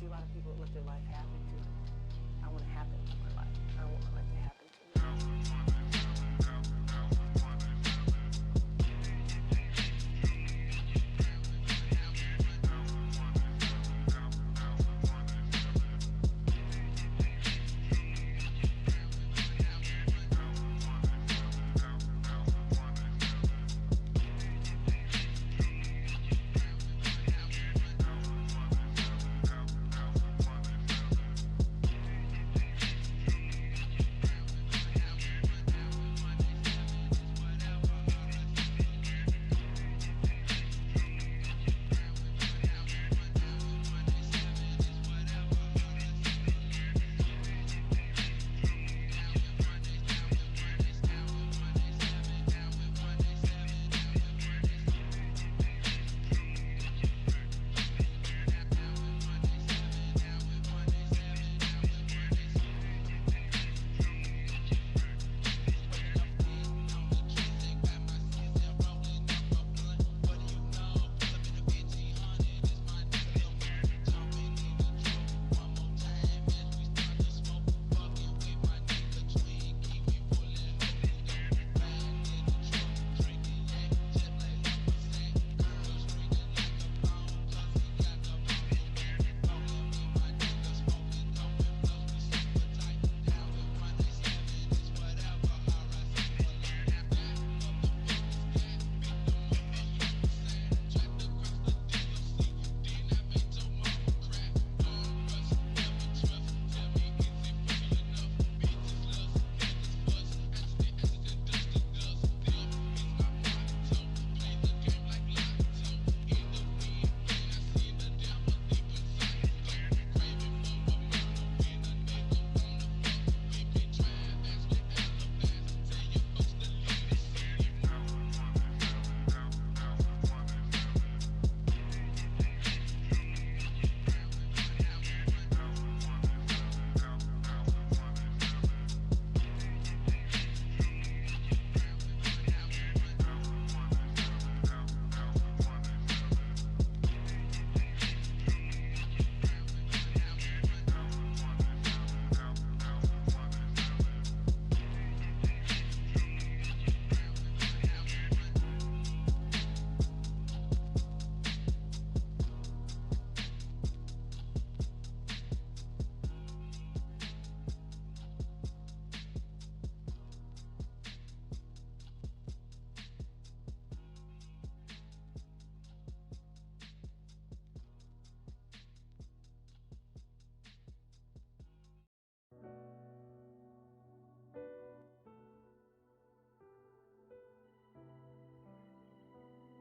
see a lot of people let their life happen to them. I want to happen to my life. I don't want my life to happen to me.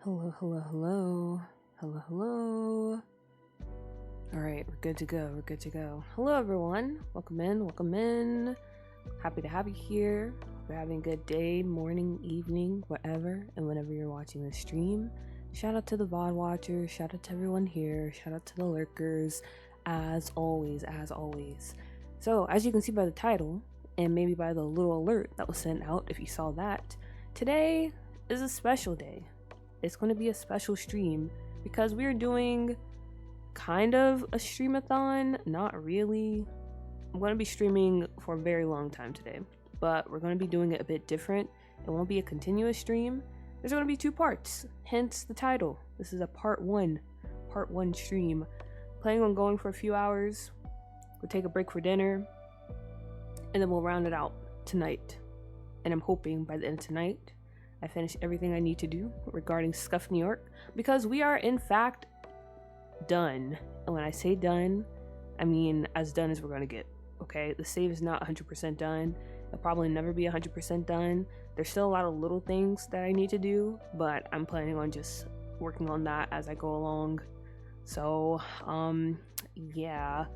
Hello, hello, hello. Hello, hello. Alright, we're good to go. We're good to go. Hello, everyone. Welcome in. Welcome in. Happy to have you here. We're having a good day, morning, evening, whatever, and whenever you're watching the stream. Shout out to the VOD watchers. Shout out to everyone here. Shout out to the lurkers. As always, as always. So, as you can see by the title, and maybe by the little alert that was sent out if you saw that, today is a special day. It's going to be a special stream because we're doing kind of a streamathon, not really. I'm going to be streaming for a very long time today, but we're going to be doing it a bit different. It won't be a continuous stream. There's going to be 2 parts, hence the title. This is a part one stream. Planning on going for a few hours. We'll take a break for dinner, and then we'll round it out tonight. And I'm hoping by the end of tonight, I finish everything I need to do regarding Scuffed New York, because we are in fact done. And when I say done, I mean as done as we're gonna get. Okay, the save is not 100% done. It'll probably never be 100% done. There's still a lot of little things that I need to do, but I'm planning on just working on that as I go along. So, yeah.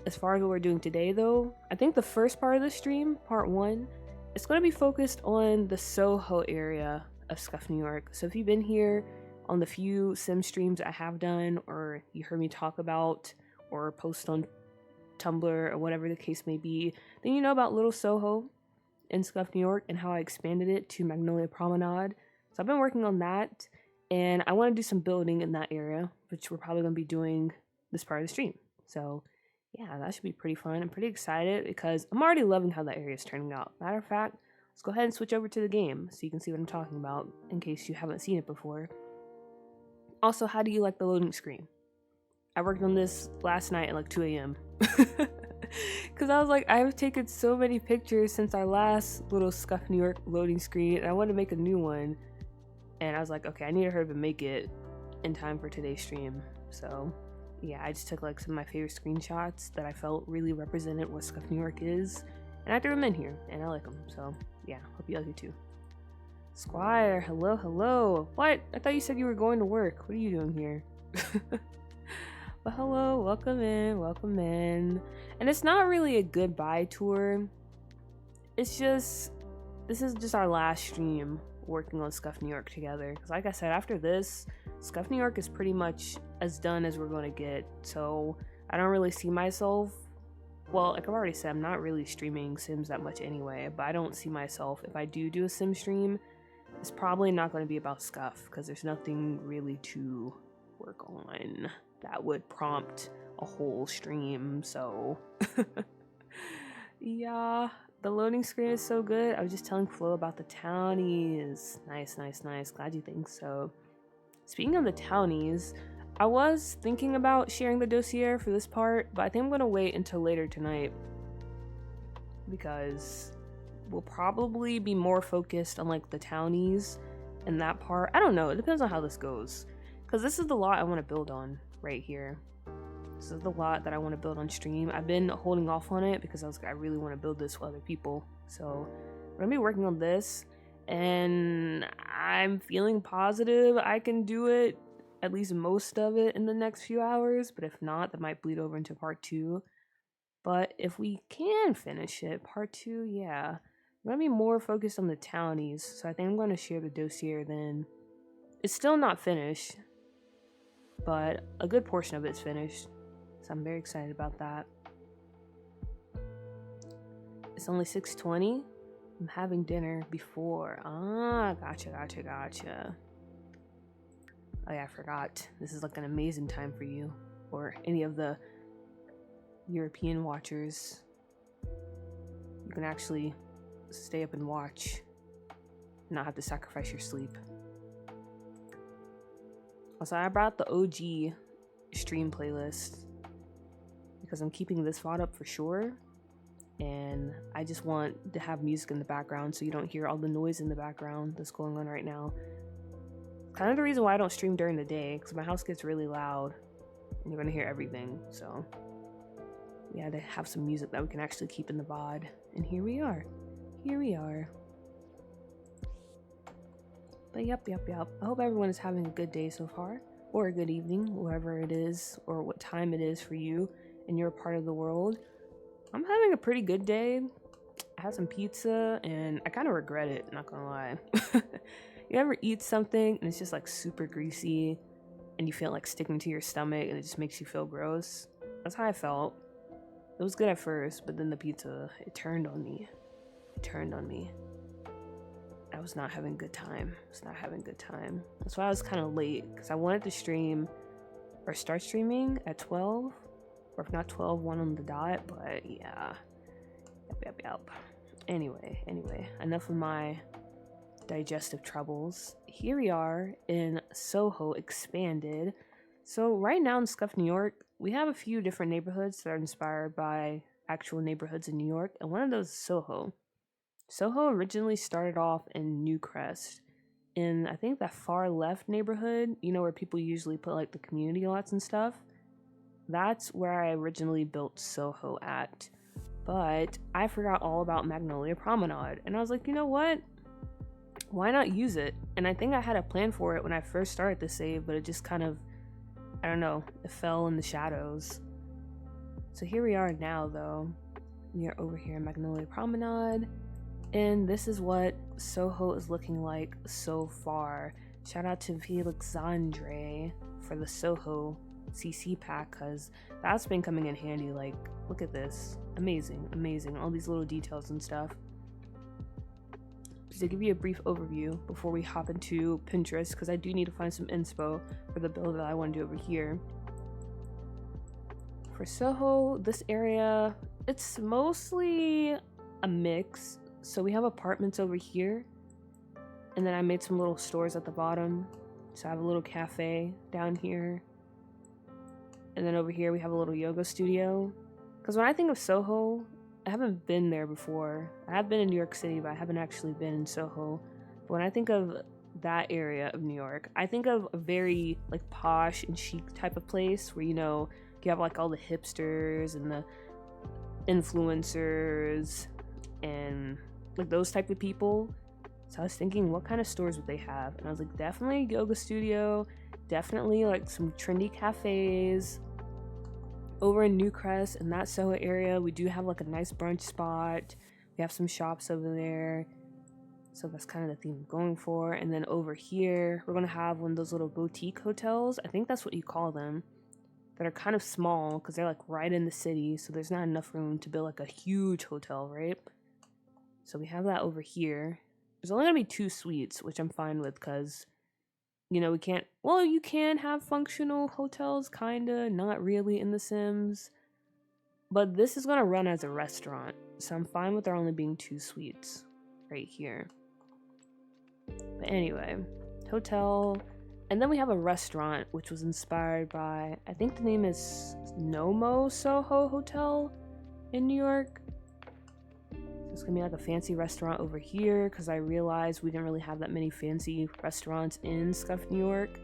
As far as what we're doing today, though, I think the first part of the stream, part 1, it's going to be focused on the Soho area of Scuffed New York. So if you've been here on the few sim streams I have done, or you heard me talk about or post on Tumblr or whatever the case may be, then you know about Little Soho in Scuffed New York and how I expanded it to Magnolia Promenade. So I've been working on that, and I want to do some building in that area, which we're probably going to be doing this part of the stream. So yeah, that should be pretty fun. I'm pretty excited because I'm already loving how that area is turning out. Matter of fact, let's go ahead and switch over to the game so you can see what I'm talking about in case you haven't seen it before. Also, how do you like the loading screen? I worked on this last night at like 2 a.m. Because I was like, I've taken so many pictures since our last little Scuffed New York loading screen, and I want to make a new one. And I was like, okay, I need to hurry up and make it in time for today's stream. So yeah, I just took like some of my favorite screenshots that I felt really represented what Scuffed New York is, and I threw them in here, and I like them. So yeah, hope you like it too. Squire, hello. What? I thought you said you were going to work. What are you doing here? But hello, welcome in. And it's not really a goodbye tour. It's just, this is just our last stream working on Scuffed New York together. Because like I said, after this, Scuffed New York is pretty much as done as we're going to get. So I don't really see myself, well, like I've already said, I'm not really streaming Sims that much anyway. But I don't see myself, if I do a Sim stream, it's probably not going to be about Scuff. Because there's nothing really to work on that would prompt a whole stream. So yeah, the loading screen is so good. I was just telling Flo about the townies. Nice. Glad you think so. Speaking of the townies, I was thinking about sharing the dossier for this part, but I think I'm gonna wait until later tonight because we'll probably be more focused on like the townies and that part. I don't know, it depends on how this goes, because this is the lot I want to build on right here. This is the lot that I want to build on stream. I've been holding off on it because I really want to build this with other people. So we're gonna be working on this, and I'm feeling positive I can do it, at least most of it, in the next few hours. But if not, that might bleed over into part 2. But if we can finish it, part 2, yeah. I'm gonna be more focused on the townies, so I think I'm gonna share the dossier then. It's still not finished, but a good portion of it's finished, so I'm very excited about that. It's only 6:20. I'm having dinner before. Gotcha. Oh yeah, I forgot. This is like an amazing time for you, or any of the European watchers. You can actually stay up and watch, not have to sacrifice your sleep. Also, I brought the OG stream playlist because I'm keeping this VOD up for sure, and I just want to have music in the background so you don't hear all the noise in the background that's going on right now. Kind of the reason why I don't stream during the day, because my house gets really loud and you're gonna hear everything. So we had to have some music that we can actually keep in the VOD, and here we are. But yep. I hope everyone is having a good day so far, or a good evening, wherever it is, or what time it is for you in your part of the world. I'm having a pretty good day. I had some pizza, and I kind of regret it, not gonna lie. You ever eat something, and it's just like super greasy, and you feel like sticking to your stomach, and it just makes you feel gross? That's how I felt. It was good at first, but then the pizza, it turned on me. I was not having a good time. That's why I was kind of late, because I wanted to stream or start streaming at 12, or if not 12, 1 on the dot, but yeah. Yep. Anyway, enough of my digestive troubles. Here we are in Soho Expanded. So right now in Scuffed New York, we have a few different neighborhoods that are inspired by actual neighborhoods in New York, and one of those is Soho. Soho originally started off in Newcrest, in I think that far left neighborhood, you know, where people usually put like the community lots and stuff. That's where I originally built Soho at. But I forgot all about Magnolia Promenade, and I was like, you know what? Why not use it? And I think I had a plan for it when I first started the save, but it just kind of, I don't know, it fell in the shadows. So here we are now, though. We are over here in Magnolia Promenade, and this is what Soho is looking like so far. Shout out to Felixandre for the Soho CC pack, because that's been coming in handy. Like, look at this. Amazing. All these little details and stuff. Just to give you a brief overview before we hop into Pinterest, because I do need to find some inspo for the build that I want to do over here. For Soho, this area, it's mostly a mix. So we have apartments over here, and then I made some little stores at the bottom. So I have a little cafe down here, and then over here we have a little yoga studio. Because when I think of Soho, I haven't been there before. I have been in New York City, but I haven't actually been in Soho. But when I think of that area of New York, I think of a very like posh and chic type of place where, you know, you have like all the hipsters and the influencers and like those type of people. So I was thinking, what kind of stores would they have? And I was like, definitely yoga studio, definitely like some trendy cafes. Over in Newcrest, in that Soho area, we do have like a nice brunch spot. We have some shops over there. So that's kind of the theme I'm going for. And then over here, we're going to have one of those little boutique hotels. I think that's what you call them. That are kind of small because they're like right in the city. So there's not enough room to build like a huge hotel, right? So we have that over here. There's only going to be 2 suites, which I'm fine with because, you know, we can't, well, you can have functional hotels, kinda, not really in The Sims. But this is gonna run as a restaurant, so I'm fine with there only being 2 suites right here. But anyway, hotel, and then we have a restaurant, which was inspired by, I think the name is Nomo Soho Hotel in New York. It's gonna be like a fancy restaurant over here because I realized we didn't really have that many fancy restaurants in Scuffed, New York.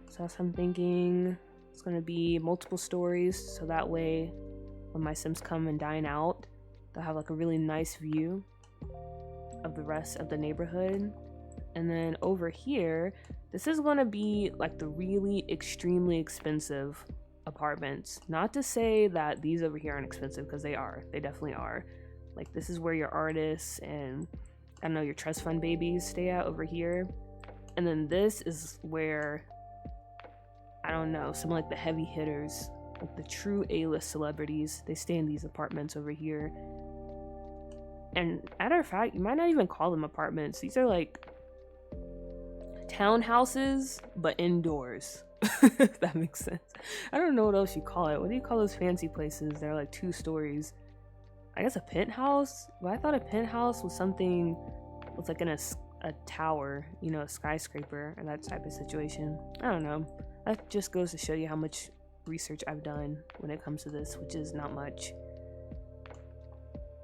So that's what I'm thinking. It's gonna be multiple stories, so that way when my Sims come and dine out, they'll have like a really nice view of the rest of the neighborhood. And then over here, this is gonna be like the really extremely expensive apartments. Not to say that these over here aren't expensive, because they are. They definitely are. Like, this is where your artists and, I don't know, your trust fund babies stay at over here. And then this is where, I don't know, some like the heavy hitters, like the true A-list celebrities, they stay in these apartments over here. And matter of fact, you might not even call them apartments. These are like townhouses, but indoors. If that makes sense. I don't know what else you call it. What do you call those fancy places? They're like 2 stories. I guess a penthouse? But I thought a penthouse was something was like in a tower, you know, a skyscraper, or that type of situation. I don't know. That just goes to show you how much research I've done when it comes to this, which is not much.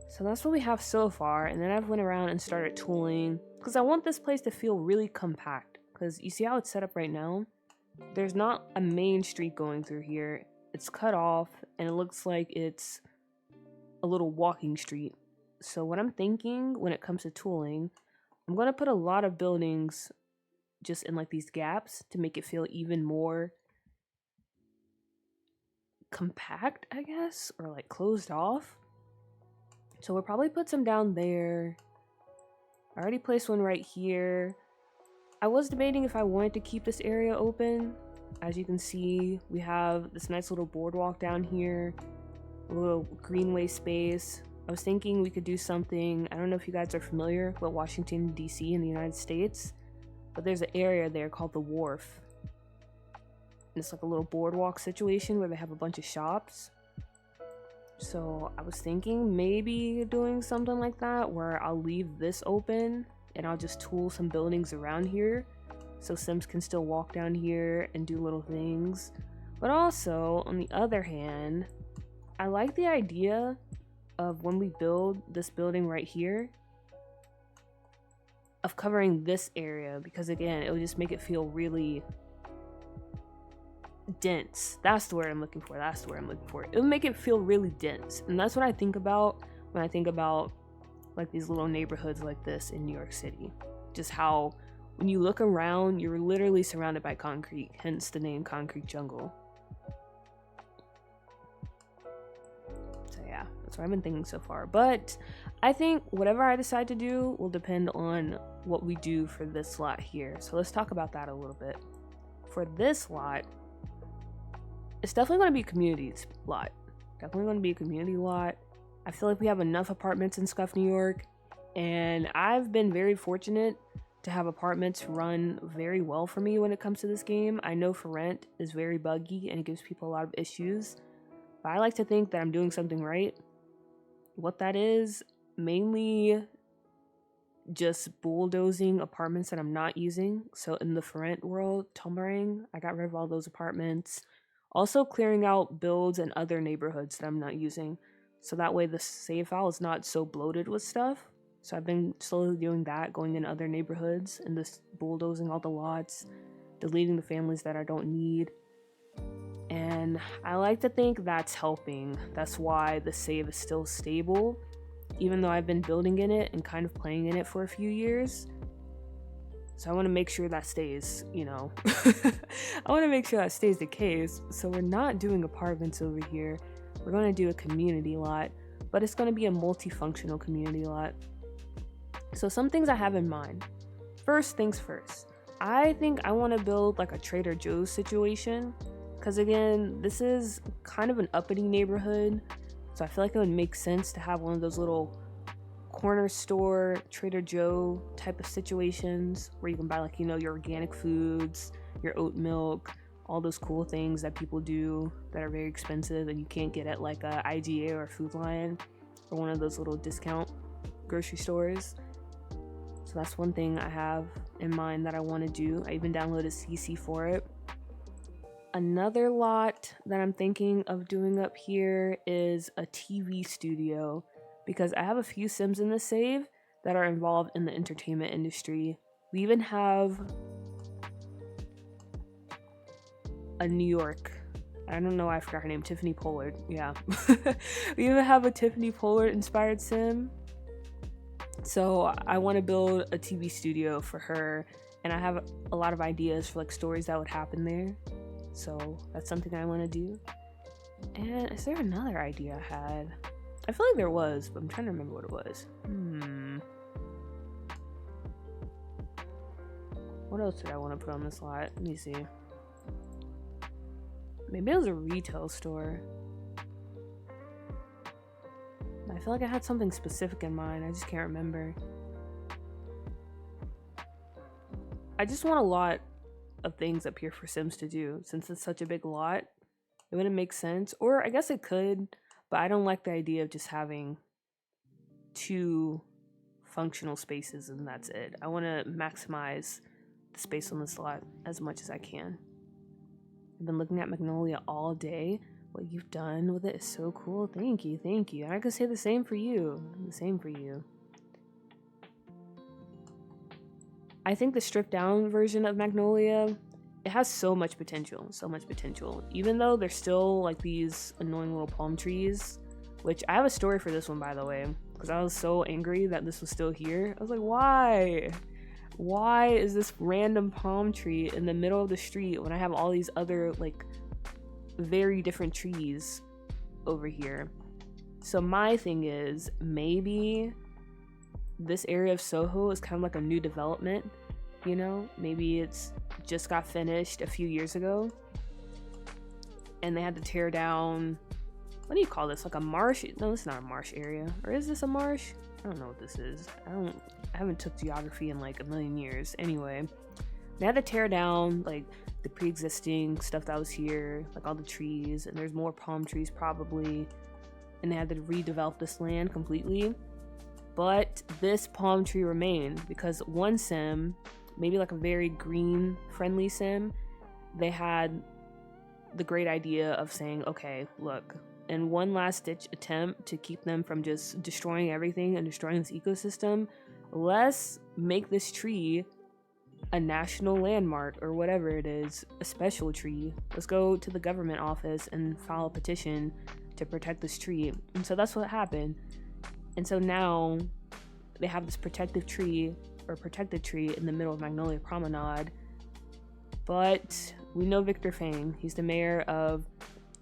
So that's what we have so far, and then I've went around and started tooling because I want this place to feel really compact. Because you see how it's set up right now? There's not a main street going through here. It's cut off, and it looks like it's a little walking street. So what I'm thinking when it comes to tooling, I'm going to put a lot of buildings just in like these gaps to make it feel even more compact, I guess, or like closed off. So we'll probably put some down there. I already placed one right here. I was debating if I wanted to keep this area open. As you can see, we have this nice little boardwalk down here, a little greenway space. I was thinking we could do something, I don't know if you guys are familiar with Washington, D.C. in the United States, but there's an area there called the Wharf. And it's like a little boardwalk situation where they have a bunch of shops. So I was thinking maybe doing something like that where I'll leave this open and I'll just tool some buildings around here so Sims can still walk down here and do little things. But also, on the other hand, I like the idea of when we build this building right here, of covering this area, because again, it would just make it feel really dense. That's the word I'm looking for. It would make it feel really dense. And that's what I think about when I think about like these little neighborhoods like this in New York City. Just how when you look around, you're literally surrounded by concrete, hence the name Concrete Jungle. So yeah, that's what I've been thinking so far. But I think whatever I decide to do will depend on what we do for this lot here. So let's talk about that a little bit. For this lot, it's definitely going to be a community lot. I feel like we have enough apartments in Scuff, New York, and I've been very fortunate to have apartments run very well for me when it comes to this game. I know for rent is very buggy and it gives people a lot of issues, But I like to think that I'm doing something right. What that is, mainly just bulldozing apartments that I'm not using. So in the for rent world, Tomarang, I got rid of all those apartments. Also clearing out builds and other neighborhoods that I'm not using. So that way the save file is not so bloated with stuff. So I've been slowly doing that, going in other neighborhoods and just bulldozing all the lots, deleting the families that I don't need. And I like to think that's helping. That's why the save is still stable, even though I've been building in it and kind of playing in it for a few years. So I want to make sure that stays, you know. I want to make sure that stays the case. So we're not doing apartments over here. We're going to do a community lot, but it's going to be a multifunctional community lot. So some things I have in mind. First things first. I think I want to build like a Trader Joe's situation, because again, this is kind of an uppity neighborhood. So I feel like it would make sense to have one of those little corner store Trader Joe type of situations where you can buy like, you know, your organic foods, your oat milk, all those cool things that people do that are very expensive and you can't get at like a IGA or Food Lion or one of those little discount grocery stores. So that's one thing I have in mind that I want to do. I even downloaded CC for it. Another lot that I'm thinking of doing up here is a TV studio, because I have a few Sims in the save that are involved in the entertainment industry. We even have a New York, I don't know why I forgot her name, Tiffany Pollard. Yeah. We even have a Tiffany Pollard inspired Sim. So I want to build a TV studio for her, and I have a lot of ideas for like stories that would happen there. So that's something I want to do. And is there another idea I had? I feel like there was, but I'm trying to remember what it was. What else did I want to put on this lot? Let me see. Maybe it was a retail store. I feel like I had something specific in mind. I just can't remember. I just want a lot of things up here for Sims to do. Since it's such a big lot, it wouldn't make sense. Or I guess it could, but I don't like the idea of just having 2 functional spaces and that's it. I want to maximize the space on this lot as much as I can. I've been looking at Magnolia all day. What you've done with it is so cool. Thank you, thank you. And I could say the same for you. The same for you. I think the stripped down version of Magnolia, it has so much potential, so much potential. Even though there's still like these annoying little palm trees, which I have a story for this one, by the way, because I was so angry that this was still here. I was like, why? Why is this random palm tree in the middle of the street when I have all these other like very different trees over here? So my thing is, maybe this area of Soho is kind of like a new development, you know? Maybe it's just got finished a few years ago and they had to tear down, what do you call this? Like a marsh? No, it's not a marsh area. Or is this a marsh? I don't know what this is. I haven't took geography in like a million years. Anyway, they had to tear down like the pre-existing stuff that was here, like all the trees, and there's more palm trees probably, and they had to redevelop this land completely. But this palm tree remained because one sim, maybe like a very green friendly sim, they had the great idea of saying, okay, look, in one last ditch attempt to keep them from just destroying everything and destroying this ecosystem, let's make this tree a national landmark or whatever it is, a special tree. Let's go to the government office and file a petition to protect this tree. And so that's what happened. And so now they have this protected tree in the middle of Magnolia Promenade. But we know Victor Fang. He's the mayor of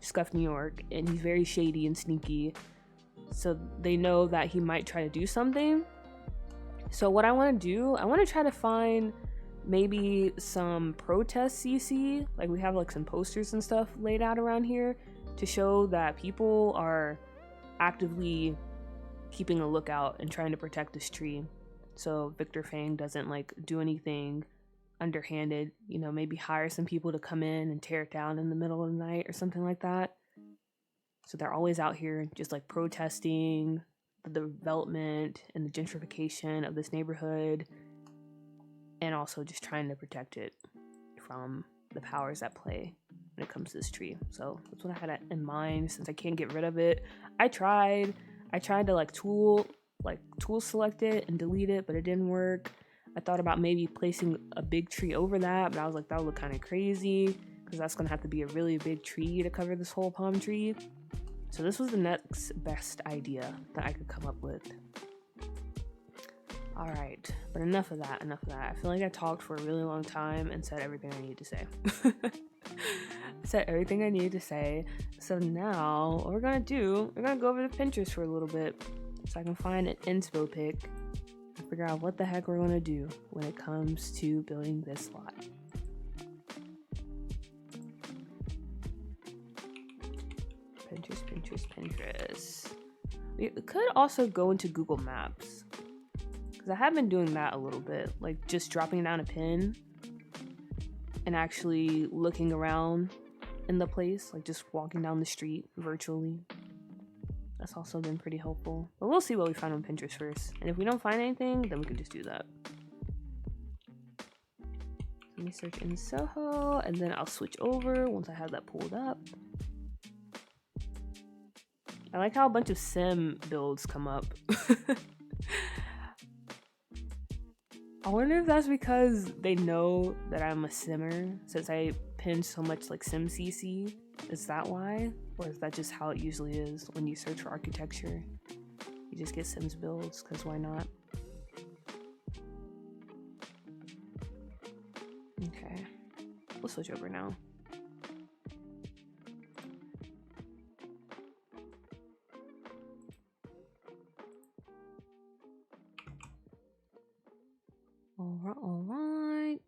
Scuffed, New York, and he's very shady and sneaky. So they know that he might try to do something. So what I want to do, I want to try to find maybe some protest CC. Like we have like some posters and stuff laid out around here to show that people are actively keeping a lookout and trying to protect this tree. So Victor Fang doesn't like do anything underhanded, you know, maybe hire some people to come in and tear it down in the middle of the night or something like that. So they're always out here just like protesting the development and the gentrification of this neighborhood, and also just trying to protect it from the powers that play when it comes to this tree. So that's what I had in mind. Since I can't get rid of it, I tried to like tool select it and delete it, but it didn't work. I thought about maybe placing a big tree over that, but I was like, that would look kind of crazy because that's gonna have to be a really big tree to cover this whole palm tree. So this was the next best idea that I could come up with. All right, but enough of that. I feel like I talked for a really long time and said everything I needed to say. So now what we're gonna go over to Pinterest for a little bit so I can find an inspo pic and figure out what the heck we're gonna do when it comes to building this lot. Pinterest. We could also go into Google Maps, because I have been doing that a little bit, like just dropping down a pin and actually looking around in the place, like just walking down the street virtually. That's also been pretty helpful. But we'll see what we find on Pinterest first. And if we don't find anything, then we can just do that. Let me search in Soho, and then I'll switch over once I have that pulled up. I like how a bunch of sim builds come up. I wonder if that's because they know that I'm a simmer, since I pinned so much like SimCC. Is that why? Or is that just how it usually is when you search for architecture? You just get Sims builds, because why not? Okay, we'll switch over now. All right.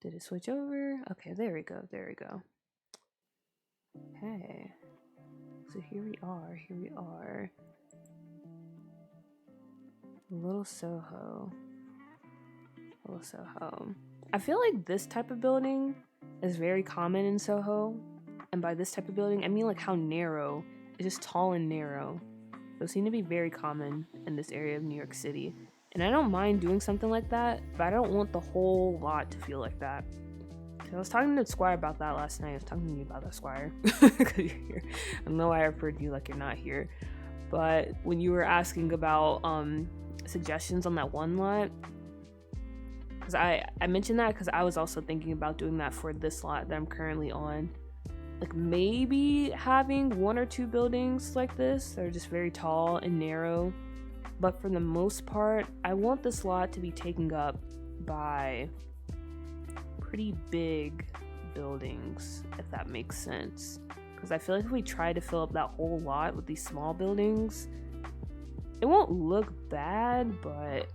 Did it switch over? Okay, there we go. Okay. So here we are. Little Soho. I feel like this type of building is very common in Soho. And by this type of building, I mean like how narrow. It's just tall and narrow. Those seem to be very common in this area of New York City. And I don't mind doing something like that, but I don't want the whole lot to feel like that. I was talking to Squire about that last night. I was talking to you about that, Squire, because you're here. I don't know why I referred to you like you're not here. But when you were asking about suggestions on that one lot, because I mentioned that because I was also thinking about doing that for this lot that I'm currently on. Like maybe having one or two buildings like this that are just very tall and narrow. But for the most part, I want this lot to be taken up by pretty big buildings, if that makes sense. Because I feel like if we try to fill up that whole lot with these small buildings, it won't look bad, but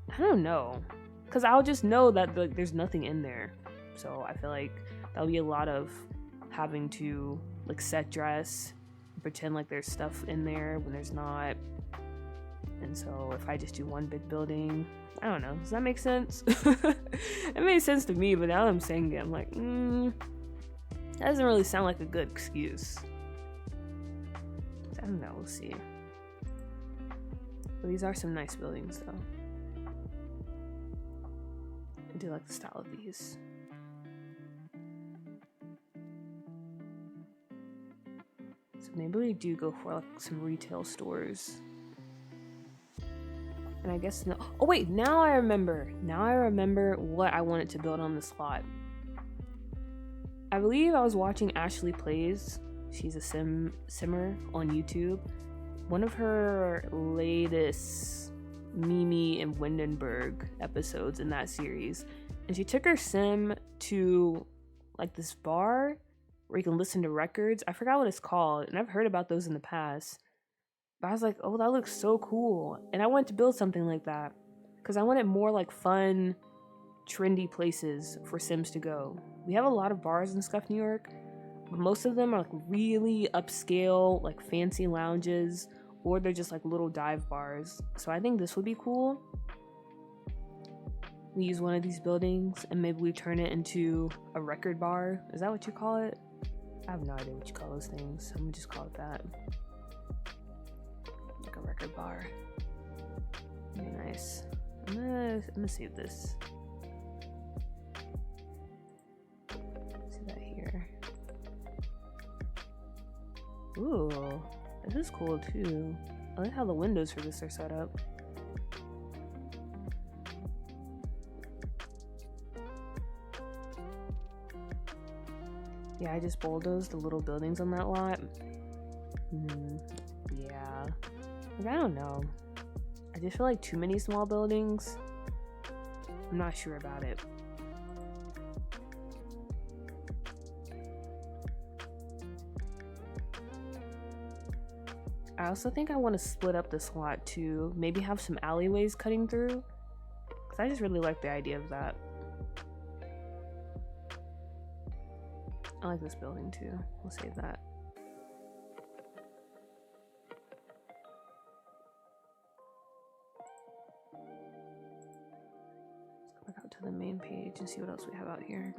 I don't know. Because I'll just know that there's nothing in there. So I feel like that'll be a lot of having to like set dress, pretend like there's stuff in there when there's not. And so if I just do one big building, I don't know, does that make sense? It made sense to me, but now that I'm saying it, I'm like, that doesn't really sound like a good excuse. I don't know, we'll see. But these are some nice buildings though. I do like the style of these. So maybe we do go for like some retail stores. And I guess no. Oh wait, now I remember what I wanted to build on this lot. I believe I was watching Ashley Plays. She's a simmer on YouTube. One of her latest Mimi and Windenburg episodes in that series. And she took her sim to like this bar where you can listen to records. I forgot what it's called, and I've heard about those in the past. But I was like, oh, that looks so cool. And I wanted to build something like that because I wanted more like fun, trendy places for Sims to go. We have a lot of bars in Scuffed, New York, but most of them are like really upscale, like fancy lounges, or they're just like little dive bars. So I think this would be cool. We use one of these buildings and maybe we turn it into a record bar. Is that what you call it? I have no idea what you call those things. I'm gonna just call it that. Like a record bar. Very nice. I'm gonna save this. See that here. Ooh, this is cool too. I like how the windows for this are set up. Yeah, I just bulldozed the little buildings on that lot. Yeah. Like, I don't know. I just feel like too many small buildings. I'm not sure about it. I also think I want to split up this lot too. Maybe have some alleyways cutting through. Because I just really like the idea of that. I like this building too. We'll save that. Let's go back out to the main page and see what else we have out here.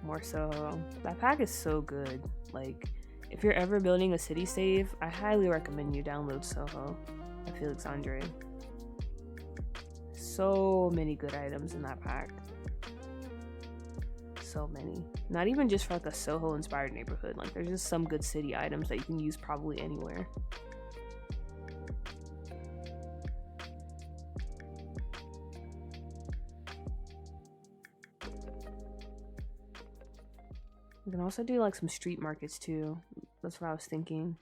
More so. That pack is so good. Like, if you're ever building a city save, I highly recommend you download Soho by Felix Andre. So many good items in that pack. So many. Not even just for like a Soho inspired neighborhood. Like, there's just some good city items that you can use probably anywhere. We can also do like some street markets too. That's what I was thinking.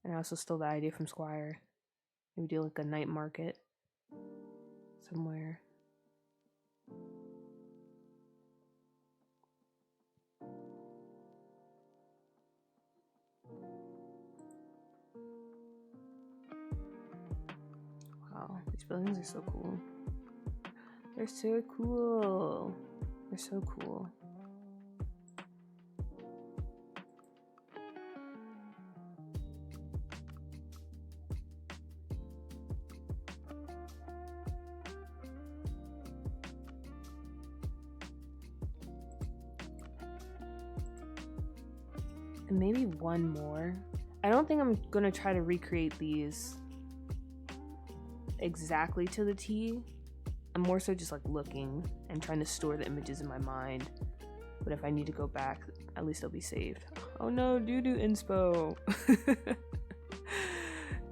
And I also stole the idea from Squire. Maybe do like a night market somewhere. Wow, these buildings are so cool. They're so cool. They're so cool. And maybe one more. I don't think I'm gonna try to recreate these exactly to the T. I'm more so just like looking and trying to store the images in my mind. But if I need to go back, at least they'll be saved. Oh no, doo-doo inspo.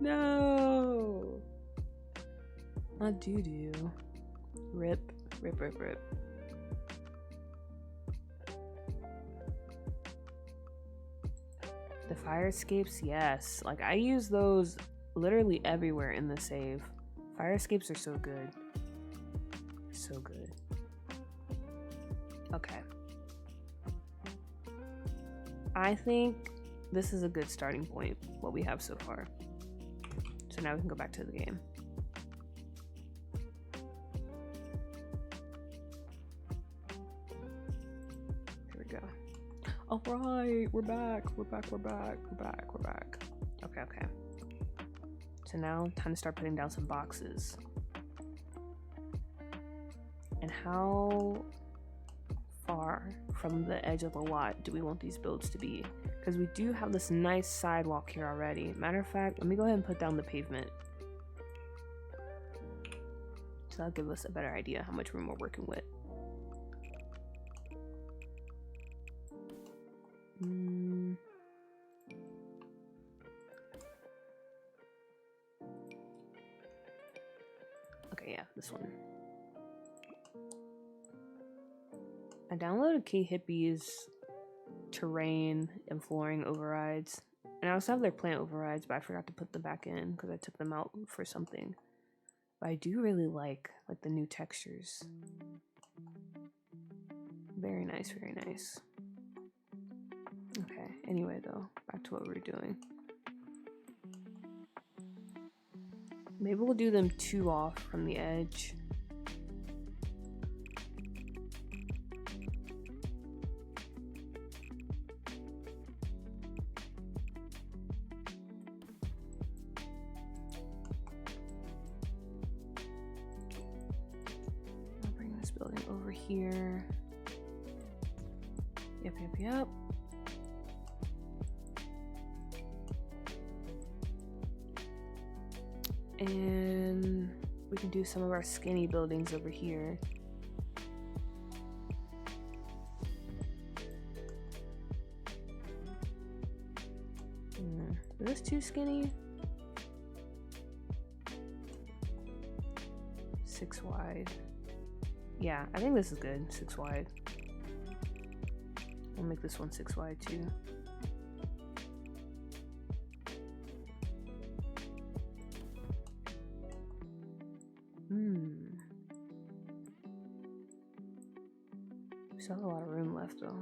No. Not doo-doo. Rip, rip, rip, rip. The fire escapes, yes. Like, I use those literally everywhere in the save. Fire escapes are so good. So good. Okay. I think this is a good starting point, what we have so far. So now we can go back to the game. Here we go. All right, we're back. Okay. So now, time to start putting down some boxes. And how far from the edge of the lot do we want these builds to be? Because we do have this nice sidewalk here already. Matter of fact, let me go ahead and put down the pavement. So that'll give us a better idea how much room we're working with. Okay, yeah, this one. I downloaded K Hippie's terrain and flooring overrides. And I also have their plant overrides, but I forgot to put them back in because I took them out for something. But I do really like the new textures. Very nice, very nice. Okay, anyway though, back to what we were doing. Maybe we'll do them 2 off from the edge. here. Yep. And we can do some of our skinny buildings over here. Is this too skinny? 6 wide. Yeah, I think this is good. 6 wide. I'll make this one 6 wide too. We still have a lot of room left though.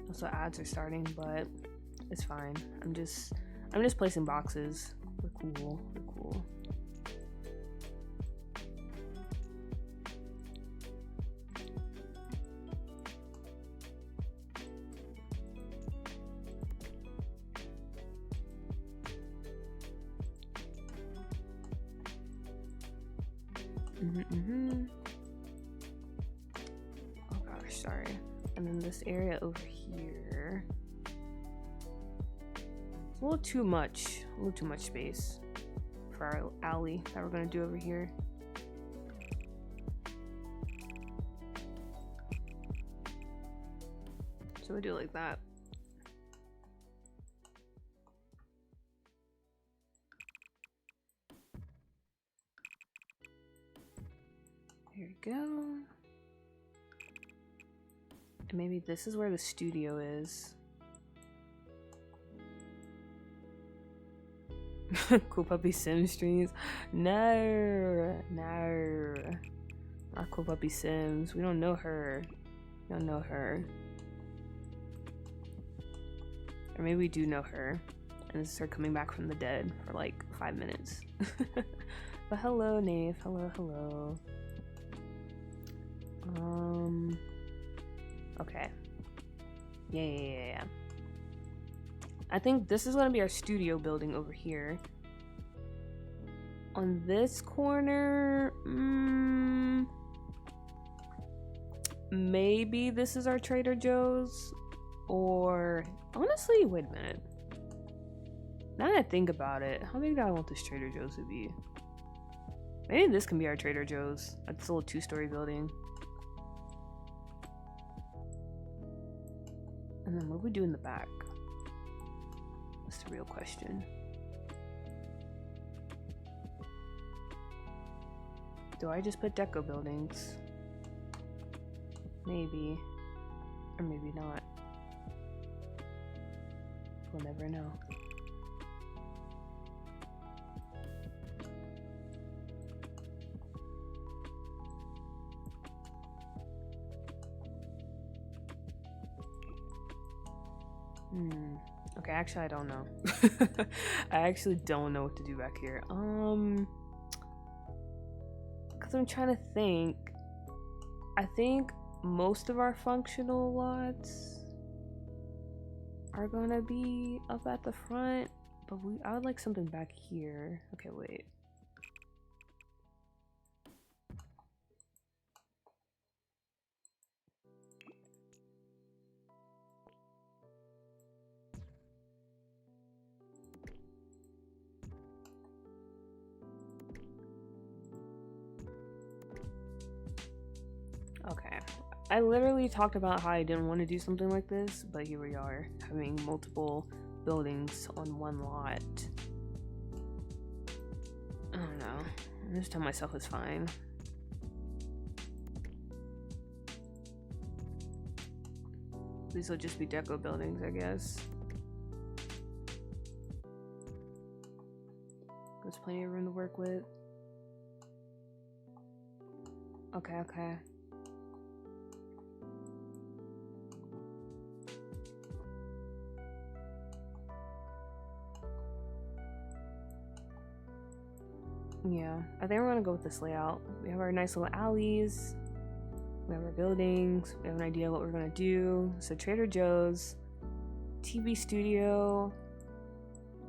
Also ads are starting, but it's fine. I'm just placing boxes. They're cool. Oh gosh, sorry. And then this area over here. It's a little too much space for our alley that we're gonna do over here. So we do it like that. There we go. And maybe this is where the studio is. Cool Puppy Sim streams. No. Not Cool Puppy Sims. We don't know her. Or maybe we do know her. And this is her coming back from the dead for like 5 minutes. But hello, Nave. Hello. Okay. Yeah. I think this is gonna be our studio building over here. On this corner, maybe this is our Trader Joe's, or honestly, wait a minute. Now that I think about it, how big do I want this Trader Joe's to be? Maybe this can be our Trader Joe's. It's a little 2-story building. And then what do we do in the back? That's the real question. Do I just put deco buildings? Maybe. Or maybe not. We'll never know. Okay, actually I don't know. I actually don't know what to do back here. Cause I'm trying to think. I think most of our functional lots are gonna be up at the front, but I would like something back here. Okay, wait. Okay, I literally talked about how I didn't want to do something like this, but here we are, having multiple buildings on one lot. I don't know. I just tell myself it's fine. These will just be deco buildings, I guess. There's plenty of room to work with. Okay. Yeah, I think we're gonna go with this layout. We have our nice little alleys, we have our buildings, we have an idea what we're gonna do. So Trader Joe's, TV studio.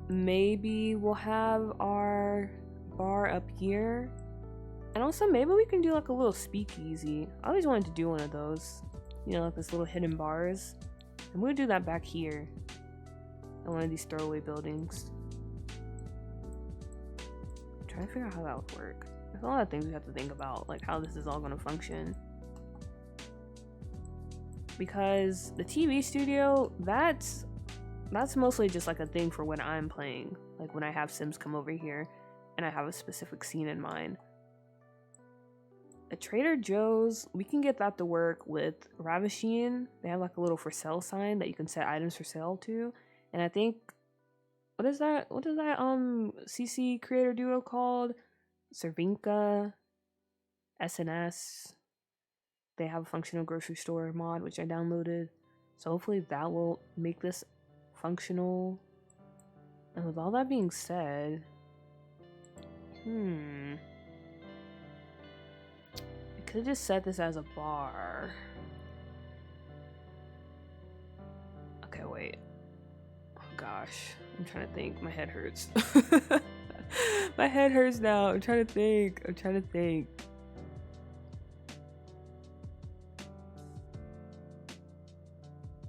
Maybe we'll have our bar up here. And also maybe we can do like a little speakeasy. I always wanted to do one of those. You know, like this little hidden bars. I'm gonna do that back here. In one of these throwaway buildings. I'm trying to figure out how that would work. There's a lot of things we have to think about, like how this is all gonna function. Because the TV studio, that's mostly just like a thing for when I'm playing. Like when I have Sims come over here and I have a specific scene in mind. At Trader Joe's, we can get that to work with Ravishing. They have like a little for sale sign that you can set items for sale to. And I think, what is that CC creator duo called? Cervinka, SNS. They have a functional grocery store mod, which I downloaded. So hopefully that will make this functional. And with all that being said, I could just set this as a bar. Okay, wait. Oh gosh, I'm trying to think. My head hurts. My head hurts now. I'm trying to think.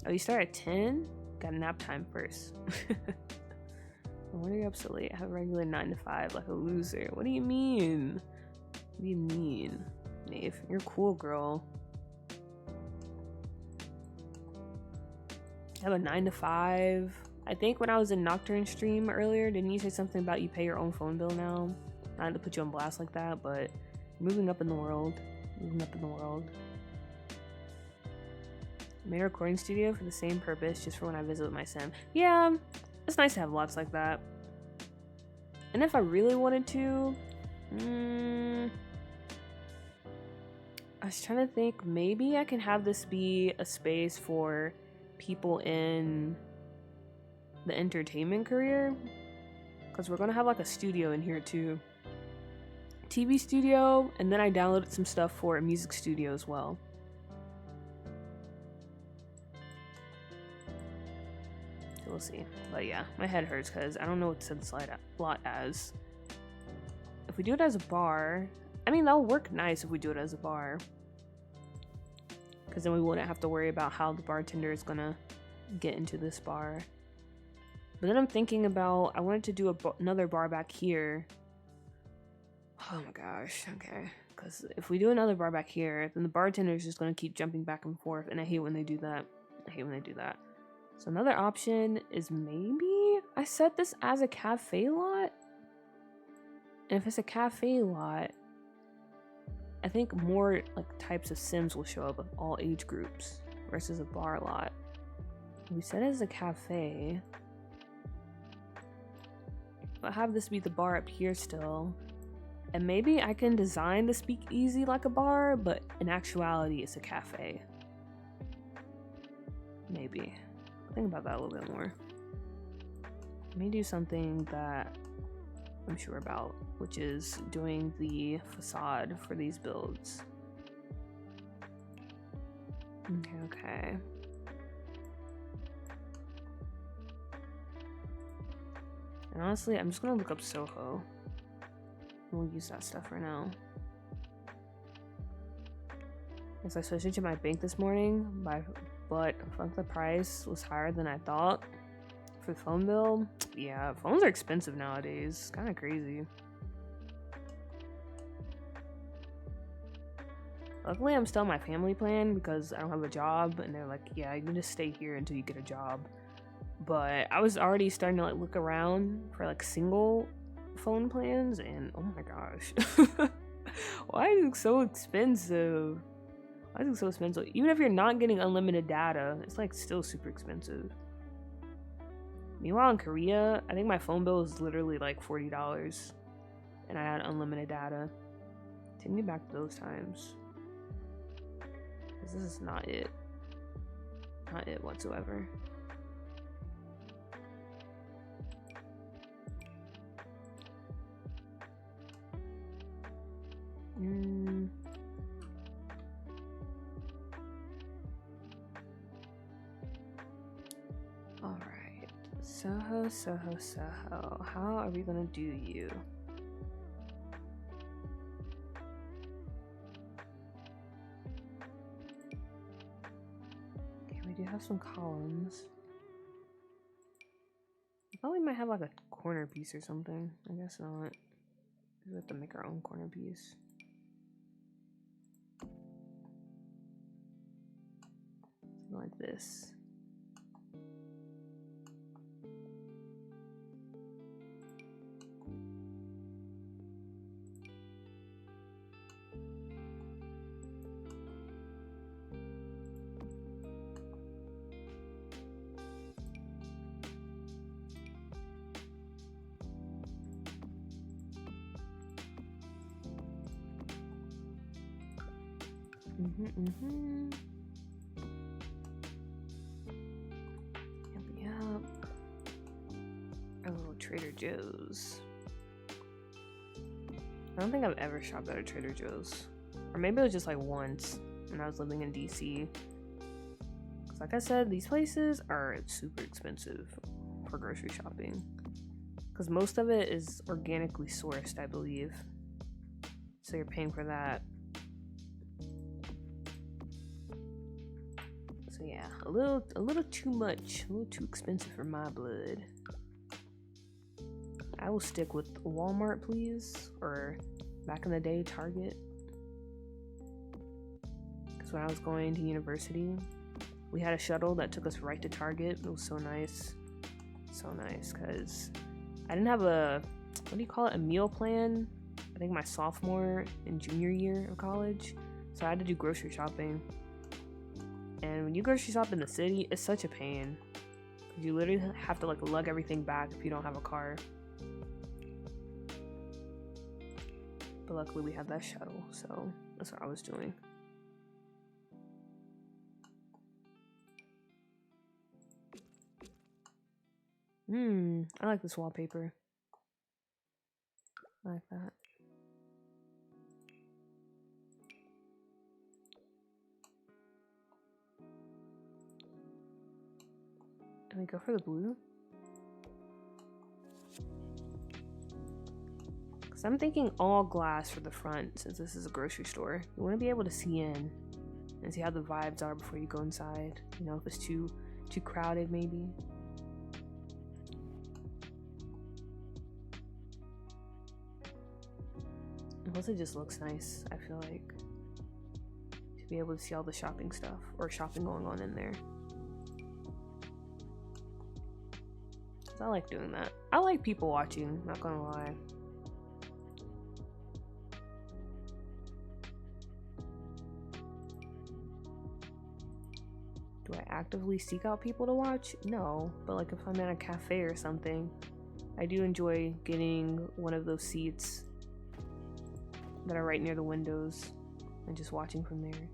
Oh, you start at 10? Got nap time first. When are you up so late? I have a regular 9 to 5 like a loser. What do you mean? What do you mean? Nave, you're cool, girl. I have a 9 to 5. I think when I was in Nocturne stream earlier, didn't you say something about you pay your own phone bill now? Not to put you on blast like that, but moving up in the world. Made a recording studio for the same purpose, just for when I visit with my sim. Yeah, it's nice to have lots like that. And if I really wanted to, I was trying to think, maybe I can have this be a space for people in the entertainment career, because we're gonna have like a studio in here too. TV studio, and then I downloaded some stuff for a music studio as well. We'll see. But yeah, my head hurts because I don't know what to set the slot as. If we do it as a bar, I mean, that'll work nice if we do it as a bar. Because then we wouldn't have to worry about how the bartender is gonna get into this bar. But then I'm thinking about, I wanted to do another bar back here. Oh my gosh, okay. Because if we do another bar back here, then the bartender is just gonna keep jumping back and forth, and I hate when they do that. So another option is maybe I set this as a cafe lot. And if it's a cafe lot, I think more like types of Sims will show up of all age groups versus a bar lot. We set it as a cafe. I'll have this be the bar up here still. And maybe I can design the speakeasy like a bar, but in actuality it's a cafe. Maybe. Think about that a little bit more. Let me do something that I'm sure about, which is doing the facade for these builds. Okay. And honestly, I'm just gonna look up Soho. We'll use that stuff for now. As I switched into my bank this morning, but fuck, the price was higher than I thought for the phone bill. Yeah, phones are expensive nowadays. It's kind of crazy. Luckily, I'm still on my family plan because I don't have a job, and they're like, yeah, you can just stay here until you get a job. But I was already starting to like look around for like single phone plans, and oh my gosh. Why is it so expensive? Even if you're not getting unlimited data, it's like still super expensive. Meanwhile, in Korea, I think my phone bill is literally like $40, and I had unlimited data. Take me back to those times. Because this is not it. Not it whatsoever. Soho, Soho, Soho. How are we gonna do you? Okay, we do have some columns. I thought we might have like a corner piece or something. I guess not. We have to make our own corner piece. Something like this. Yep. Oh, Trader Joe's. I don't think I've ever shopped at a Trader Joe's. Or maybe it was just like once when I was living in DC. Because like I said, these places are super expensive for grocery shopping. Because most of it is organically sourced, I believe. So you're paying for that. So yeah, a little too much, a little too expensive for my blood. I will stick with Walmart, please, or back in the day, Target. Because when I was going to university, we had a shuttle that took us right to Target. It was so nice, because I didn't have a, what do you call it, a meal plan. I think my sophomore and junior year of college, so I had to do grocery shopping. And when you grocery shop in the city, it's such a pain. You literally have to like lug everything back if you don't have a car. But luckily we had that shuttle, so that's what I was doing. I like this wallpaper. I like that. Can we go for the blue? Because I'm thinking all glass for the front, since this is a grocery store. You want to be able to see in and see how the vibes are before you go inside. You know, if it's too crowded, maybe. Plus, it just looks nice, I feel like, to be able to see all the shopping stuff or shopping going on in there. I like doing that. I like people watching, not gonna lie. Do I actively seek out people to watch? No, but like if I'm at a cafe or something, I do enjoy getting one of those seats that are right near the windows and just watching from there.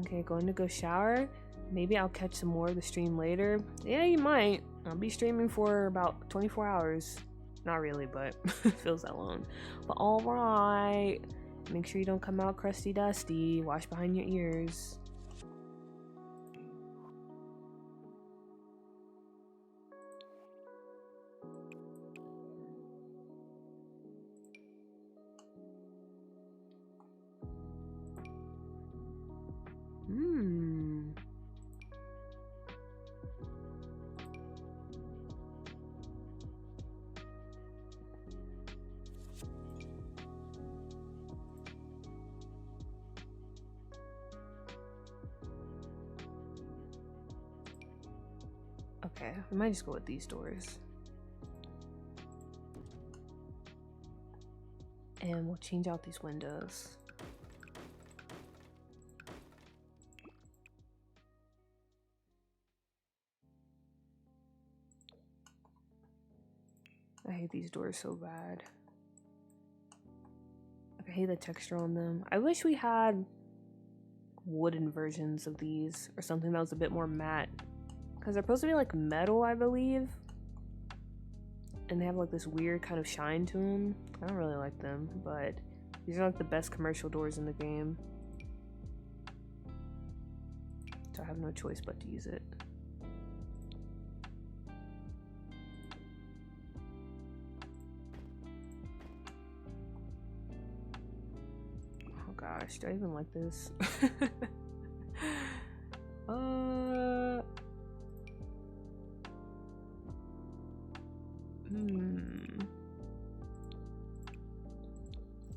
Okay, going to go shower. Maybe I'll catch some more of the stream later. Yeah, you might. I'll be streaming for about 24 hours. Not really, but it feels that long. But alright. Make sure you don't come out crusty dusty. Wash behind your ears. Okay, I might just go with these doors. And we'll change out these windows. I hate these doors so bad. I hate the texture on them. I wish we had wooden versions of these or something that was a bit more matte. Because they're supposed to be like metal, I believe. And they have like this weird kind of shine to them. I don't really like them, but these are like the best commercial doors in the game. so I have no choice but to use it. Oh gosh, do I even like this?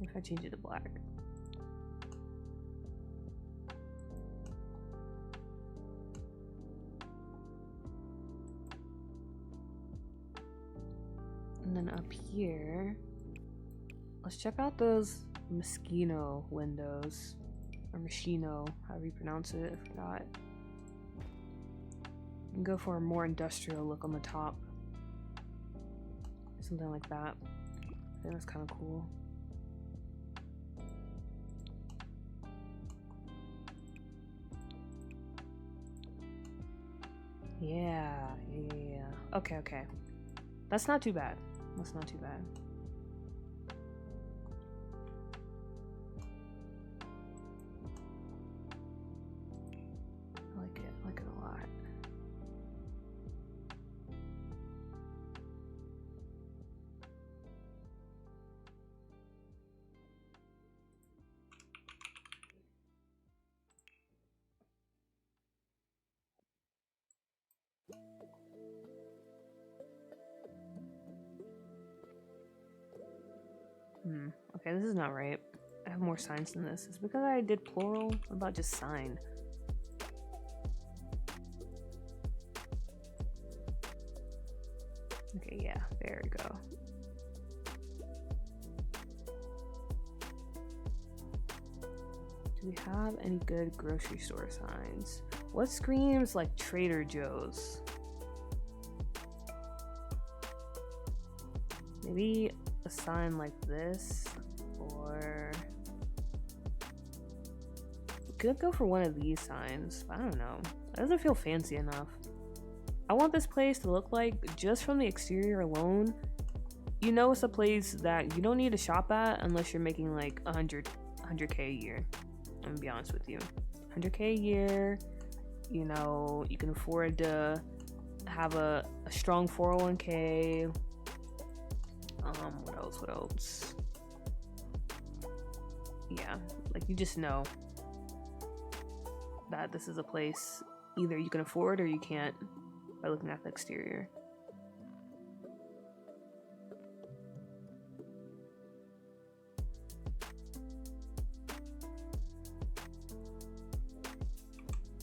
If I change it to black. And then up here, let's check out those Moschino windows. Or Moschino, however you pronounce it, I forgot. You can go for a more industrial look on the top. Something like that. I think that's kind of cool. Yeah. Okay. That's not too bad. That's not too bad. I like it. I like it a lot. Okay, this is not right. I have more signs than this. It's because I did plural. What about just sign? Okay, yeah, there we go. Do we have any good grocery store signs? What screams like Trader Joe's? Maybe a sign like this, or we could go for one of these signs. I don't know. It doesn't feel fancy enough. I want this place to look like, just from the exterior alone, you know it's a place that you don't need to shop at unless you're making like 100K a year. I'm gonna be honest with you. 100K a year, you know, you can afford to have a strong 401k. What else? Yeah, like you just know that this is a place either you can afford or you can't by looking at the exterior.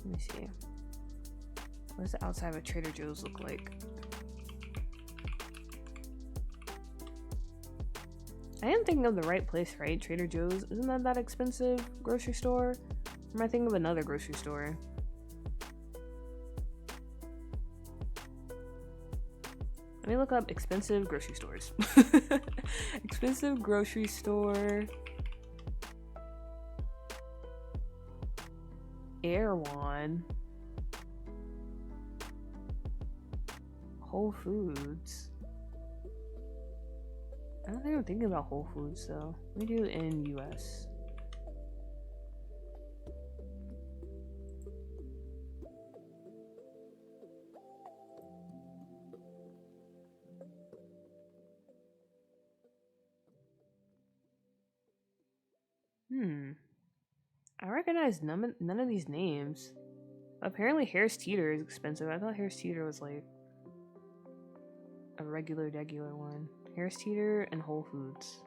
Let me see. What does the outside of a Trader Joe's look like? I am thinking of the right place, right? Trader Joe's. Isn't that expensive grocery store? Or am I thinking of another grocery store? Let me look up expensive grocery stores. Expensive grocery store. Erewhon. Whole Foods. I don't think I'm thinking about Whole Foods though. Let me do it in US. I recognize none of these names. Apparently Harris Teeter is expensive. I thought Harris Teeter was like a regular one. Harris Teeter and Whole Foods.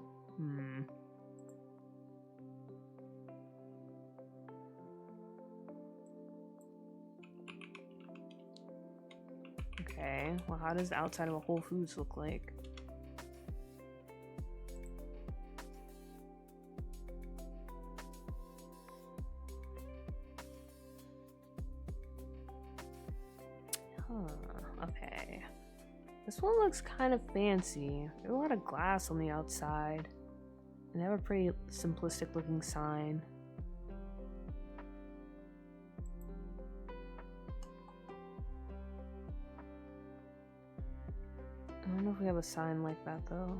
Okay, well how does the outside of a Whole Foods look like? Okay. This one looks kind of fancy. There's a lot of glass on the outside. And they have a pretty simplistic looking sign. I don't know if we have a sign like that though.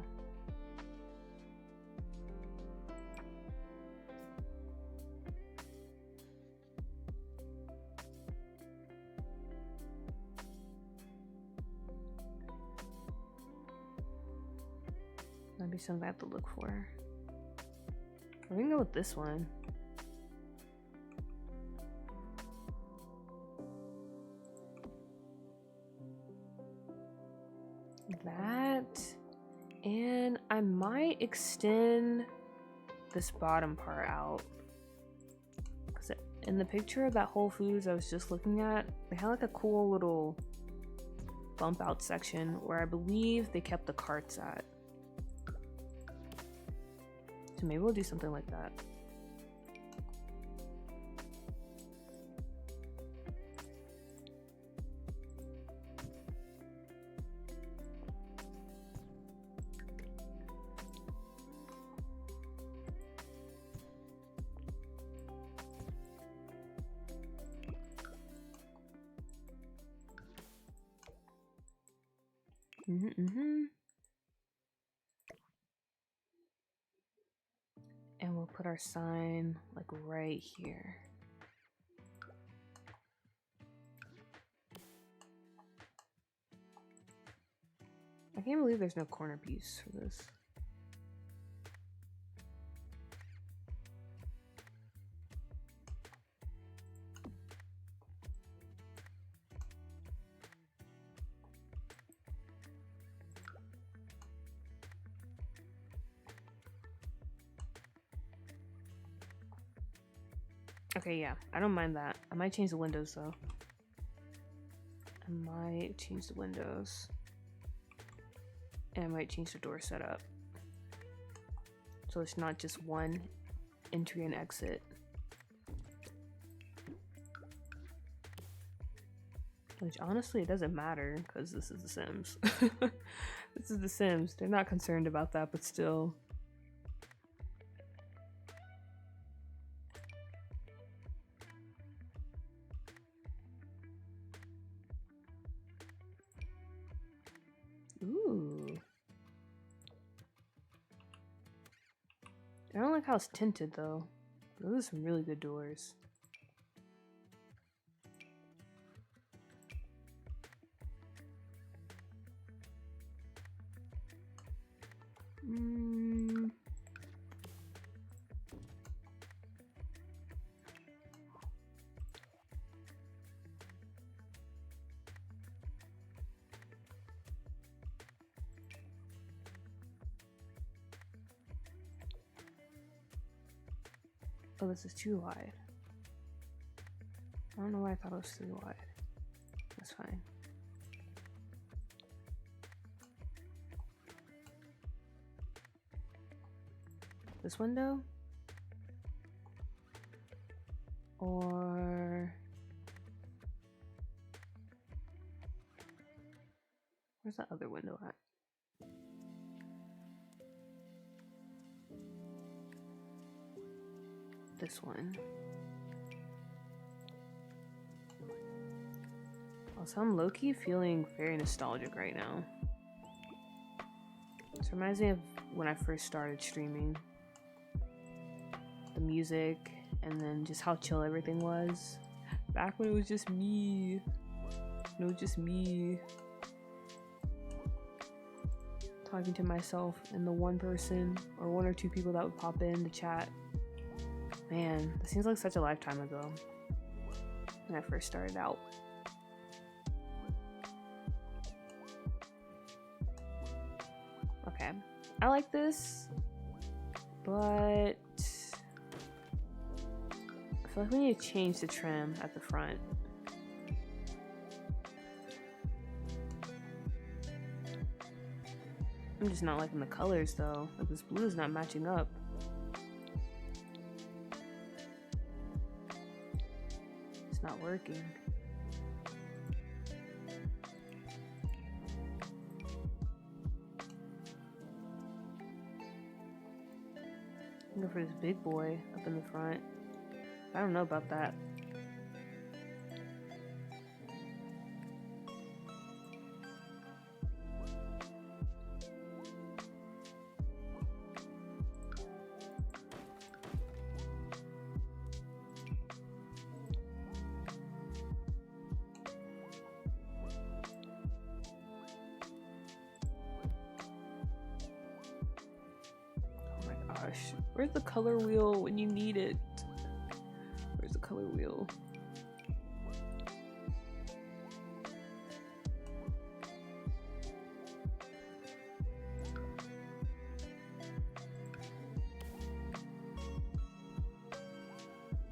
Maybe something I have to look for. We're gonna go with this one. That, and I might extend this bottom part out, because in the picture of that Whole Foods I was just looking at, they had like a cool little bump out section where I believe they kept the carts at. So maybe we'll do something like that. And we'll put our sign like right here. I can't believe there's no corner piece for this. Okay, yeah, I don't mind that. I might change the windows though. I might change the windows. And I might change the door setup. So it's not just one entry and exit. Which honestly, it doesn't matter because this is The Sims. This is The Sims. They're not concerned about that, but still. Ooh. I don't like how it's tinted though. Those are some really good doors. Oh, this is too wide. I don't know why I thought it was too wide. That's fine. This window? Or... where's that other window at? This one. Also, I'm low-key feeling very nostalgic right now. This reminds me of when I first started streaming. The music, and then just how chill everything was. Back when it was just me. It was just me. Talking to myself and the one person, or one or two people that would pop in to chat. Man, that seems like such a lifetime ago when I first started out. Okay, I like this, but I feel like we need to change the trim at the front. I'm just not liking the colors though. Like, this blue is not matching up. Not working. Go for this big boy up in the front. I don't know about that. gosh. Where's the color wheel when you need it? Where's the color wheel?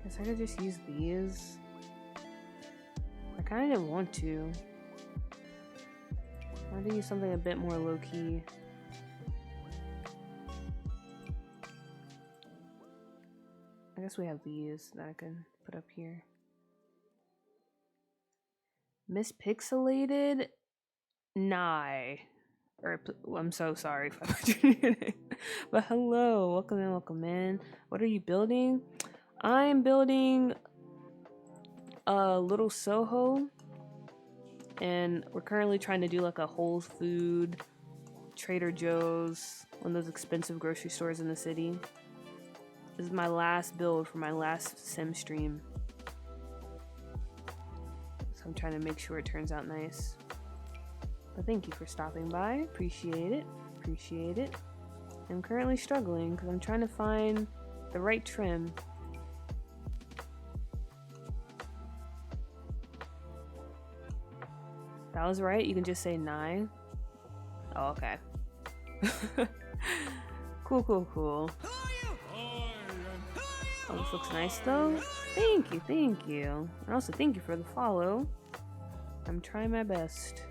Guess I could just use these. I kind of didn't want to. I wanted to use something a bit more low-key. I guess we have these that I can put up here. Mispixelated? Nah. Well, I'm so sorry if I butchered your name. But hello, welcome in. What are you building? I'm building a little Soho. And we're currently trying to do like a Whole Food, Trader Joe's, one of those expensive grocery stores in the city. This is my last build for my last sim stream. So I'm trying to make sure it turns out nice. But thank you for stopping by. Appreciate it. Appreciate it. I'm currently struggling because I'm trying to find the right trim. That was right. You can just say 9. Oh, okay. Cool. Oh, this looks nice though. Thank you. And also thank you for the follow. I'm trying my best.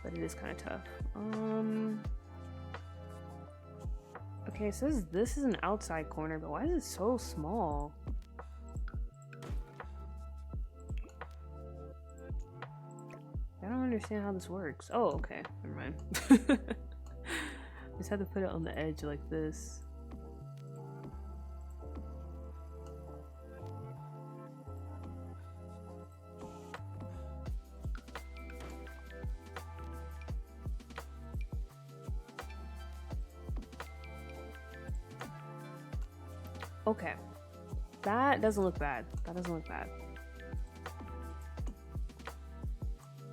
But it is kind of tough. Okay, it says this is an outside corner, but why is it so small? I don't understand how this works. Oh, okay. Never mind. Just had to put it on the edge like this. Okay. That doesn't look bad.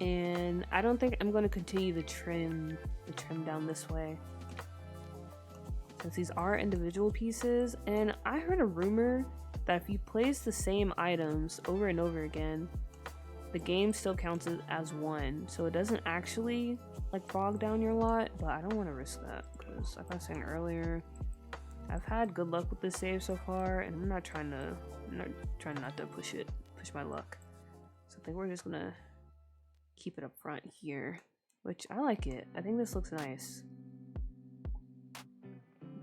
And I don't think I'm going to continue the trim down this way. Since these are individual pieces, and I heard a rumor that if you place the same items over and over again, the game still counts it as one. So it doesn't actually like bog down your lot, but I don't want to risk that because like I was saying earlier, I've had good luck with this save so far, and I'm not trying not to push my luck. So I think we're just gonna keep it up front here, which I like it. I think this looks nice.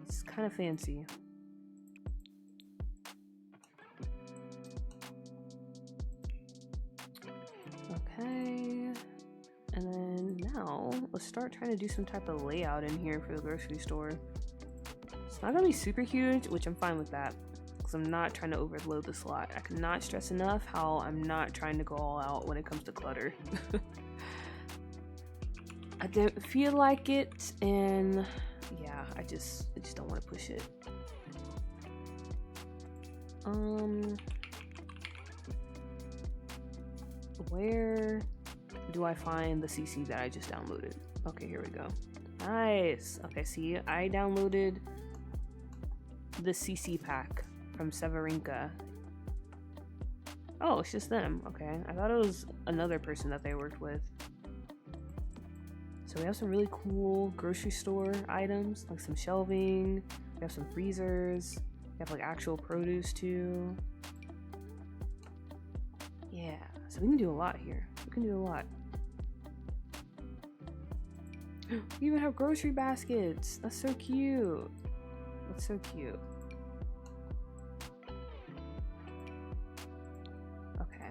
It's kind of fancy. Okay. And then now let's start trying to do some type of layout in here for the grocery store. It's not gonna be super huge, which I'm fine with that, because I'm not trying to overload the slot. I cannot stress enough how I'm not trying to go all out when it comes to clutter. I don't feel like it, and yeah, I just don't want to push it. Where do I find the CC that I just downloaded? Okay, here we go. Nice. Okay, see, I downloaded the CC pack from Severinka. Oh, it's just them. Okay, I thought it was another person that they worked with. So we have some really cool grocery store items, like some shelving. We have some freezers. We have like actual produce too. Yeah, so we can do a lot here. We can do a lot. We even have grocery baskets. That's so cute. That's so cute. Okay,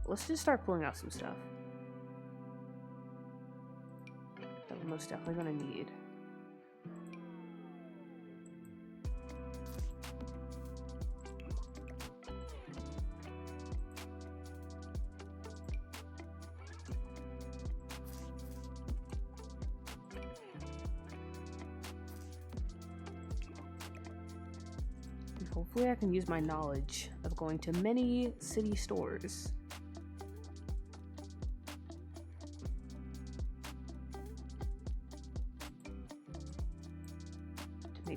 let's just start pulling out some stuff that we're most definitely gonna need. Hopefully I can use my knowledge of going to many city stores.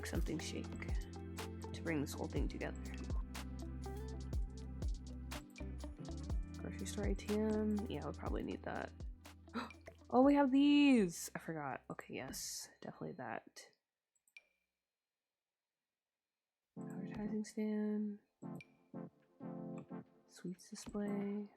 make something shake to bring this whole thing together. Grocery store ATM. Yeah, we'll probably need that. Oh, we have these! I forgot. Okay, yes. Definitely that. Advertising stand. Sweets display.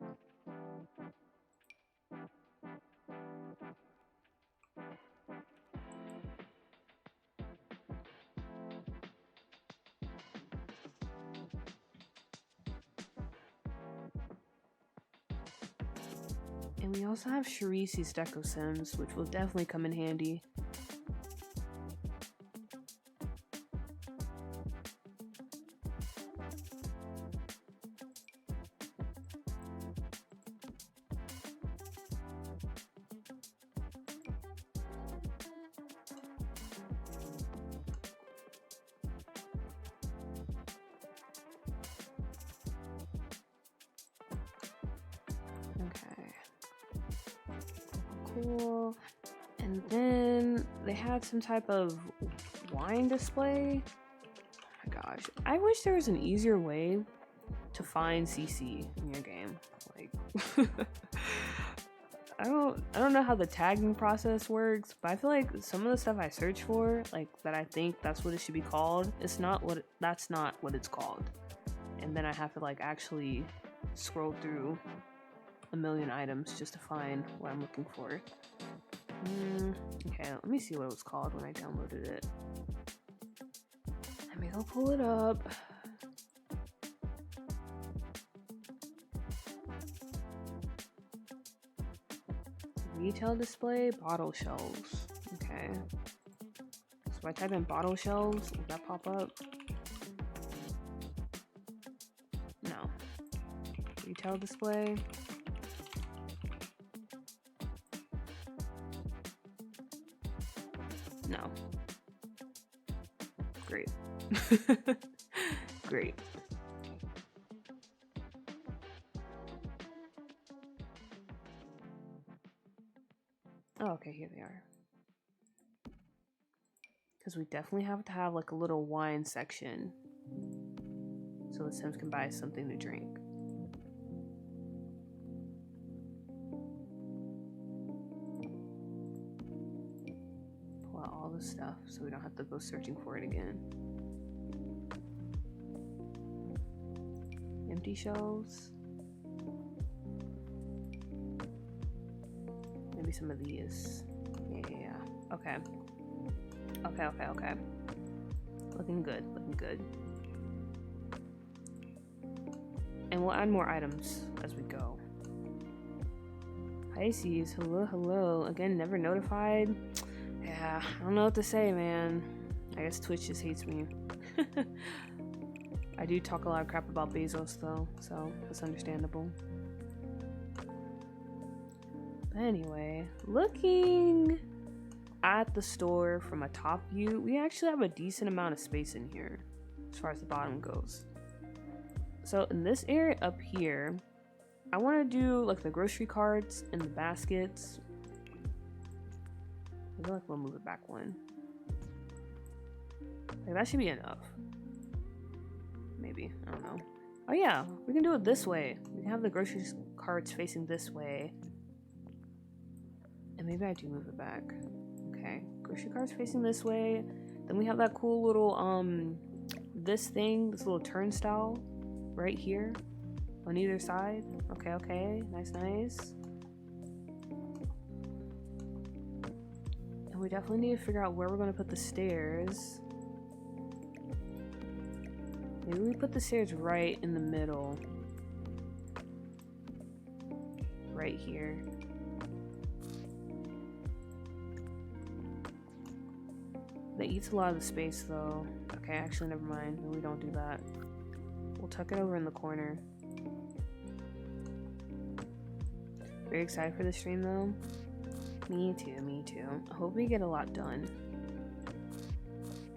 And we also have Sharice's Deco Sims, which will definitely come in handy. Cool. And then they had some type of wine display. Oh my gosh. I wish there was an easier way to find CC in your game. Like I don't know how the tagging process works, but I feel like some of the stuff I search for, like that I think that's what it should be called, that's not what it's called. And then I have to like actually scroll through a million items just to find what I'm looking for. Okay, let me see what it was called when I downloaded it. Let me go pull it up. Retail display, bottle shelves. Okay. So if I type in bottle shelves, will that pop up? No. Retail display. No. Great. Great. Oh, okay, here they are. Because we definitely have to have like a little wine section so the Sims can buy something to drink. Pull out all the stuff so we don't have to go searching for it again. Empty shelves. Maybe some of these. Yeah. Okay. Okay. Looking good. And we'll add more items as we go. Pisces, hello. Again, never notified. Yeah, I don't know what to say, man. I guess Twitch just hates me. I do talk a lot of crap about Bezos, though, so that's understandable. But anyway, looking at the store from a top view, we actually have a decent amount of space in here as far as the bottom goes. So in this area up here, I want to do like the grocery carts and the baskets. I feel like we'll move it back one. Like that should be enough. Maybe, I don't know. Oh yeah, we can do it this way. We can have the grocery carts facing this way. And maybe I do move it back. Okay, grocery carts facing this way. Then we have that cool little, this little turnstile right here on either side. Okay, nice. And we definitely need to figure out where we're gonna put the stairs. Maybe we put the stairs right in the middle. Right here. That eats a lot of the space though. Okay, actually never mind. No, we don't do that. We'll tuck it over in the corner. Very excited for the stream though. Me too. I hope we get a lot done.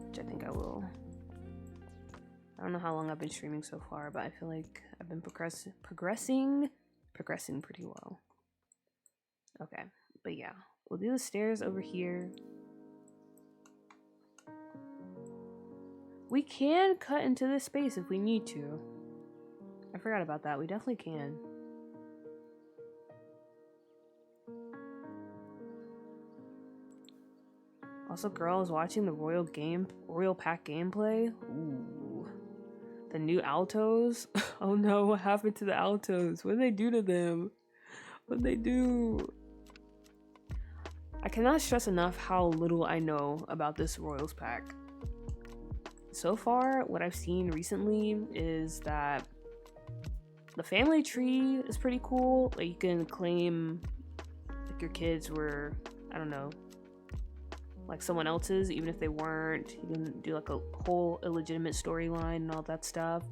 Which I think I will. I don't know how long I've been streaming so far, but I feel like I've been progressing pretty well. Okay, but yeah. We'll do the stairs over here. We can cut into this space if we need to. I forgot about that. We definitely can. Also, girl, I was watching the Royal Pack gameplay. Ooh. The new Altos. Oh no, what happened to the Altos? What did they do to them? What did they do? I cannot stress enough how little I know about this Royals Pack. So far, what I've seen recently is that the family tree is pretty cool. Like, you can claim like your kids were, I don't know, like someone else's, even if they weren't. You can do like a whole illegitimate storyline and all that stuff.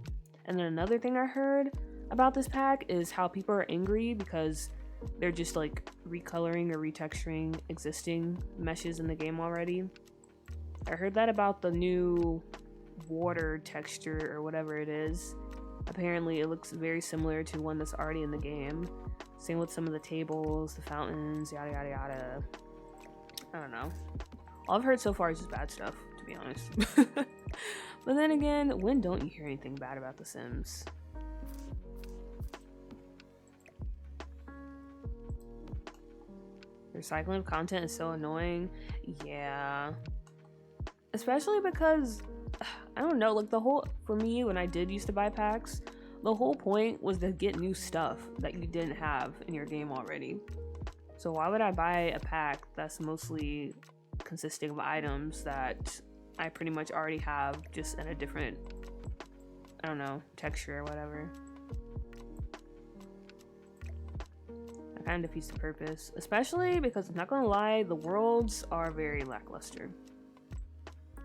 And then another thing I heard about this pack is how people are angry because they're just like recoloring or retexturing existing meshes in the game already. I heard that about the new water texture or whatever it is. Apparently it looks very similar to one that's already in the game. Same with some of the tables, the fountains, yada yada yada. I don't know. All I've heard so far is just bad stuff, to be honest. But then again, when don't you hear anything bad about The Sims? Recycling of content is so annoying. Yeah. Especially because, I don't know, like for me, when I did used to buy packs, the whole point was to get new stuff that you didn't have in your game already. So why would I buy a pack that's mostly consisting of items that I pretty much already have, just in a different, I don't know, texture or whatever? That kind of defeats the purpose, especially because I'm not gonna lie, the worlds are very lackluster.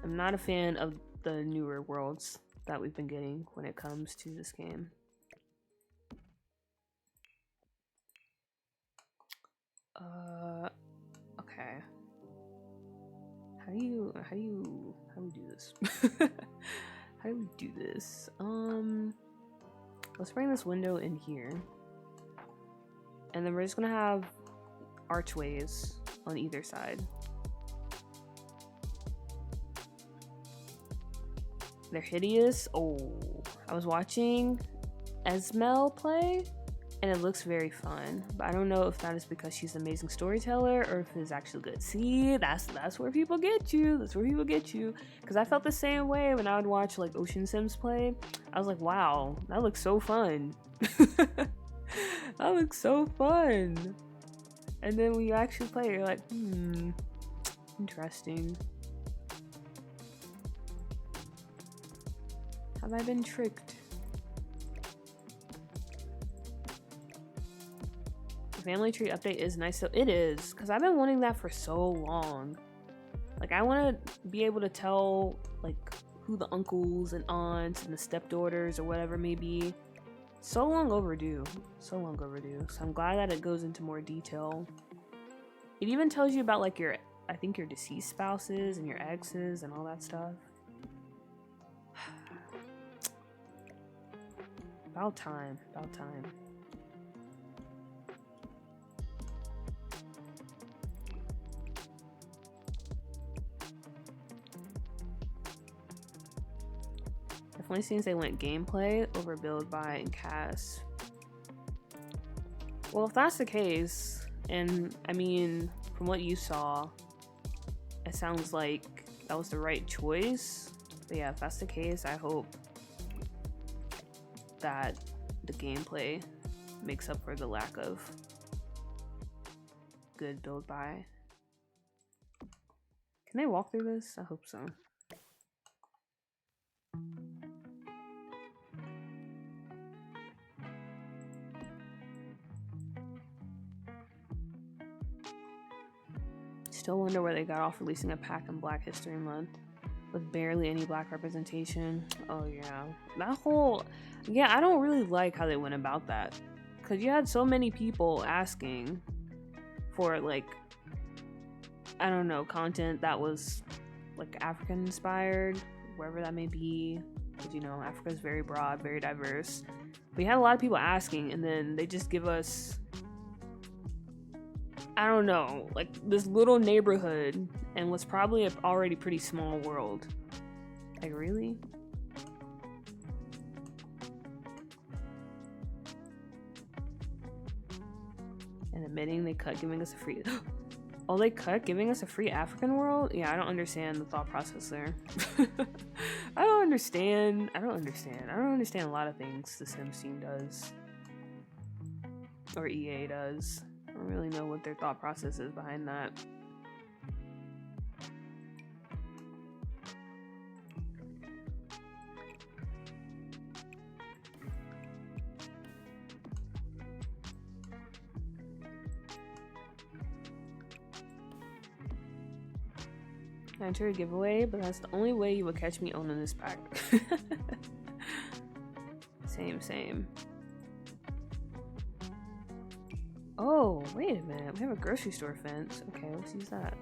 I'm not a fan of the newer worlds that we've been getting when it comes to this game. Okay. How do we do this? How do we do this? Let's bring this window in here. And then we're just gonna have archways on either side. They're hideous. Oh, I was watching Esmel play, and it looks very fun. But I don't know if that is because she's an amazing storyteller or if it's actually good. See, that's where people get you. That's where people get you. Because I felt the same way when I would watch like Ocean Sims play. I was like, wow, that looks so fun. That looks so fun. And then when you actually play, you're like, interesting. Have I been tricked? The family tree update is nice, so it is, because I've been wanting that for so long. Like, I want to be able to tell, like, who the uncles and aunts and the stepdaughters or whatever may be. So long overdue. So long overdue. So I'm glad that it goes into more detail. It even tells you about, like, I think your deceased spouses and your exes and all that stuff. About time. About time. Definitely seems they went gameplay over build, buy, and cast. Well, if that's the case, and I mean, from what you saw, it sounds like that was the right choice. But yeah, if that's the case, I hope that the gameplay makes up for the lack of good build buy. Can they walk through this? I hope so. Still wonder where they got off releasing a pack in Black History Month with barely any black representation. Oh yeah, that whole, yeah, I don't really like how they went about that, because you had so many people asking for, like, I don't know, content that was like African inspired, wherever that may be, because you know Africa is very broad, very diverse. But you had a lot of people asking, and then they just give us, I don't know, like this little neighborhood and what's probably an already pretty small world. Like, really? And admitting they cut giving us a free... Oh, they cut giving us a free African world? Yeah, I don't understand the thought process there. I don't understand. I don't understand a lot of things the Sims team does. Or EA does. I don't really know what their thought process is behind that. Enter a giveaway, but that's the only way you would catch me owning this pack. Same. Oh, wait a minute. We have a grocery store fence. Okay, let's use that.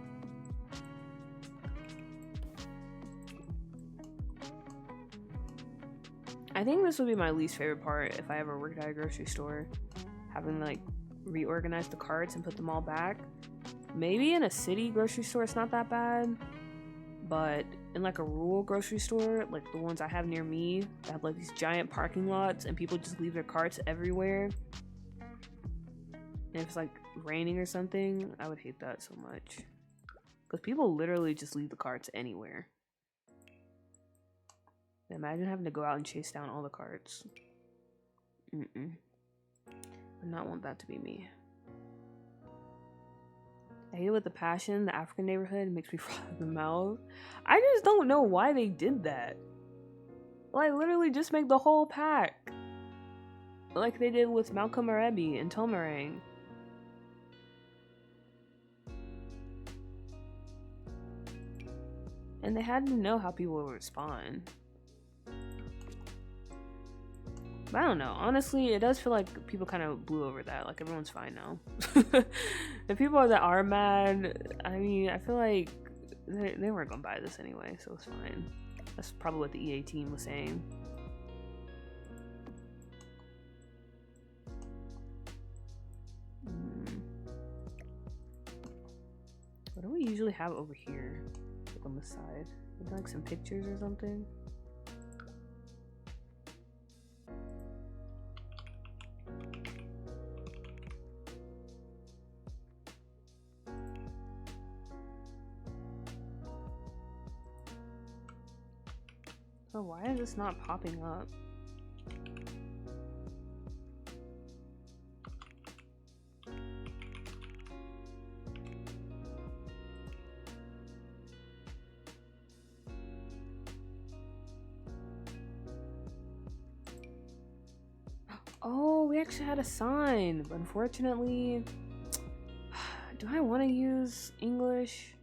I think this would be my least favorite part if I ever worked at a grocery store. Having to, like, reorganize the carts and put them all back. Maybe in a city grocery store it's not that bad. But in like a rural grocery store, like the ones I have near me, that have like these giant parking lots and people just leave their carts everywhere. And if it's like raining or something, I would hate that so much. Because people literally just leave the carts anywhere. Imagine having to go out and chase down all the carts. I would not want that to be me. I hate it with a passion. The African neighborhood makes me froth at the mouth. I just don't know why they did that. Like, literally just make the whole pack. Like they did with Malcolm Arebi and Tomarang. And they had to know how people would respond. But I don't know. Honestly, it does feel like people kind of blew over that. Like, everyone's fine now. The people that are mad, I mean, I feel like they weren't going to buy this anyway, so it's fine. That's probably what the EA team was saying. What do we usually have over here? Like on the side? Like some pictures or something? Oh, why is this not popping up? Oh, we actually had a sign, but unfortunately, do I want to use English?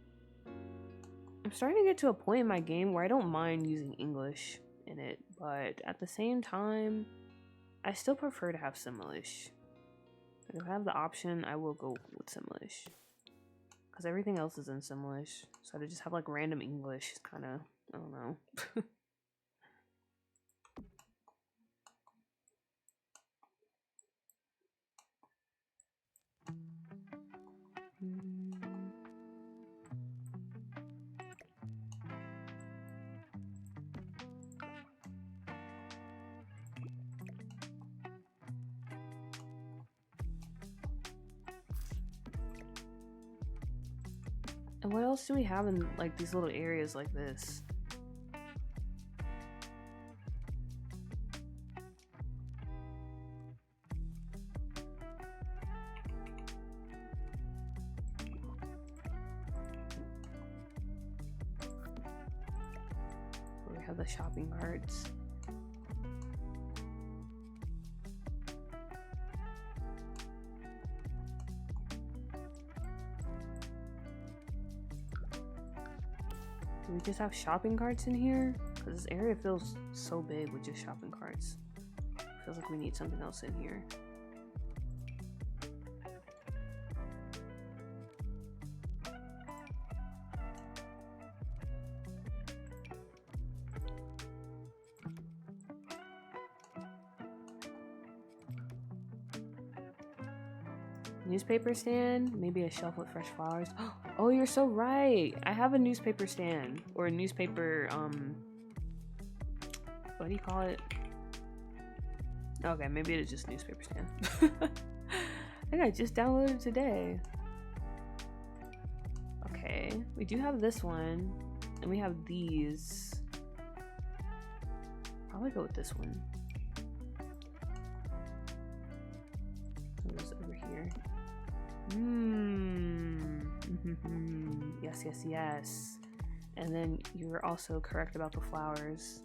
I'm starting to get to a point in my game where I don't mind using English in it, but at the same time, I still prefer to have Simlish. If I have the option, I will go with Simlish. Because everything else is in Simlish, so to just have like random English is kind of, I don't know. And what else do we have in like these little areas like this? Where we have the shopping carts. Do we just have shopping carts in here? Because this area feels so big with just shopping carts. Feels like we need something else in here. Newspaper stand, maybe a shelf with fresh flowers. Oh, you're so right. I have a newspaper stand or a newspaper do you call it? Okay, maybe it is just newspaper stand. I think I just downloaded it today. Okay, we do have this one, and we have these. Probably go with this one. What's over here? Yes, yes, yes. And then you're also correct about the flowers,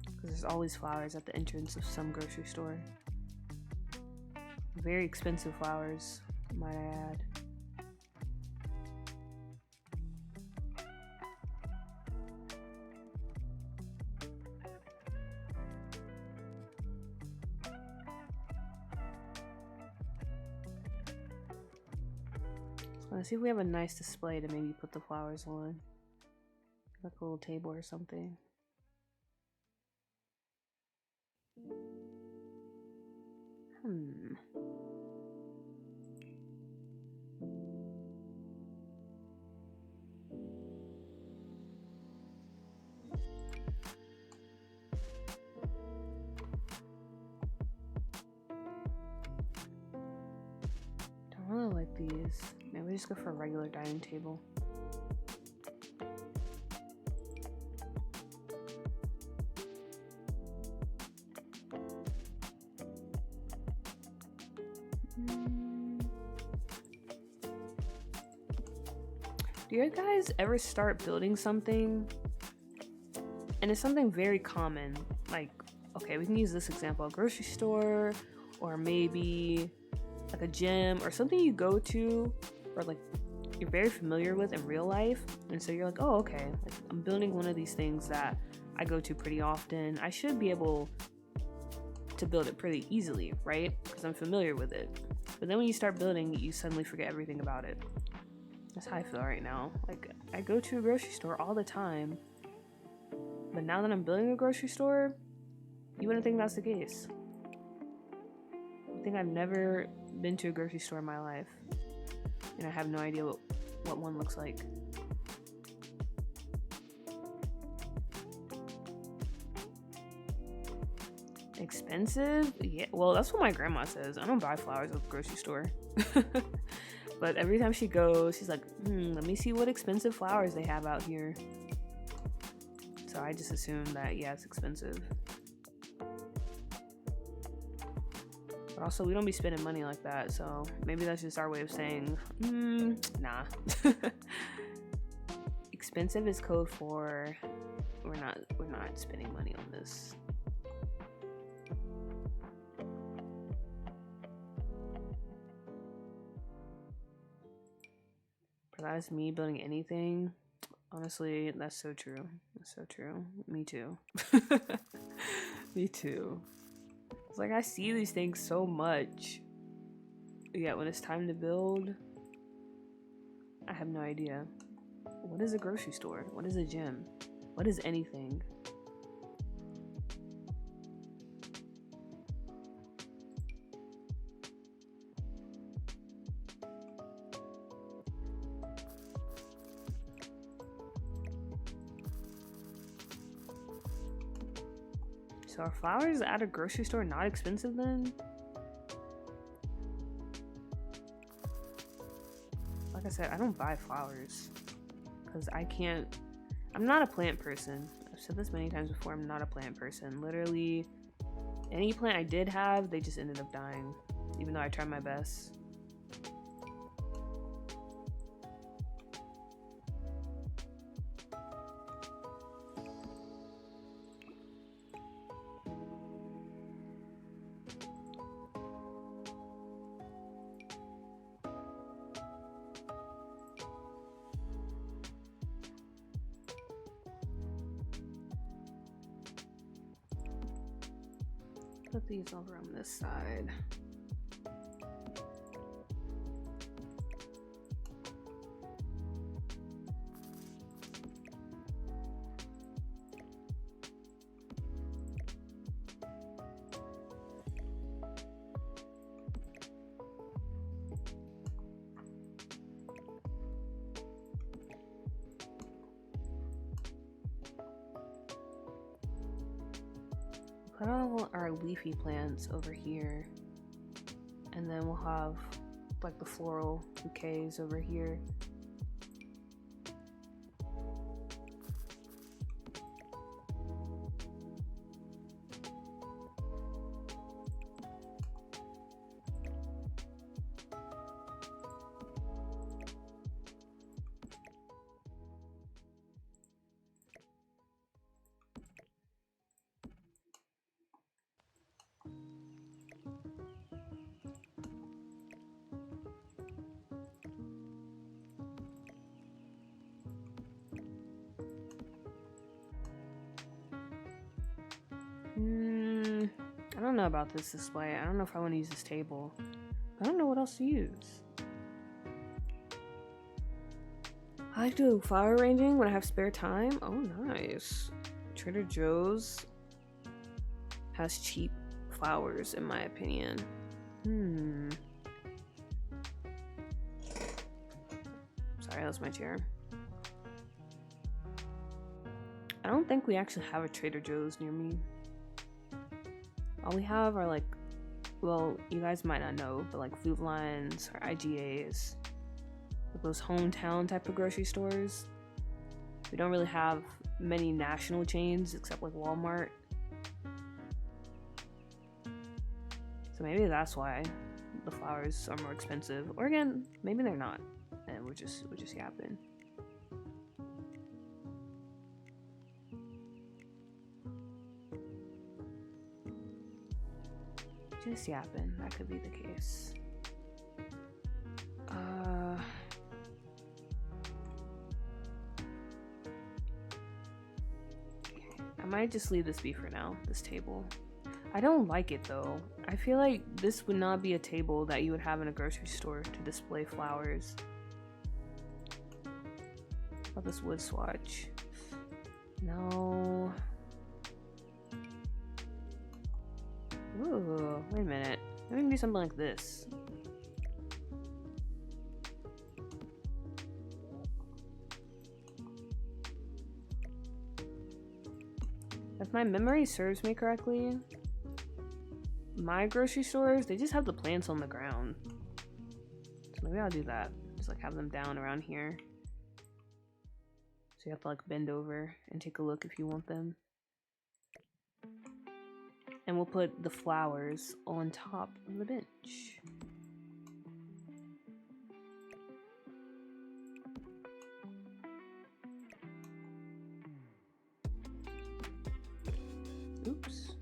because there's always flowers at the entrance of some grocery store. Very expensive flowers, might I add. Let's see if we have a nice display to maybe put the flowers on. Like a little table or something. Don't really like these. Maybe we just go for a regular dining table. Do you guys ever start building something and it's something very common? Like, okay, we can use this example, a grocery store, or maybe like a gym, or something you go to, or like you're very familiar with in real life. And so you're like, oh, okay, like, I'm building one of these things that I go to pretty often. I should be able to build it pretty easily, right? Because I'm familiar with it. But then when you start building, you suddenly forget everything about it. That's how I feel right now. Like, I go to a grocery store all the time, but now that I'm building a grocery store, you wouldn't think that's the case. I think I've never been to a grocery store in my life, and I have no idea what one looks like. Expensive? Yeah, well, that's what my grandma says. I don't buy flowers at the grocery store. But every time she goes, she's like, let me see what expensive flowers they have out here. So I just assume that, yeah, it's expensive. But also, we don't be spending money like that, so maybe that's just our way of saying, nah. Expensive is code for we're not spending money on this. That's me building anything. Honestly, that's so true. That's so true. Me too. Me too. It's like I see these things so much. Yet when it's time to build, I have no idea. What is a grocery store? What is a gym? What is anything? So are flowers at a grocery store not expensive then? Like I said, I don't buy flowers because I'm not a plant person. I've said this many times before, I'm not a plant person. Literally, any plant I did have, they just ended up dying, even though I tried my best. Put these over on this side. put all our leafy plants over here. And then we'll have like the floral bouquets over here. I don't know about this display. I don't know if I want to use this table. I don't know what else to use. I like to do flower arranging when I have spare time. Oh, nice. Trader Joe's has cheap flowers, in my opinion. Sorry, that was my chair. I don't think we actually have a Trader Joe's near me. All we have are like, well, you guys might not know, but like Food Lines or IGAs, like those hometown type of grocery stores. We don't really have many national chains except like Walmart. So maybe that's why the flowers are more expensive. Or again, maybe they're not, and we're just yapping. Just yapping. That could be the case. I might just leave this be for now, this table. I don't like it though. I feel like this would not be a table that you would have in a grocery store to display flowers. How about this wood swatch? No. Ooh, wait a minute. Maybe we can do something like this. If my memory serves me correctly, my grocery stores, they just have the plants on the ground. So maybe I'll do that. Just like have them down around here. So you have to like bend over and take a look if you want them. And we'll put the flowers on top of the bench. Oops.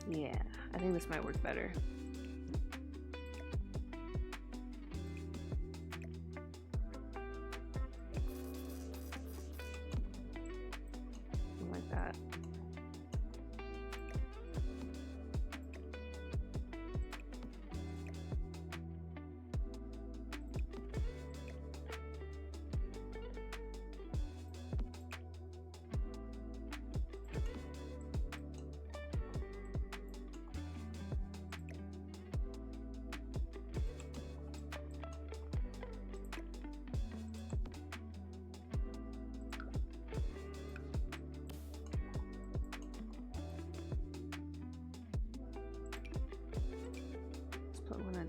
Yeah, I think this might work better. Like that.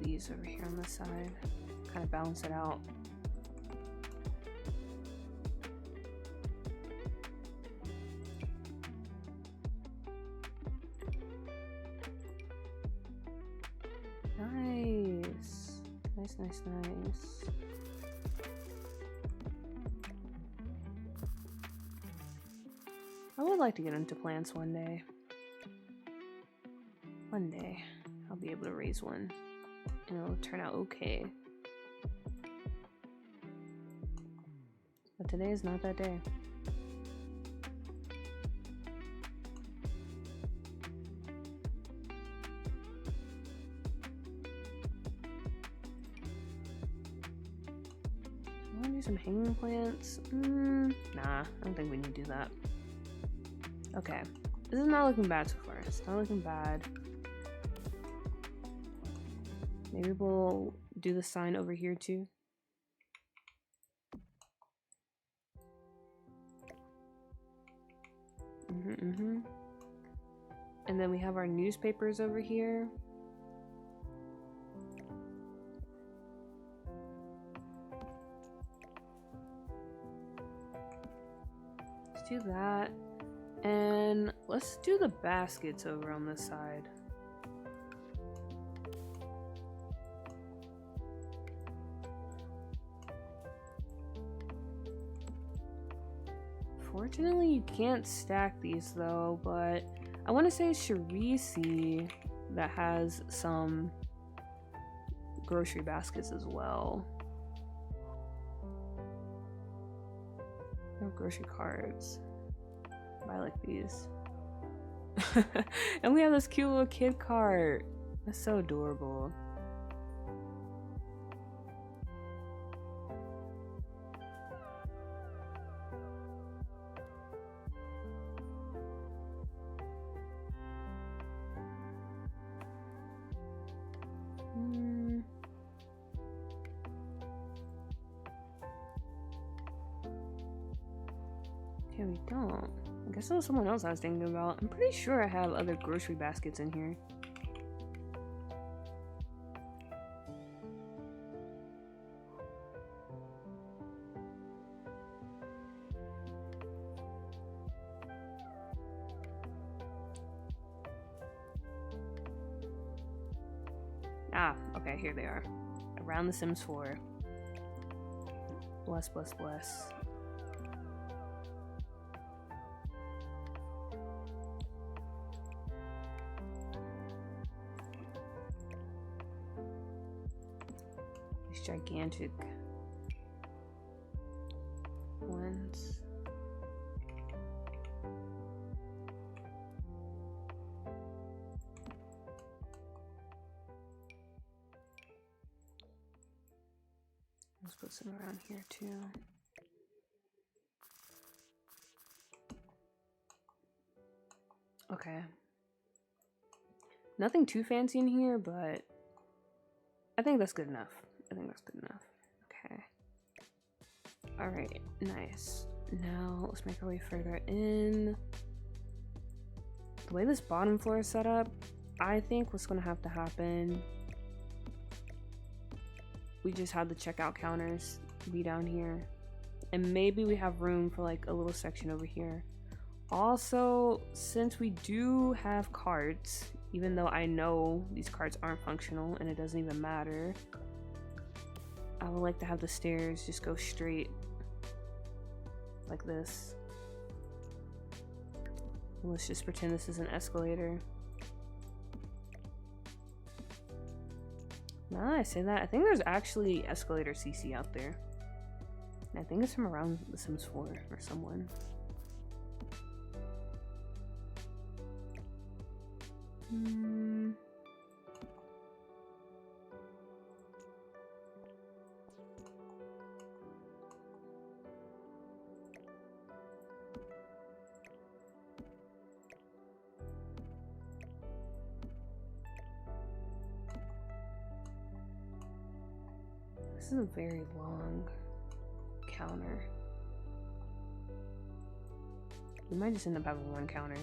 These over here on this side, kind of balance it out. Nice. Nice, nice, nice. I would like to get into plants one day. One day, I'll be able to raise one. And it'll turn out okay. But today is not that day. I want to do some hanging plants. Nah, I don't think we need to do that. Okay, this is not looking bad so far. It's not looking bad. Maybe we'll do the sign over here too. And then we have our newspapers over here. Let's do that. And let's do the baskets over on this side. Fortunately, you can't stack these though, but I want to say Charisi that has some grocery baskets as well. No grocery carts. I like these. And we have this cute little kid cart. That's so adorable. Okay, we don't. I guess it was someone else I was thinking about. I'm pretty sure I have other grocery baskets in here. Ah, okay, here they are. Around the Sims 4. Bless, bless, bless. These gigantic ones. Let's put some around here too. Okay. Nothing too fancy in here, but I think that's good enough. I think that's good enough. Okay. Alright, nice. Now let's make our way further in. The way this bottom floor is set up, I think what's gonna have to happen, we just have the checkout counters be down here. And maybe we have room for like a little section over here. Also, since we do have carts, even though I know these carts aren't functional and it doesn't even matter, I would like to have the stairs just go straight like this. Let's just pretend this is an escalator. Now that I say that, I think there's actually escalator CC out there. And I think it's from around The Sims 4 or someone. This is a very long counter. We might just end up having one counter.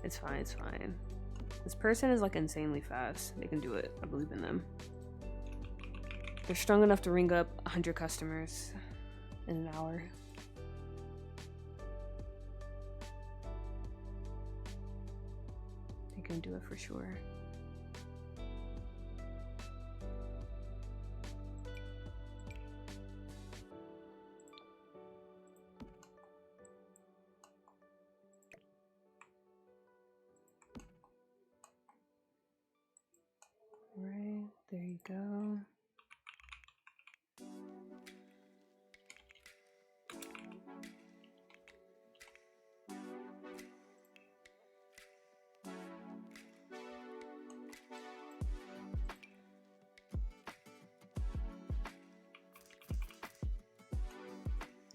It's fine, it's fine. This person is like insanely fast. They can do it. I believe in them. They're strong enough to ring up 100 customers in an hour. They can do it for sure. Right, there you go.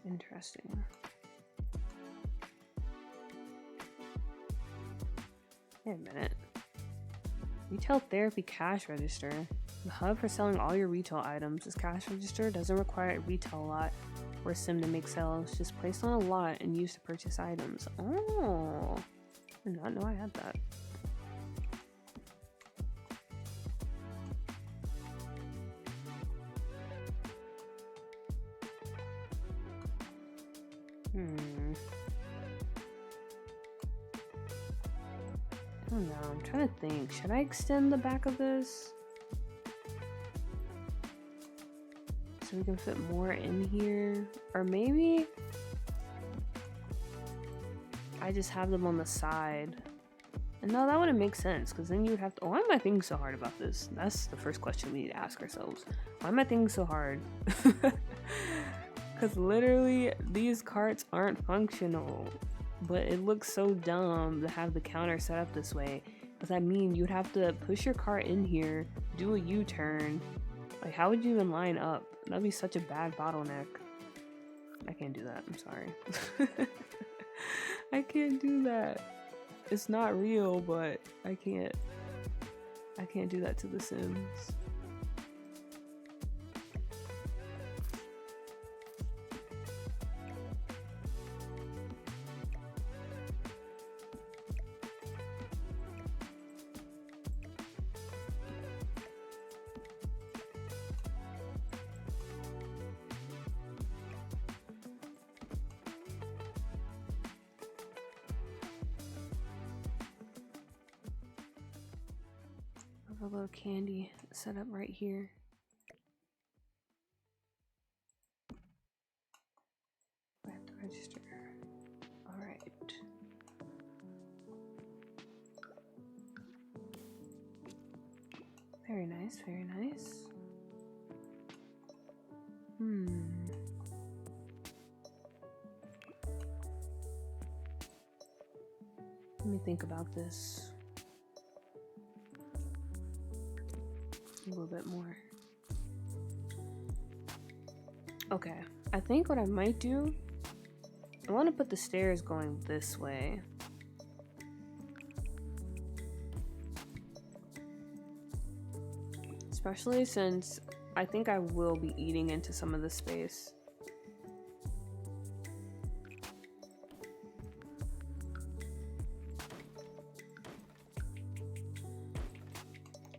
Interesting. Wait a minute. Retail therapy cash register. The hub for selling all your retail items. This cash register doesn't require a retail lot for a sim to make sales. Just placed on a lot and used to purchase items. Oh, I did not know I had that. I don't know. I'm trying to think. Should I extend the back of this? So we can fit more in here? Or maybe I just have them on the side. And no, that wouldn't make sense, because then you would have to... Why am I thinking so hard about this? That's the first question we need to ask ourselves. Why am I thinking so hard? Because literally, these carts aren't functional. But it looks so dumb to have the counter set up this way. Does that mean you'd have to push your cart in here, do a U-turn? Like, how would you even line up? That'd be such a bad bottleneck. I can't do that. I'm sorry. I can't do that. It's not real, but I can't do that to The Sims. A little candy set up right here. I have to register. Alright. Very nice, very nice. Let me think about this a little bit more. Okay, I think what I might do, I want to put the stairs going this way. Especially since I think I will be eating into some of the space.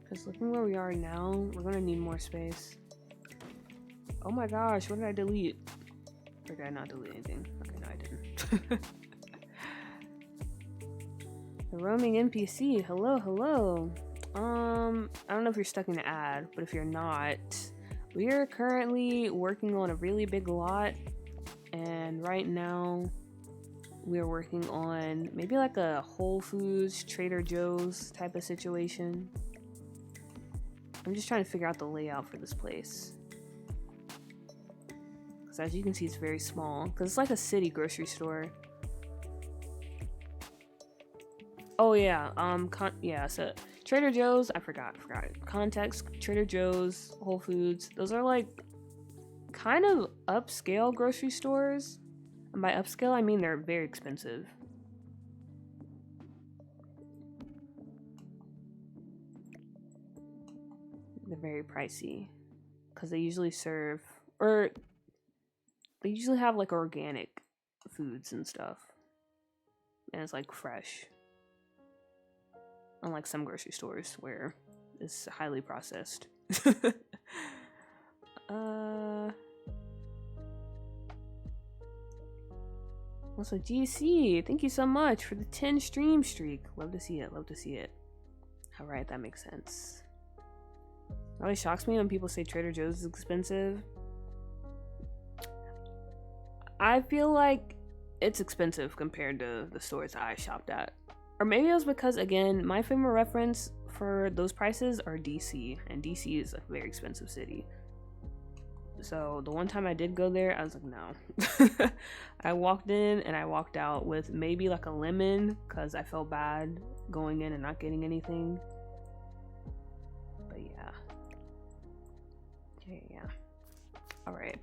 Because looking where we are now, we're gonna need more space. Oh my gosh, what did I delete? Or did I not delete anything? Okay, no, I didn't. The roaming NPC, hello, hello. I don't know if you're stuck in the ad, but if you're not, we are currently working on a really big lot, and right now we're working on maybe like a Whole Foods, Trader Joe's type of situation. I'm just trying to figure out the layout for this place. Because as you can see, it's very small. Because it's like a city grocery store. Oh yeah, so Trader Joe's, I forgot it. Context, Trader Joe's, Whole Foods, those are like kind of upscale grocery stores. And by upscale, I mean they're very expensive. They're very pricey. Because they usually serve, or they usually have like organic foods and stuff. And it's like fresh. Unlike some grocery stores where it's highly processed. Also, GC, thank you so much for the 10 stream streak. Love to see it, love to see it. Alright, that makes sense. It always shocks me when people say Trader Joe's is expensive. I feel like it's expensive compared to the stores that I shopped at. Or maybe it was because, again, my frame of reference for those prices are DC, and DC is a very expensive city. So the one time I did go there, I was like, no. I walked in and I walked out with maybe like a lemon because I felt bad going in and not getting anything. But yeah. Yeah. All right.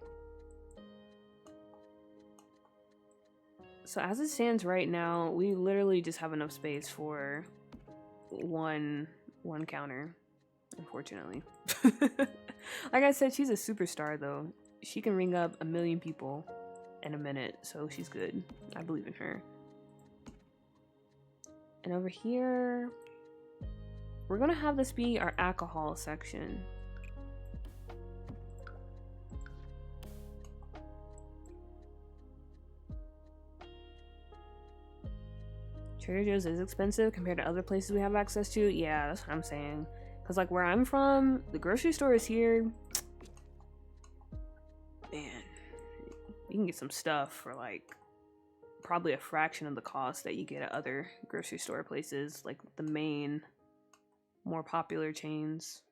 So as it stands right now, we literally just have enough space for one counter, unfortunately. Like I said, she's a superstar though. she can ring up 1,000,000 people in a minute, so she's good. I believe in her. And over here, we're gonna have this be our alcohol section. Trader Joe's is expensive compared to other places we have access to. Yeah, that's what I'm saying. Because, like, where I'm from, the grocery store is here. Man, you can get some stuff for, like, probably a fraction of the cost that you get at other grocery store places, like the main, more popular chains.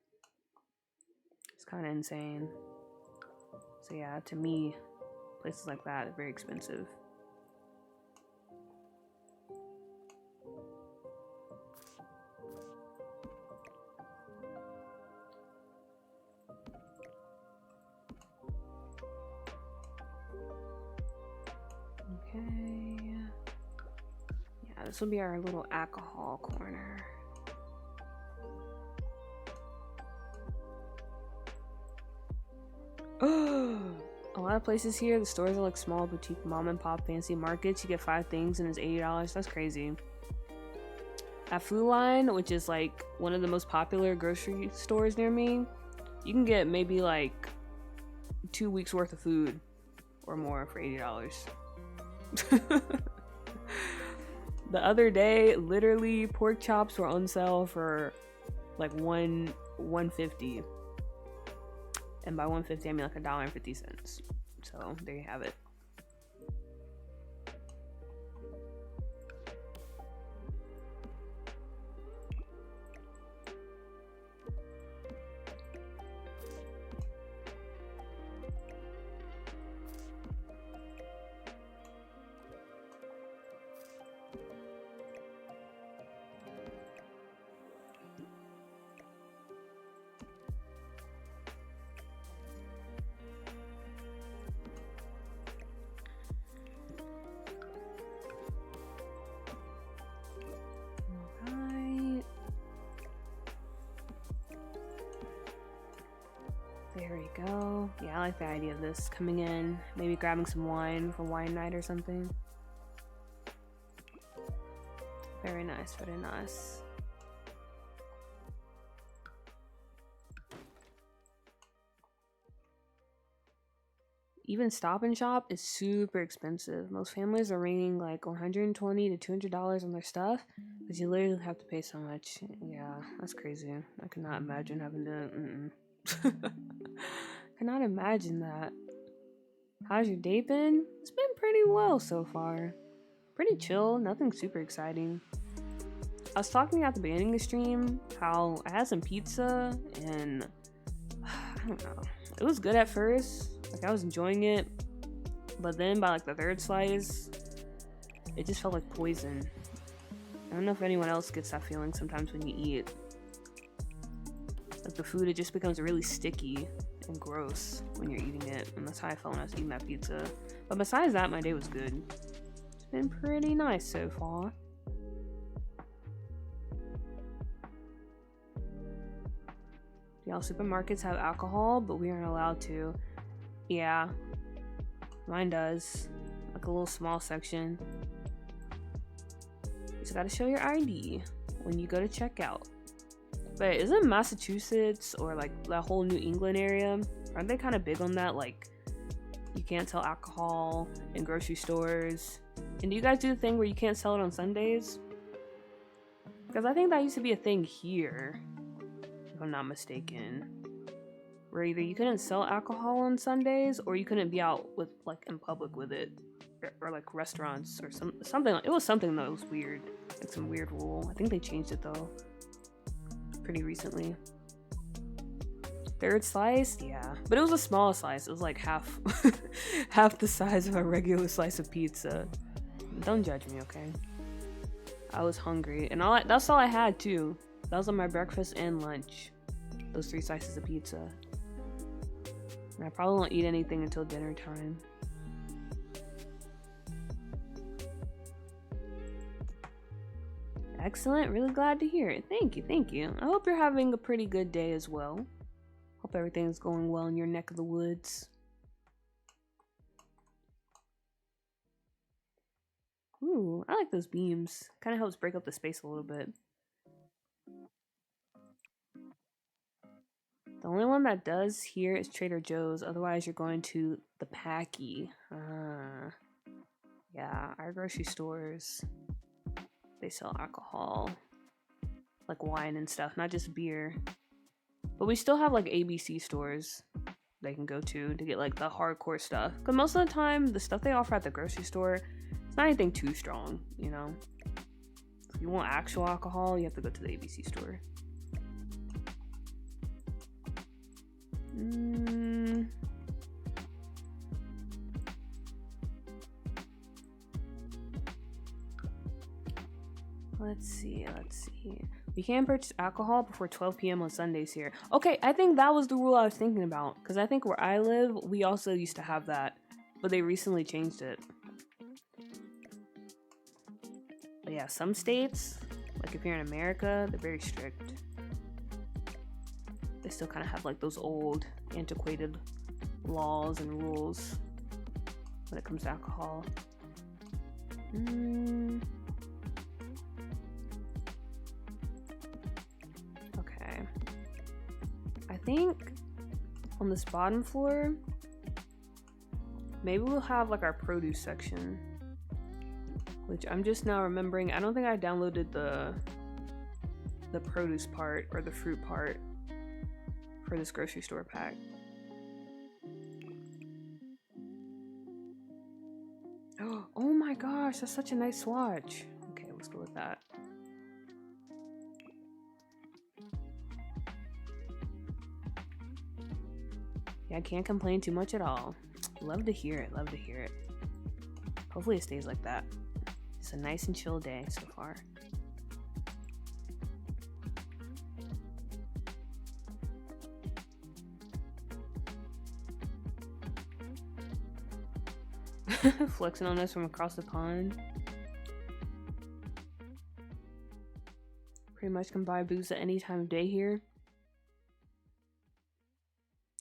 It's kind of insane. So, yeah, to me, places like that are very expensive. Okay. Yeah, this will be our little alcohol corner. A lot of places here, the stores are like small boutique mom and pop fancy markets. You get 5 things and it's $80. That's crazy. At Food Line, which is like one of the most popular grocery stores near me, you can get maybe like 2 weeks worth of food or more for $80. The other day, literally, pork chops were on sale for like $1.50, and by $1.50 I mean like $1.50. So there you have it. There we go. Yeah, I like the idea of this coming in. Maybe grabbing some wine for wine night or something. Very nice, very nice. Even Stop and Shop is super expensive. Most families are ringing like $120 to $200 on their stuff because you literally have to pay so much. Yeah, that's crazy. I cannot imagine having to. Cannot imagine that. How's your day been? It's been pretty well so far. Pretty chill, nothing super exciting. I was talking at the beginning of the stream how I had some pizza and I don't know. It was good at first. Like I was enjoying it. But then by like the 3rd slice, it just felt like poison. I don't know if anyone else gets that feeling sometimes when you eat. Like the food, it just becomes really sticky and gross when you're eating it. And that's how I felt when I was eating that pizza. But besides that, my day was good. It's been pretty nice so far. Y'all, supermarkets have alcohol, but we aren't allowed to. Yeah, mine does. Like a little small section. You just gotta show your ID when you go to checkout. But isn't Massachusetts or like that whole New England area, aren't they kind of big on that? Like, you can't sell alcohol in grocery stores. And do you guys do the thing where you can't sell it on Sundays? Because I think that used to be a thing here, if I'm not mistaken. Where either you couldn't sell alcohol on Sundays or you couldn't be out with like in public with it. Or like restaurants or something. It was something that was weird. Like some weird rule. I think they changed it though. Pretty recently. 3rd slice, yeah, but it was a small slice. It was like half half the size of a regular slice of pizza. Don't judge me, okay? I was hungry, and that's all I had too. That was on my breakfast and lunch, those 3 slices of pizza. And I probably won't eat anything until dinner time. Excellent, really glad to hear it. Thank you, thank you. I hope you're having a pretty good day as well. Hope everything's going well in your neck of the woods. Ooh, I like those beams. Kind of helps break up the space a little bit. The only one that does here is Trader Joe's. Otherwise, you're going to the Packy. Yeah, our grocery stores, they sell alcohol. Like wine and stuff, not just beer. But we still have like ABC stores they can go to get like the hardcore stuff. Because most of the time, the stuff they offer at the grocery store, it's not anything too strong, you know? If you want actual alcohol, you have to go to the ABC store. Let's see. We can't purchase alcohol before 12 p.m. on Sundays here. Okay, I think that was the rule I was thinking about. Because I think where I live, we also used to have that. But they recently changed it. But yeah, some states, like if you're in America, they're very strict. They still kind of have like those old, antiquated laws and rules when it comes to alcohol. Okay. I think on this bottom floor, maybe we'll have like our produce section. Which I'm just now remembering. I don't think I downloaded the produce part or the fruit part for this grocery store pack. Oh my gosh, that's such a nice swatch. Okay, let's go with that. Yeah, I can't complain too much at all. Love to hear it, love to hear it. Hopefully it stays like that. It's a nice and chill day so far. Flexing on us from across the pond. Pretty much can buy booze at any time of day here.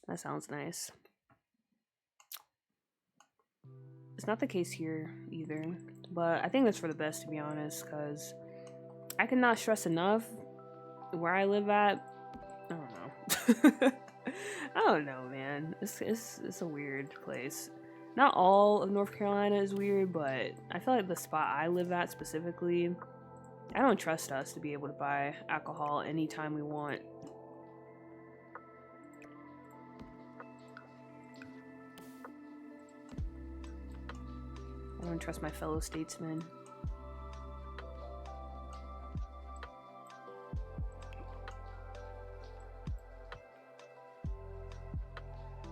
That sounds nice. It's not the case here either, but I think that's for the best, to be honest, because I cannot stress enough where I live at. I don't know. I don't know, man. It's a weird place. Not all of North Carolina is weird, but I feel like the spot I live at specifically, I don't trust us to be able to buy alcohol anytime we want. I don't trust my fellow statesmen.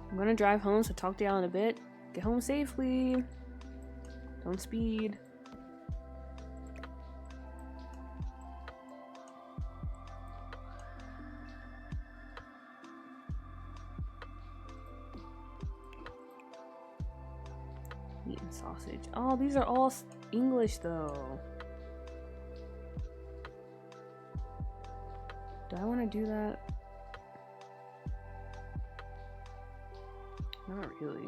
I'm gonna drive home, so talk to y'all in a bit. Get home safely. Don't speed. Meat and sausage. Oh, these are all English though. Do I want to do that? Not really.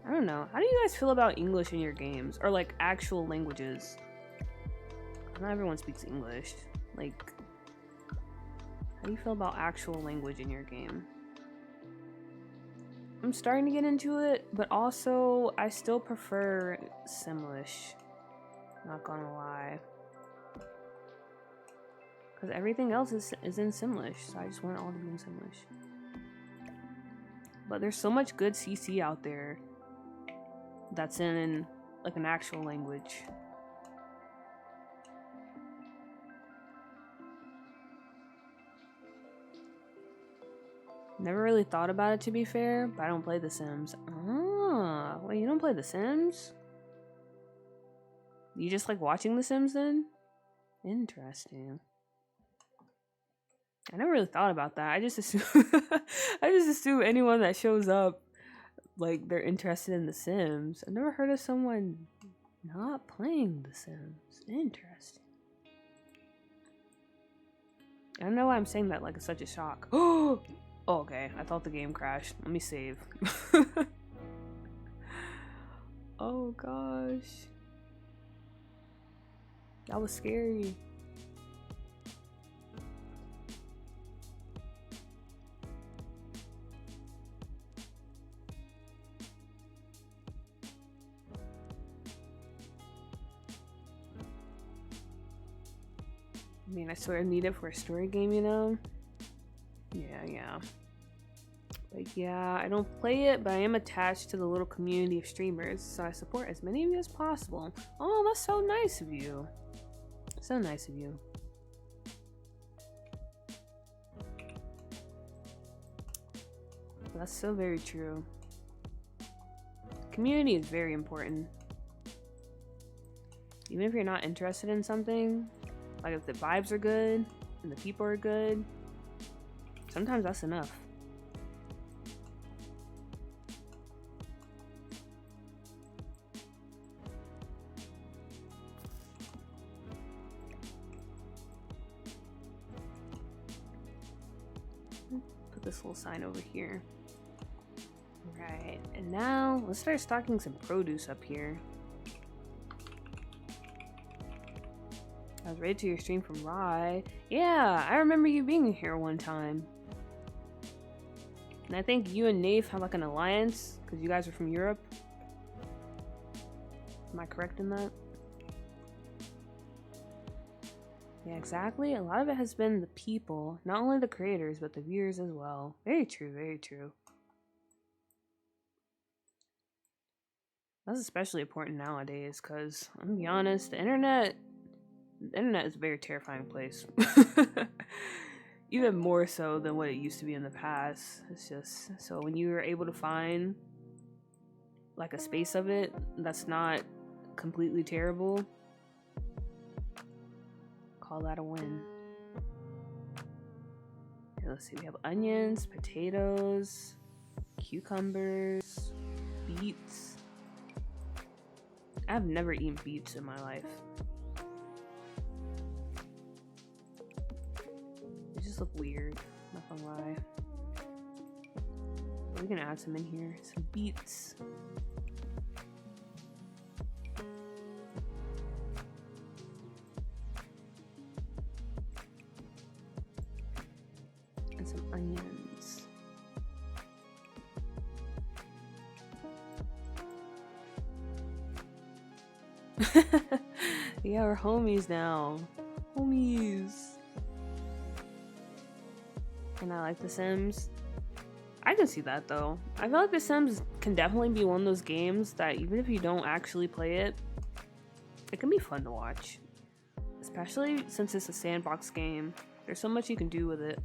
I don't know. How do you guys feel about English in your games? Or like actual languages? Not everyone speaks English. Like, how do you feel about actual language in your game? I'm starting to get into it, but also I still prefer Simlish. Not gonna lie. Because everything else is in Simlish, so I just want it all to be in Simlish. But there's so much good CC out there that's in like an actual language. Never really thought about it, to be fair, but I don't play The Sims. Ah, wait, you don't play The Sims? You just like watching The Sims then? Interesting. I never really thought about that. I just assume I just assume anyone that shows up, like, they're interested in The Sims. I've never heard of someone not playing The Sims. Interesting. I don't know why I'm saying that like it's such a shock. Oh, okay. I thought the game crashed. Let me save. Oh gosh. That was scary. I mean, I sort of need it for a story game, you know? Yeah. But yeah, I don't play it, but I am attached to the little community of streamers, so I support as many of you as possible. Oh, that's so nice of you. So nice of you. That's so very true. Community is very important. Even if you're not interested in something, like if the vibes are good and the people are good, sometimes that's enough. Put this little sign over here. Right, and now let's start stocking some produce up here. I was rated to your stream from Rye. Yeah, I remember you being here one time. And I think you and Nave have like an alliance because you guys are from Europe. Am I correct in that? Yeah, exactly. A lot of it has been the people, not only the creators, but the viewers as well. Very true, very true. That's especially important nowadays because, I'm gonna be honest, the internet is a very terrifying place. Even more so than what it used to be in the past. It's just, so when you are able to find like a space of it that's not completely terrible, call that a win. Okay, let's see, we have onions, potatoes, cucumbers, beets. I've never eaten beets in my life. They just look weird, not gonna lie. But we can add some in here. Some beets. And some onions. Yeah, we're homies now. Homies. And I like The Sims. I can see that though. I feel like The Sims can definitely be one of those games that even if you don't actually play it, it can be fun to watch. Especially since it's a sandbox game. There's so much you can do with it.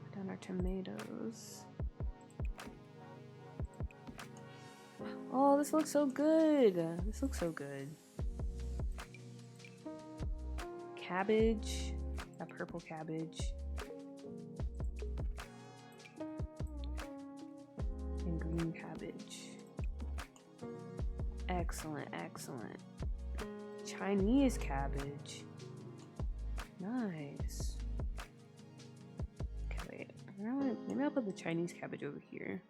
Put down our tomatoes. Oh, this looks so good. This looks so good. Cabbage. That purple cabbage. And green cabbage. Excellent, excellent. Chinese cabbage. Nice. Okay, wait. Maybe I'll put the Chinese cabbage over here.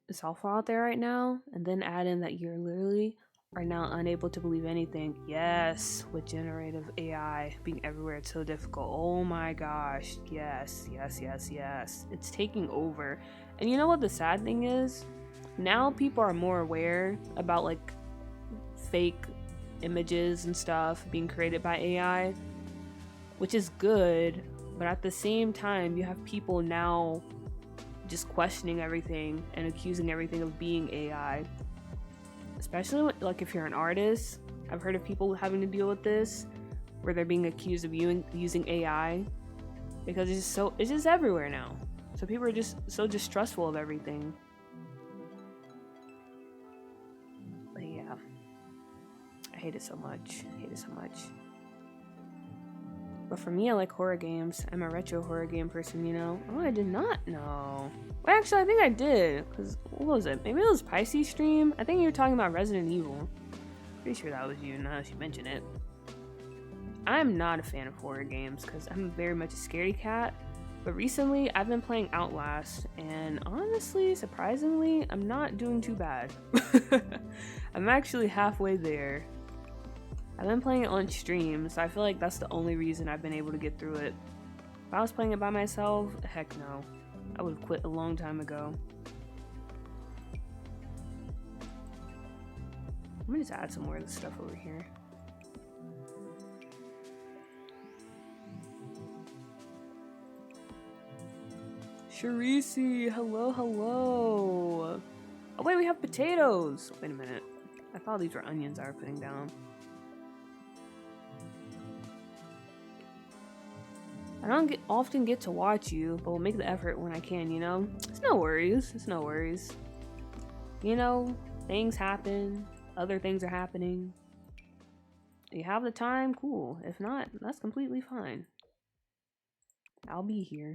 It's awful out there right now, and then add in that you're literally are now unable to believe anything. Yes, with generative AI being everywhere, it's so difficult. Oh my gosh, yes. It's taking over. And you know what the sad thing is? Now people are more aware about like fake images and stuff being created by AI, which is good, but at the same time, you have people now just questioning everything and accusing everything of being AI. Especially when, like if you're an artist, I've heard of people having to deal with this, where they're being accused of using AI, because it's just everywhere now. So people are just so distrustful of everything. But yeah, I hate it so much. But for me, I like horror games. I'm a retro horror game person, you know? Oh, I did not know. Well, actually, I think I did. Because, what was it? Maybe it was Pisces stream? I think you were talking about Resident Evil. Pretty sure that was you, now that you mention it. I'm not a fan of horror games because I'm very much a scaredy cat. But recently, I've been playing Outlast, and honestly, surprisingly, I'm not doing too bad. I'm actually halfway there. I've been playing it on stream, so I feel like that's the only reason I've been able to get through it. If I was playing it by myself, heck no. I would have quit a long time ago. Let me just add some more of this stuff over here. Sharisi, hello, hello. Oh wait, we have potatoes. Wait a minute. I thought these were onions I were putting down. I don't often get to watch you, but we'll make the effort when I can, you know? It's no worries. It's no worries. You know, things happen. Other things are happening. You have the time? Cool. If not, that's completely fine. I'll be here.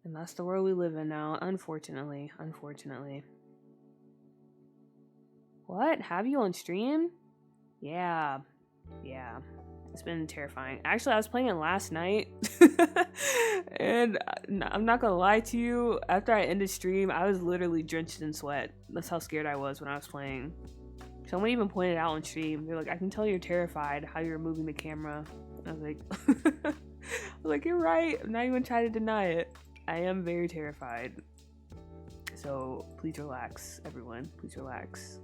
And that's the world we live in now, unfortunately. Unfortunately. What? Have you on stream? Yeah. Yeah. It's been terrifying. Actually, I was playing it last night. And I'm not gonna lie to you, after I ended stream, I was literally drenched in sweat. That's how scared I was when I was playing. Someone even pointed out on stream, they're like, I can tell you're terrified how you're moving the camera. I was like, I was like, you're right. I'm not even trying to deny it. I am very terrified. So please relax, everyone. Please relax.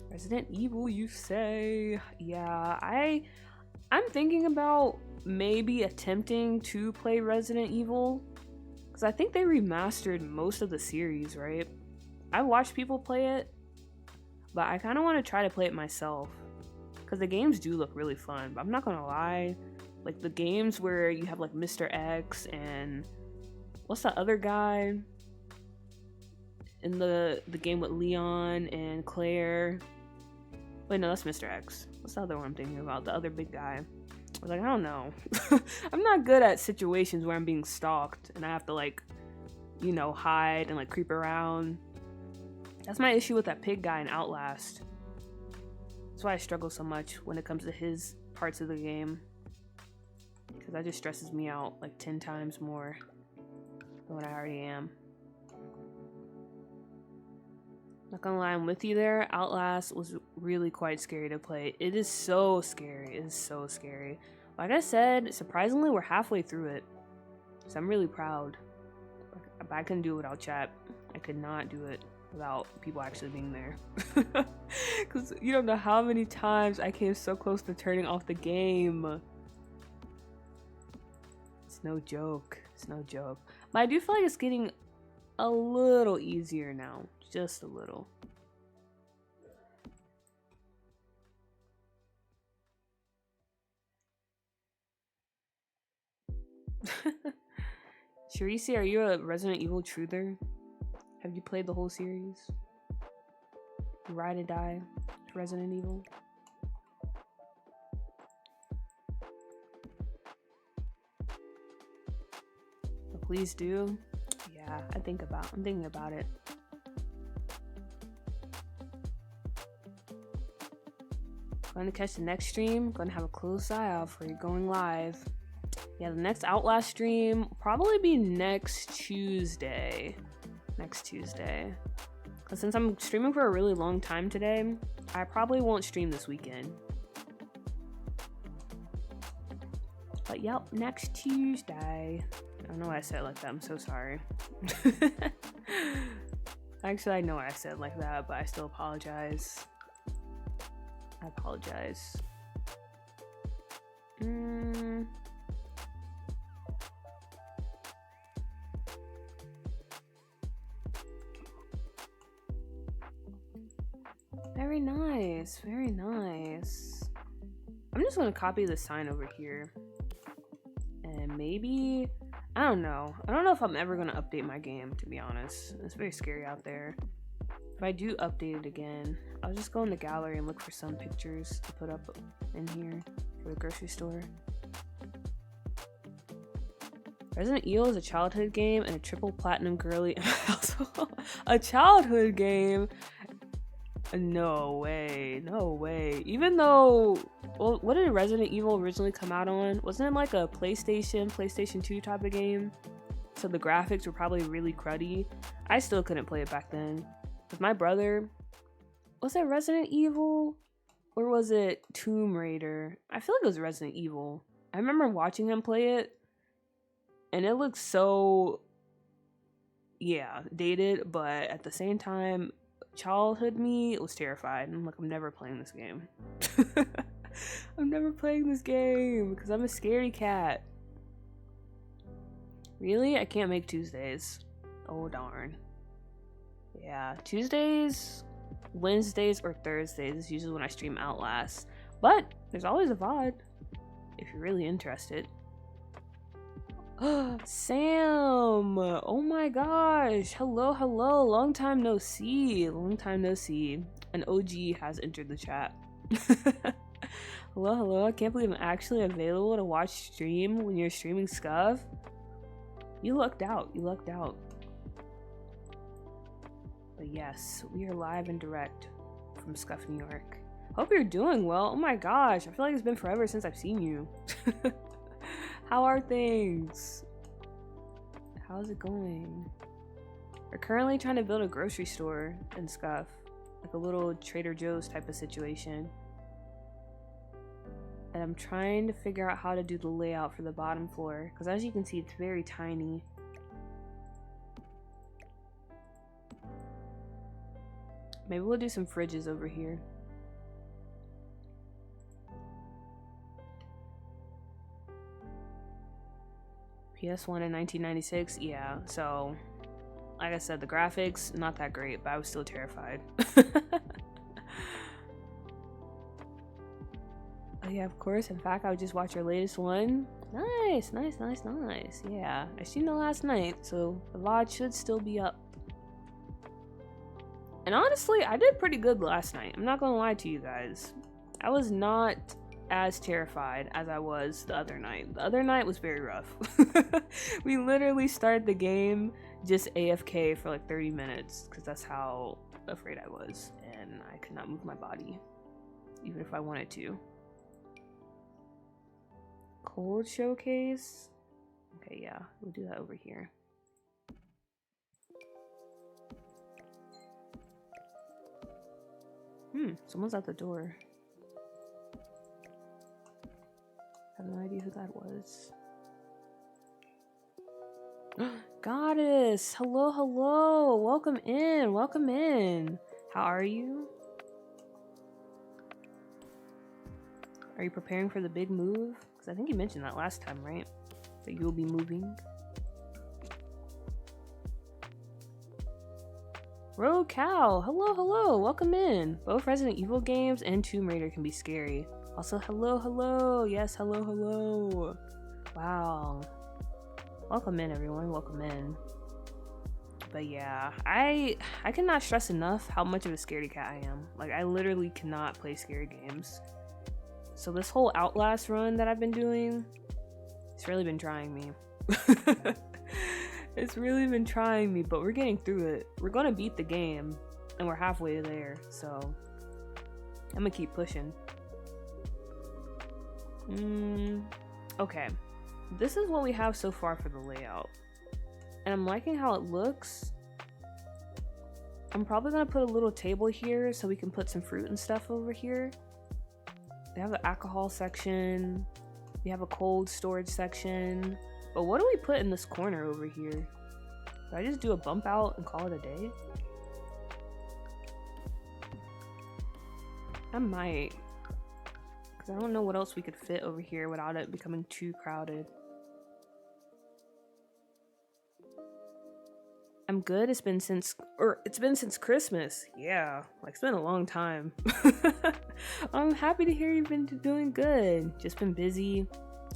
Resident Evil, you say? Yeah, I'm thinking about maybe attempting to play Resident Evil, because I think they remastered most of the series, right? I watched people play it, but I kind of want to try to play it myself, because the games do look really fun. But I'm not gonna lie, like the games where you have like Mr. X and what's the other guy in the game with Leon and Claire? Wait, no, that's Mr. X. What's the other one I'm thinking about? The other big guy. I was like, I don't know. I'm not good at situations where I'm being stalked and I have to like, you know, hide and like creep around. That's my issue with that pig guy in Outlast. That's why I struggle so much when it comes to his parts of the game. Because that just stresses me out like 10 times more than what I already am. Not gonna lie, I'm with you there. Outlast was really quite scary to play. It is so scary. It is so scary. Like I said, surprisingly, we're halfway through it. So I'm really proud. But I couldn't do it without chat. I could not do it without people actually being there. Because you don't know how many times I came so close to turning off the game. It's no joke. It's no joke. But I do feel like it's getting a little easier now. Just a little. Sharisi, are you a Resident Evil truther? Have you played the whole series? Ride or die to Resident Evil? Please do. Yeah, I'm thinking about it. Going to catch the next stream. Going to have a close eye out for you going live. Yeah, the next Outlast stream will probably be next Tuesday. Because since I'm streaming for a really long time today, I probably won't stream this weekend. But yep, next Tuesday. I don't know why I said it like that. I'm so sorry. Actually, I know what I said like that, but I still apologize. I apologize. Very nice, very nice. I'm just gonna copy the sign over here. And maybe, I don't know if I'm ever gonna update my game, to be honest. It's very scary out there. If if I do update it again, I'll just go in the gallery and look for some pictures to put up in here for the grocery store. Resident Evil is a childhood game and a triple platinum girly household. A childhood game? No way, no way. Even though, well, what did Resident Evil originally come out on? Wasn't it like a PlayStation 2 type of game? So the graphics were probably really cruddy. I still couldn't play it back then. With my brother, was it Resident Evil? Or was it Tomb Raider? I feel like it was Resident Evil. I remember watching him play it. And it looks so, yeah, dated, but at the same time, childhood me was terrified. I'm like, I'm never playing this game. I'm never playing this game because I'm a scaredy cat. Really? I can't make Tuesdays. Oh, darn. Yeah, Tuesdays, Wednesdays, or Thursdays is usually when I stream Outlast. But there's always a VOD if you're really interested. Sam! Oh my gosh! Hello, hello! Long time no see. Long time no see. An OG has entered the chat. Hello, hello. I can't believe I'm actually available to watch stream when you're streaming Scuff. You lucked out. You lucked out. But yes, we are live and direct from Scuff, New York. Hope you're doing well. Oh my gosh, I feel like it's been forever since I've seen you. How are things? How's it going? We're currently trying to build a grocery store in Scuff, like a little Trader Joe's type of situation. And I'm trying to figure out how to do the layout for the bottom floor, because as you can see, it's very tiny. Maybe we'll do some fridges over here. PS1 in 1996, yeah, so like I said, the graphics, not that great, but I was still terrified. Oh yeah, of course, in fact, I would just watch your latest one. Nice, nice, nice, nice, yeah. I seen it last night, so the VOD should still be up. And honestly, I did pretty good last night, I'm not gonna lie to you guys. I was not as terrified as I was the other night. The other night was very rough. We literally started the game just AFK for like 30 minutes because that's how afraid I was, and I could not move my body even if I wanted to. Cold showcase? Okay, yeah, we'll do that over here. Someone's at the door. I have no idea who that was. Goddess! Hello, hello! Welcome in! Welcome in! How are you? Are you preparing for the big move? Because I think you mentioned that last time, right? That you'll be moving. Rogue Cow! Hello, hello! Welcome in! Both Resident Evil games and Tomb Raider can be scary. Also, hello, hello! Yes, hello, hello! Wow. Welcome in, everyone. Welcome in. But yeah, I cannot stress enough how much of a scaredy cat I am. Like, I literally cannot play scary games. So this whole Outlast run that I've been doing, it's really been trying me. It's really been trying me, but we're getting through it. We're gonna beat the game, and we're halfway there, so I'm gonna keep pushing. Okay, this is what we have so far for the layout, and I'm liking how it looks. I'm probably gonna put a little table here so we can put some fruit and stuff over here. They have the alcohol section, we have a cold storage section, but what do we put in this corner over here? Do I just do a bump out and call it a day? I might, because I don't know what else we could fit over here without it becoming too crowded. I'm good. It's been since Christmas. Yeah, like it's been a long time. I'm happy to hear you've been doing good. Just been busy.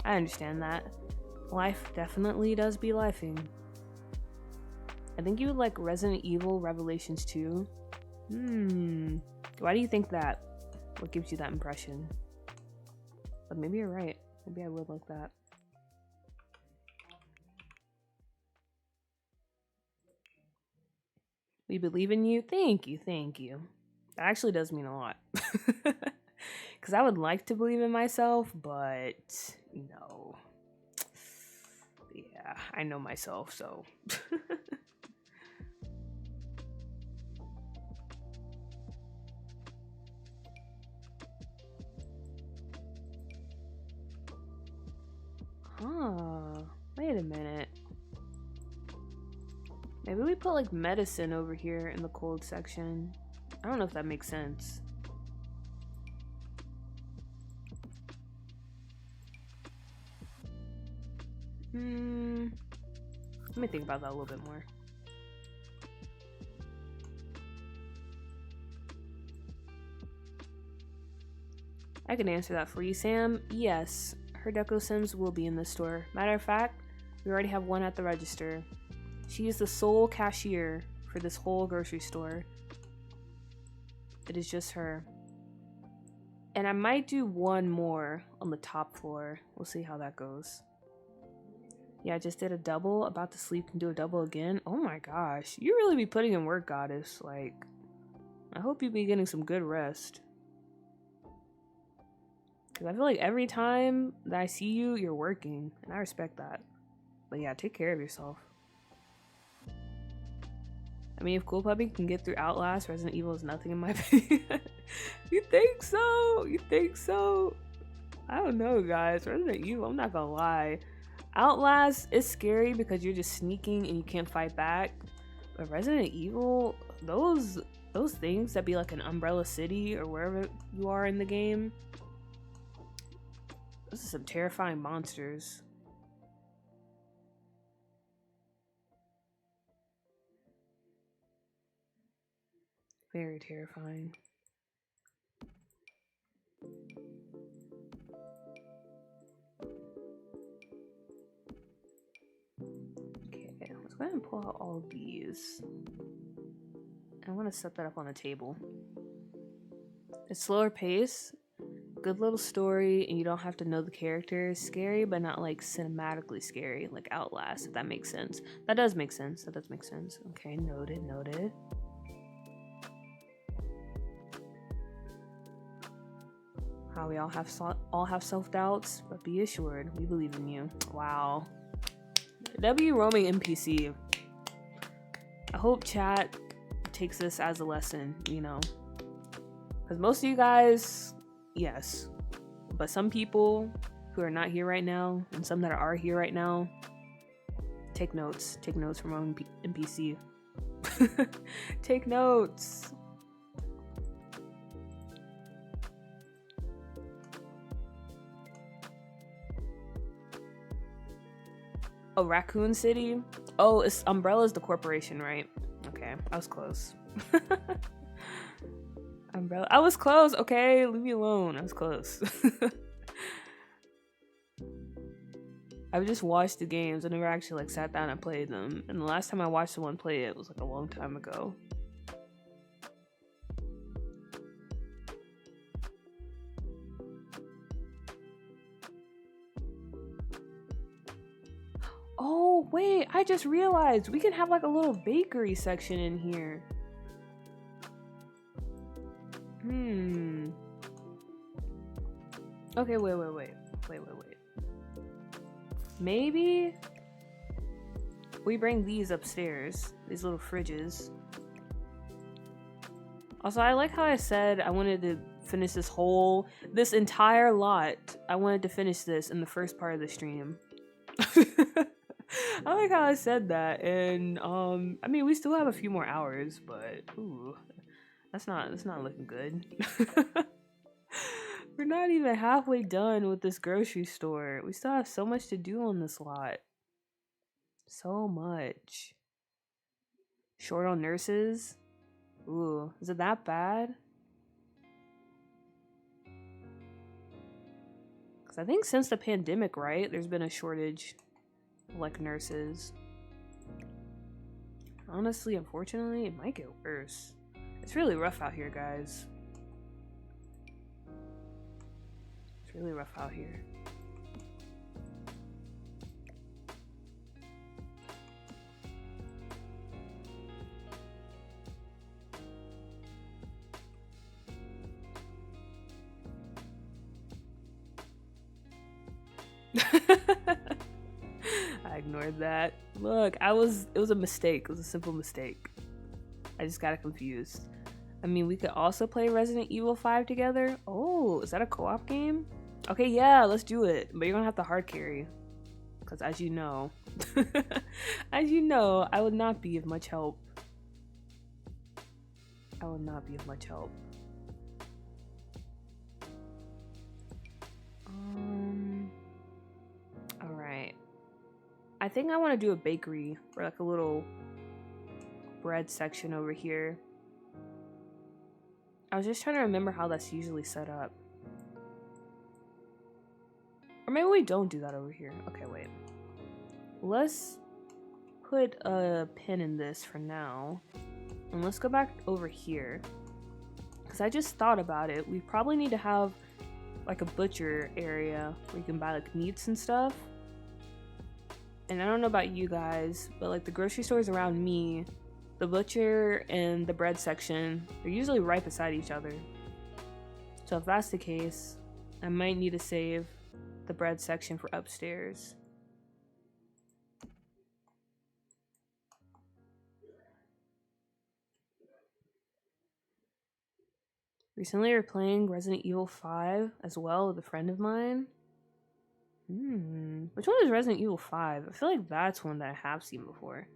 I understand that. Life definitely does be lifing. I think you would like Resident Evil Revelations 2. Why do you think that? What gives you that impression? But maybe you're right. Maybe I would like that. We believe in you. Thank you. Thank you. That actually does mean a lot. Because I would like to believe in myself, but no. Yeah, I know myself, so. Huh. Wait a minute. Maybe we put like medicine over here in the cold section. I don't know if that makes sense. Let me think about that a little bit more. I can answer that for you, Sam. Yes, her deco sims will be in the store. Matter of fact, we already have one at the register. She is the sole cashier for this whole grocery store. It is just her. And I might do one more on the top floor. We'll see how that goes. Yeah, I just did a double. About to sleep and do a double again. Oh my gosh. You really be putting in work, goddess. Like, I hope you be getting some good rest. Because I feel like every time that I see you, you're working. And I respect that. But yeah, take care of yourself. I mean, if Cool Puppy can get through Outlast, Resident Evil is nothing in my opinion. You think so? You think so? I don't know, guys. Resident Evil, I'm not gonna lie. Outlast is scary because you're just sneaking and you can't fight back. But Resident Evil, those things that be like an Umbrella City or wherever you are in the game, those are some terrifying monsters. Very terrifying. Okay, let's go ahead and pull out all of these. I want to set that up on the table. It's slower pace, good little story, and you don't have to know the characters. Scary, but not like cinematically scary, like Outlast, if that makes sense. That does make sense. That does make sense. Okay, noted, noted. How we all have self-doubts, but be assured, we believe in you. Wow. W roaming NPC. I hope chat takes this as a lesson, you know. Because most of you guys, yes. But some people who are not here right now, and some that are here right now, take notes. Take notes from roaming NPC. Take notes. Oh, Raccoon City? Oh, it's Umbrella's the corporation, right? Okay, I was close. Umbrella. I was close, okay? Leave me alone. I was close. I've just watched the games. I never actually like sat down and played them. And the last time I watched someone play it was like a long time ago. Oh, wait, I just realized we can have like a little bakery section in here. Okay, wait. Maybe we bring these upstairs, these little fridges. Also, I like how I said I wanted to finish this entire lot. I wanted to finish this in the first part of the stream. I like how I said that, and I mean, we still have a few more hours, but ooh, that's not looking good. We're not even halfway done with this grocery store. We still have so much to do on this lot. So much. Short on nurses? Ooh, is it that bad? Because I think since the pandemic, right, there's been a shortage of, like, nurses. Honestly, unfortunately, it might get worse. It's really rough out here, guys. It's really rough out here. I ignored that. Look, it was a mistake. It was a simple mistake. I just got it confused. I mean, we could also play Resident Evil 5 together. Oh, is that a co-op game? Okay, yeah, let's do it. But you're gonna have to hard carry. Because as you know, I would not be of much help. I would not be of much help. Alright. I think I want to do a bakery or like a little bread section over here. I was just trying to remember how that's usually set up. Or maybe we don't do that over here. Okay, wait. Let's put a pin in this for now. And let's go back over here. Because I just thought about it. We probably need to have like a butcher area where you can buy like meats and stuff. And I don't know about you guys, but like the grocery stores around me, the butcher and the bread section, they're usually right beside each other. So if that's the case, I might need to save the bread section for upstairs. Recently we're playing Resident Evil 5 as well with a friend of mine. Which one is Resident Evil 5? I feel like that's one that I have seen before.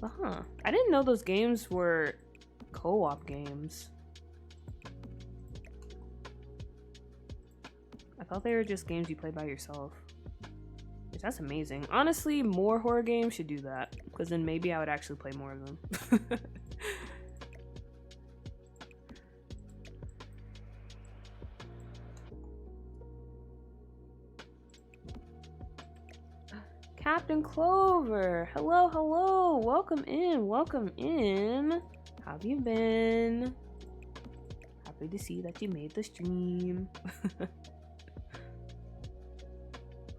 Huh. I didn't know those games were co-op games. I thought they were just games you played by yourself. Which, that's amazing. Honestly, more horror games should do that. Because then maybe I would actually play more of them. Captain Clover! Hello, hello! Welcome in, welcome in! How have you been? Happy to see that you made the stream.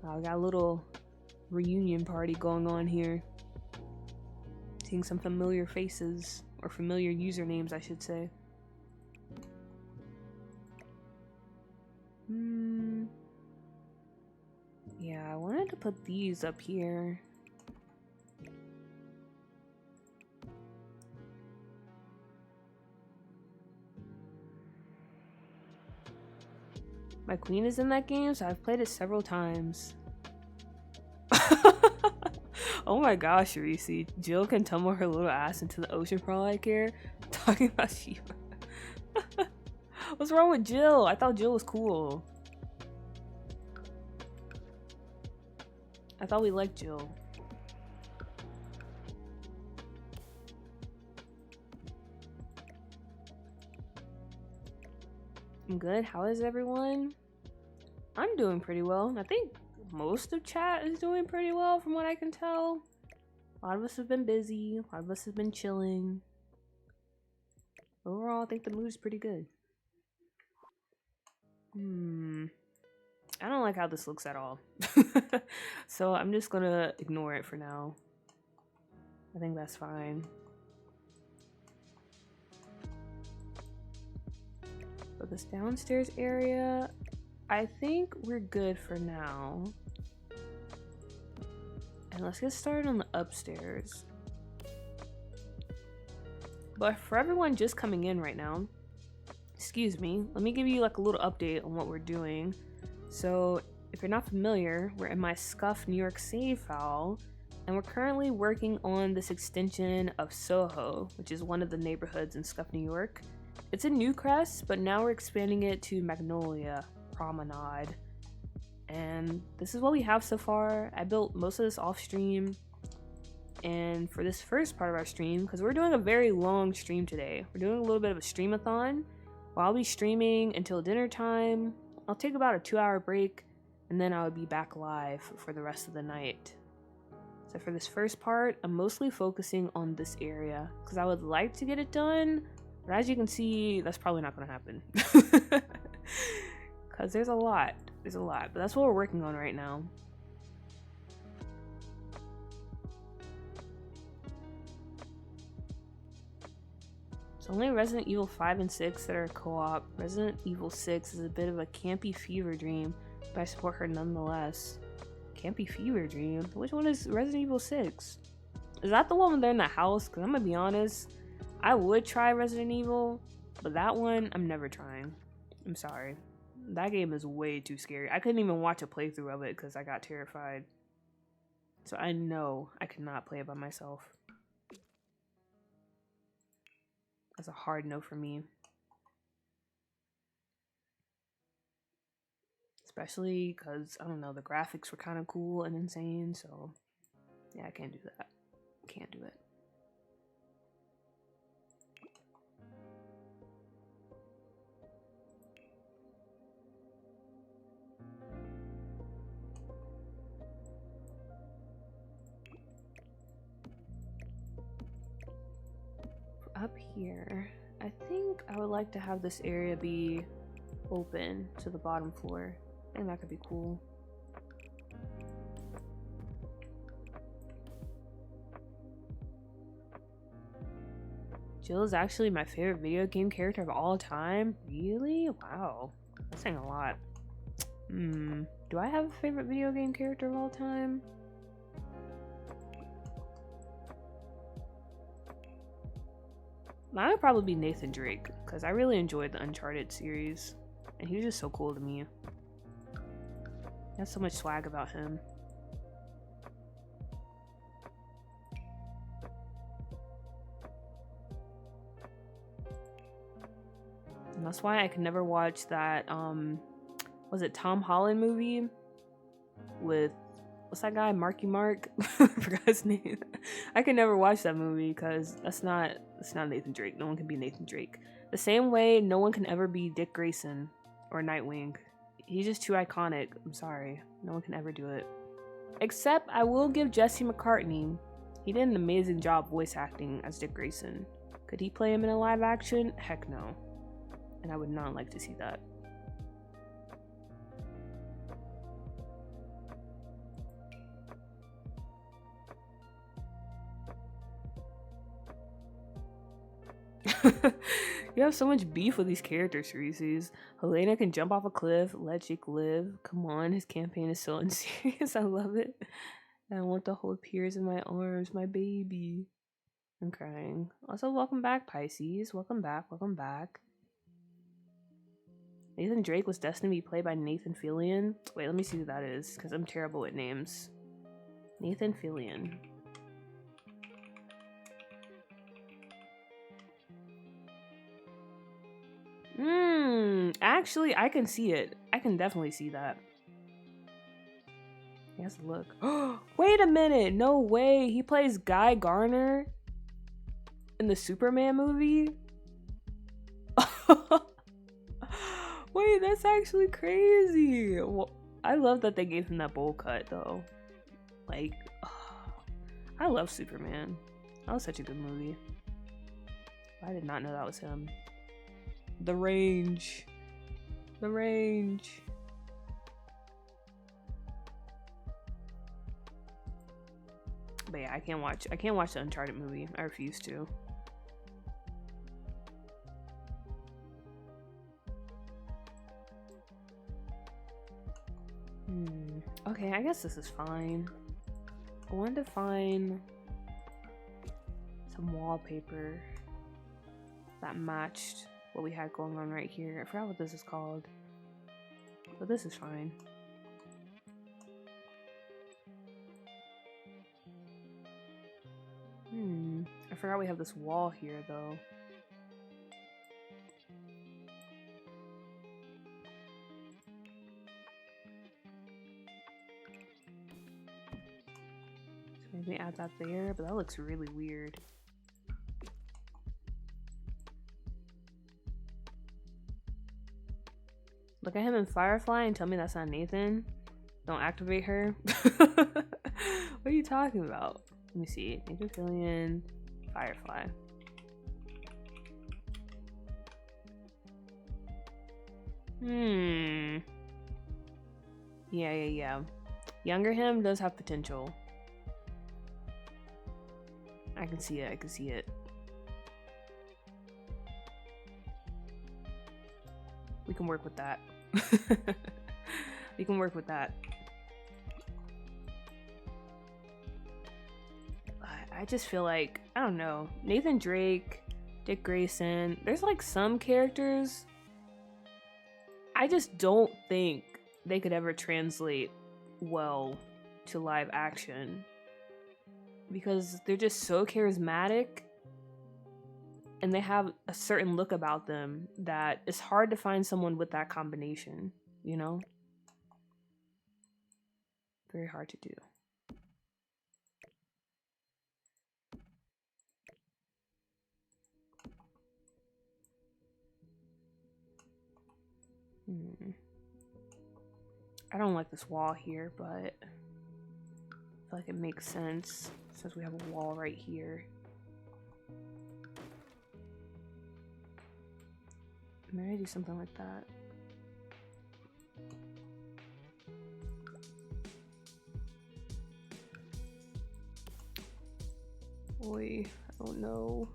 I got a little reunion party going on here. Seeing some familiar faces, or familiar usernames, I should say. Yeah, I wanted to put these up here. My queen is in that game, so I've played it several times. Oh my gosh, Reese. Jill can tumble her little ass into the ocean for all I care. Talking about Shiva. What's wrong with Jill? I thought Jill was cool. I thought we liked Jill. I'm good. How is everyone? I'm doing pretty well. I think most of chat is doing pretty well from what I can tell. A lot of us have been busy. A lot of us have been chilling. Overall, I think the mood is pretty good. I don't like how this looks at all. So I'm just gonna ignore it for now. I think that's fine. For this downstairs area, I think we're good for now. And let's get started on the upstairs. But for everyone just coming in right now, excuse me, let me give you like a little update on what we're doing. So if you're not familiar, we're in my scuffed New York save file, and we're currently working on this extension of Soho, which is one of the neighborhoods in scuffed New York. It's in Newcrest, but now we're expanding it to Magnolia Promenade. And this is what we have so far. I built most of this off stream. And for this first part of our stream, because we're doing a very long stream today, we're doing a little bit of a streamathon. I'll be streaming until dinner time. I'll take about a 2-hour break, and then I'll be back live for the rest of the night. So for this first part, I'm mostly focusing on this area because I would like to get it done, but as you can see, that's probably not going to happen. Because there's a lot, but that's what we're working on right now. It's only Resident Evil 5 and 6 that are co-op. Resident Evil 6 is a bit of a campy fever dream, but I support her nonetheless. Campy fever dream? Which one is Resident Evil 6? Is that the one when they're in the house? Because I'm gonna be honest, I would try Resident Evil, but that one I'm never trying. I'm sorry. That game is way too scary. I couldn't even watch a playthrough of it because I got terrified. So I know I could not play it by myself. That's a hard no for me. Especially because, I don't know, the graphics were kind of cool and insane, so yeah, I can't do that. Can't do it. Up here, I think I would like to have this area be open to the bottom floor. I think that could be cool. Jill is actually my favorite video game character of all time. Really? Wow. That's saying a lot. Do I have a favorite video game character of all time? Mine would probably be Nathan Drake, because I really enjoyed the Uncharted series, and he was just so cool to me. He has so much swag about him. And that's why I could never watch that, was it Tom Holland movie? With, what's that guy, Marky Mark? I forgot his name. I could never watch that movie because that's not Nathan Drake. No one can be Nathan Drake. The same way no one can ever be Dick Grayson or Nightwing. He's just too iconic. I'm sorry. No one can ever do it. Except I will give Jesse McCartney. He did an amazing job voice acting as Dick Grayson. Could he play him in a live action? Heck no. And I would not like to see that. You have so much beef with these characters, Reese's. Helena can jump off a cliff, let Jake live. Come on, his campaign is so unserious. I love it. And I want to hold Piers in my arms, my baby. I'm crying. Also, welcome back, Pisces. Welcome back, welcome back. Nathan Drake was destined to be played by Nathan Fillion. Wait, let me see who that is, because I'm terrible at names. Nathan Fillion. Actually, I can see it. I can definitely see that. He has to look. Wait a minute! No way! He plays Guy Garner in the Superman movie? Wait, that's actually crazy! Well, I love that they gave him that bowl cut, though. Like, I love Superman. That was such a good movie. I did not know that was him. The range. The range. But yeah, I can't watch the Uncharted movie. I refuse to. Okay, I guess this is fine. I wanted to find some wallpaper that matched what we had going on right here. I forgot what this is called, but this is fine. I forgot we have this wall here though. So maybe add that there, but that looks really weird. Look at him in Firefly and tell me that's not Nathan. Don't activate her. What are you talking about? Let me see. Necrophilian, Firefly. Yeah. Younger him does have potential. I can see it. We can work with that. We can work with that. I just feel like, I don't know, Nathan Drake, Dick Grayson, there's like some characters I just don't think they could ever translate well to live action because they're just so charismatic and they have a certain look about them that it's hard to find someone with that combination, you know? Very hard to do. I don't like this wall here, but I feel like it makes sense since we have a wall right here. Maybe I do something like that. Boy, I don't know.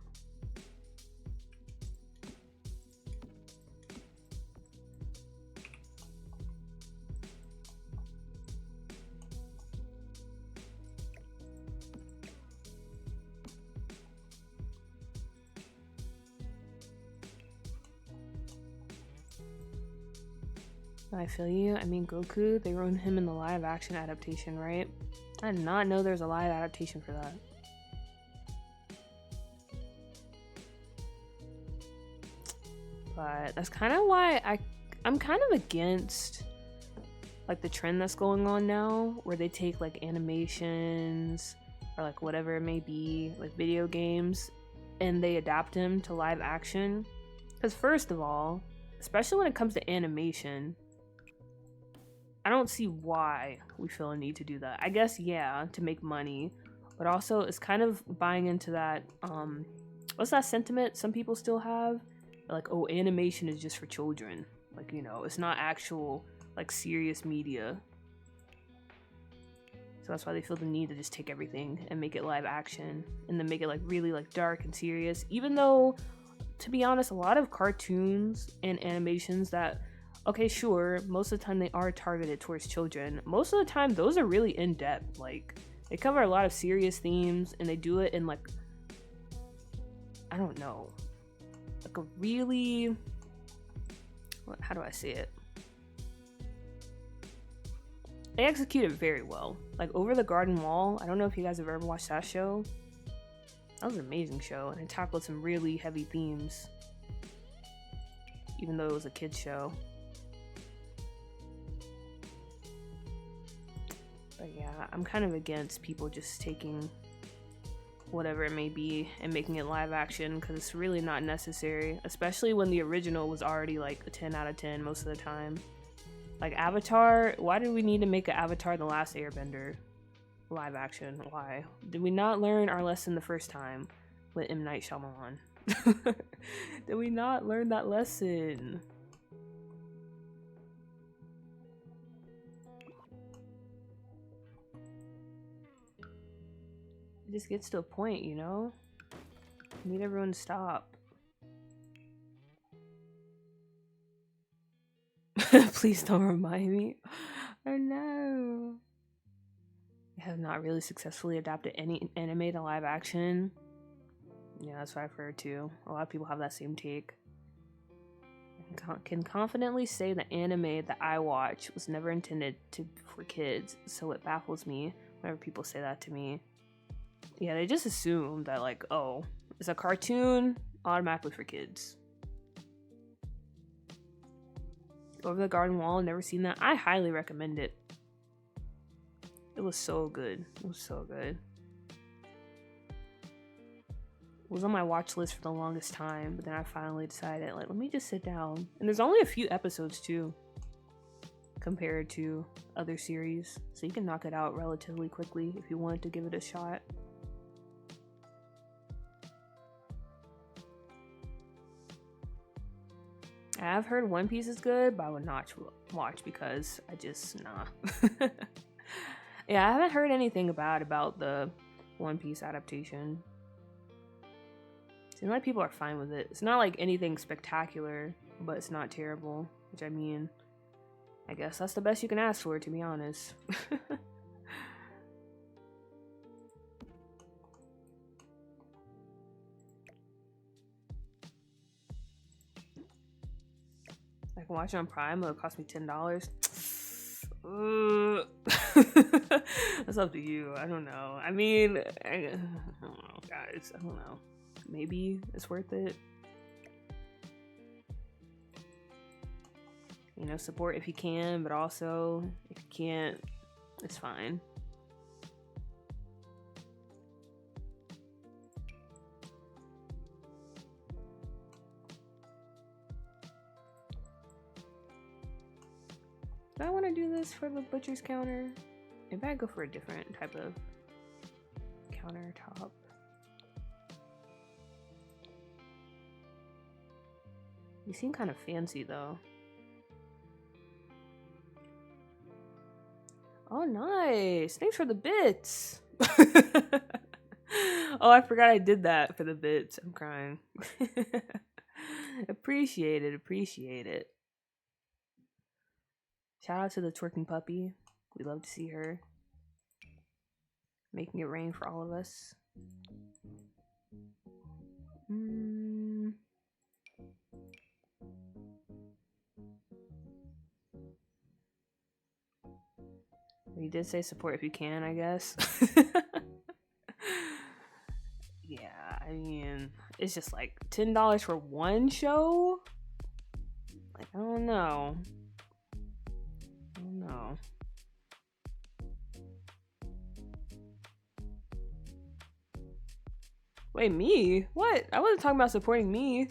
I feel you. I mean, Goku, they ruined him in the live action adaptation, right? I did not know there's a live adaptation for that. But that's kind of why I'm kind of against like the trend that's going on now where they take like animations or like whatever it may be, like video games, and they adapt them to live action. Because first of all, especially when it comes to animation, I don't see why we feel a need to do that. I guess, yeah, to make money, but also it's kind of buying into that, what's that sentiment some people still have? Like, oh, animation is just for children. Like, you know, it's not actual, like, serious media. So that's why they feel the need to just take everything and make it live action and then make it, like, really, like, dark and serious. Even though, to be honest, a lot of cartoons and animations that, okay, sure, most of the time they are targeted towards children. Most of the time, those are really in-depth. Like, they cover a lot of serious themes, and they do it in, like, I don't know, like a really, how do I say it? They execute it very well. Like, Over the Garden Wall, I don't know if you guys have ever watched that show. That was an amazing show, and it tackled some really heavy themes, even though it was a kid's show. But yeah, I'm kind of against people just taking whatever it may be and making it live action because it's really not necessary, especially when the original was already like a 10 out of 10 most of the time. Like Avatar, why did we need to make an Avatar The Last Airbender live action? Why? Did we not learn our lesson the first time with M. Night Shyamalan? Did we not learn that lesson? It just gets to a point, you know? I need everyone to stop. Please don't remind me. Oh no. I have not really successfully adapted any anime to live action. Yeah, that's what I've heard too. A lot of people have that same take. I can confidently say the anime that I watch was never intended for kids, so it baffles me whenever people say that to me. Yeah, they just assume that, like, oh, it's a cartoon, automatically for kids. Over the Garden Wall, never seen that. I highly recommend it. It was so good. It was so good. It was on my watch list for the longest time, but then I finally decided, like, let me just sit down. And there's only a few episodes, too. compared to other series, so you can knock it out relatively quickly if you wanted to give it a shot. I've heard One Piece is good, but I would not watch because I just nah. Yeah, I haven't heard anything bad about the One Piece adaptation. Seems like people are fine with it. It's not like anything spectacular, but it's not terrible. Which I mean, I guess that's the best you can ask for, to be honest. I can watch it on Prime. It'll cost me $10. That's up to you. I don't know. I mean, I don't know, guys. I don't know. Maybe it's worth it. You know, support if you can, but also if you can't, it's fine. Do I want to do this for the butcher's counter? Maybe I go for a different type of countertop. You seem kind of fancy though. Oh, nice. Thanks for the bits. Oh, I forgot I did that for the bits. I'm crying. Appreciate it. Appreciate it. Shout out to the twerking puppy. We love to see her making it rain for all of us. You did say support if you can, I guess. Yeah, I mean, it's just like $10 for one show? Like, I don't know. Wait, me? What? I wasn't talking about supporting me.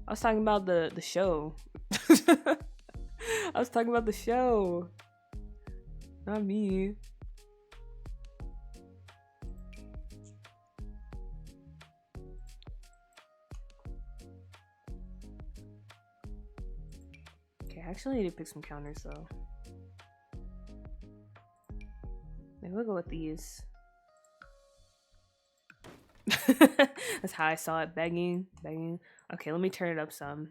I was talking about the show. I was talking about the show. Not me. Okay, I actually need to pick some counters though. Maybe we'll go with these. That's how I saw it. Begging. Okay, let me turn it up some.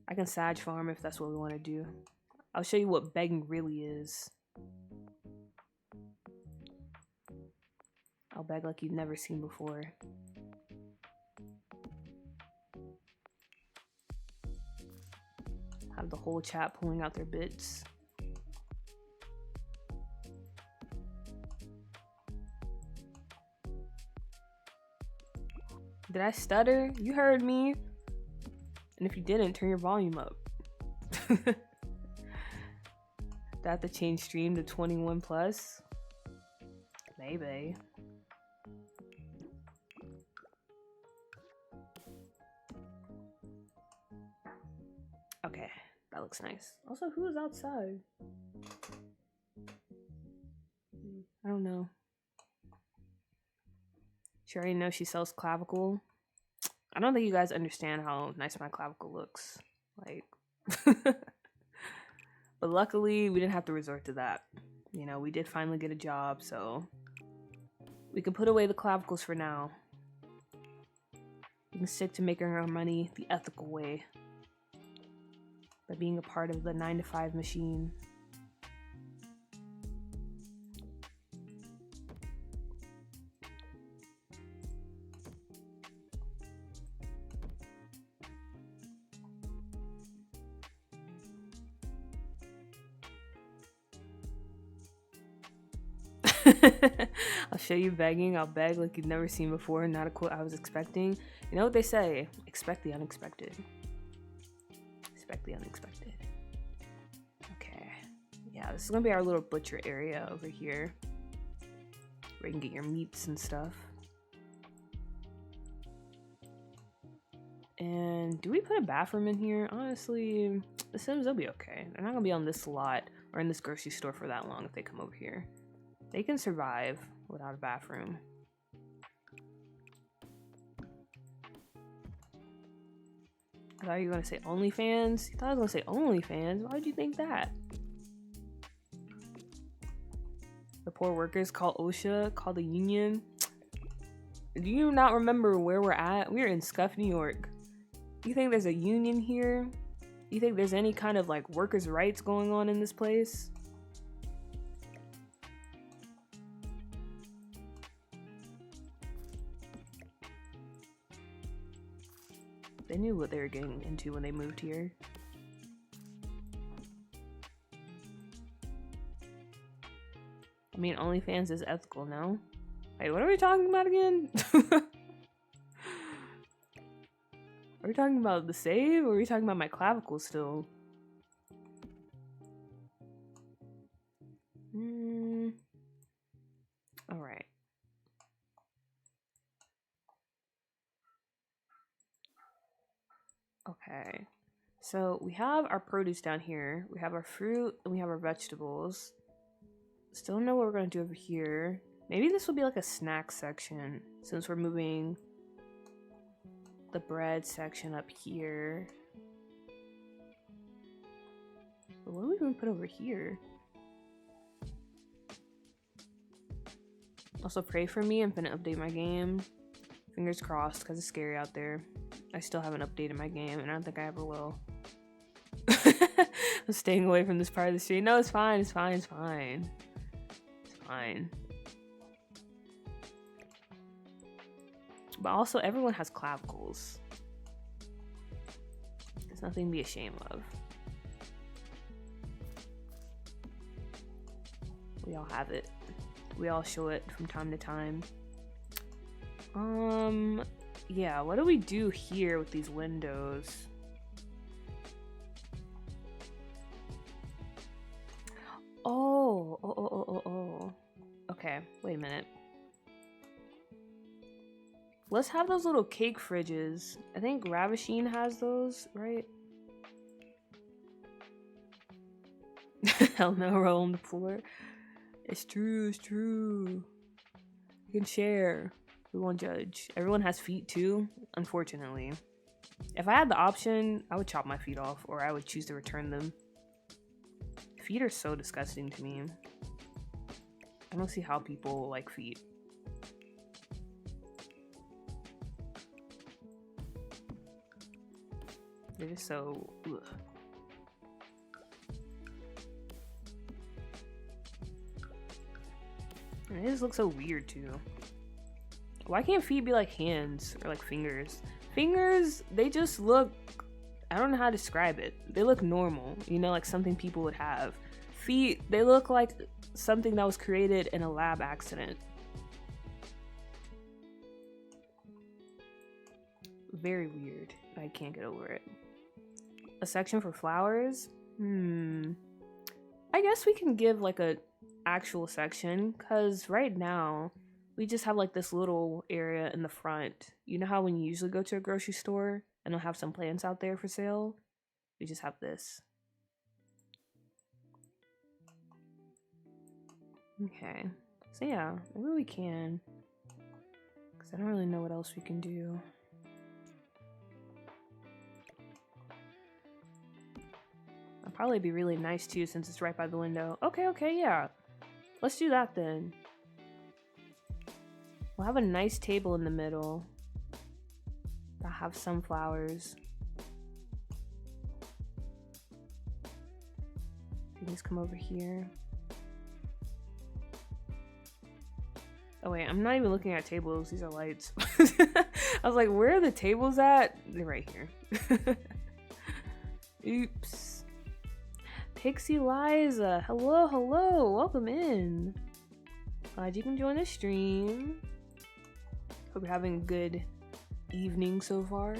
I can Sag farm if that's what we want to do. I'll show you what begging really is. I'll beg like you've never seen before. Have the whole chat pulling out their bits. Did I stutter? You heard me. And if you didn't, turn your volume up. Do I have to change stream to 21 plus? Maybe. Okay, that looks nice. Also, who is outside? I don't know. She already knows she sells clavicle. I don't think you guys understand how nice my clavicle looks. Like, but luckily we didn't have to resort to that. You know, we did finally get a job, so we can put away the clavicles for now. We can stick to making our money the ethical way by being a part of the 9-to-5 machine. I'll show you begging. I'll beg like you've never seen before. Not a quote I was expecting. You know what they say? Expect the unexpected. Expect the unexpected. Okay. Yeah, this is gonna be our little butcher area over here, where you can get your meats and stuff. And do we put a bathroom in here? Honestly, The Sims, they'll be okay. They're not gonna be on this lot or in this grocery store for that long if they come over here. They can survive without a bathroom. I thought you were gonna say OnlyFans. You thought I was gonna say OnlyFans? Why would you think that? The poor workers call OSHA, call the union. Do you not remember where we're at? We're in Scuffed, New York. You think there's a union here? You think there's any kind of like workers' rights going on in this place? They knew what they were getting into when they moved here. I mean, OnlyFans is ethical now. Wait, what are we talking about again? Are we talking about the save, or are we talking about my clavicle still? Alright. Okay. So we have our produce down here. We have our fruit, and we have our vegetables. Still don't know what we're gonna do over here. Maybe this will be like a snack section, since we're moving the bread section up here. But what are we gonna put over here? Also, pray for me. I'm finna update my game. Fingers crossed, because it's scary out there. I still haven't updated my game, and I don't think I ever will. I'm staying away from this part of the stream. No, it's fine. It's fine. It's fine. It's fine. But also, everyone has clavicles. There's nothing to be ashamed of. We all have it. We all show it from time to time. Yeah, what do we do here with these windows? Oh. Okay, wait a minute. Let's have those little cake fridges. I think Ravisheen has those, right? Hell no, roll on the floor. It's true, it's true. You can share. We won't judge. Everyone has feet too, unfortunately. If I had the option, I would chop my feet off, or I would choose to return them. Feet are so disgusting to me. I don't see how people like feet. They're just so... ugh. And it just looks so weird too. Why can't feet be like hands or like fingers? Fingers, they just look... I don't know how to describe it. They look normal, you know, like something people would have. Feet, they look like something that was created in a lab accident. Very weird. I can't get over it. A section for flowers? I guess we can give like a actual section, because right now we just have like this little area in the front. You know how when you usually go to a grocery store and they'll have some plants out there for sale? We just have this. Okay, so yeah, maybe we can, because I don't really know what else we can do. It'll probably be really nice too, since it's right by the window. Okay, yeah. Let's do that then. We'll have a nice table in the middle. I'll have sunflowers. You can just come over here. Oh wait, I'm not even looking at tables. These are lights. I was like, where are the tables at? They're right here. Oops. Pixie Liza, hello, welcome in. Glad you can join the stream. Hope you're having a good evening so far.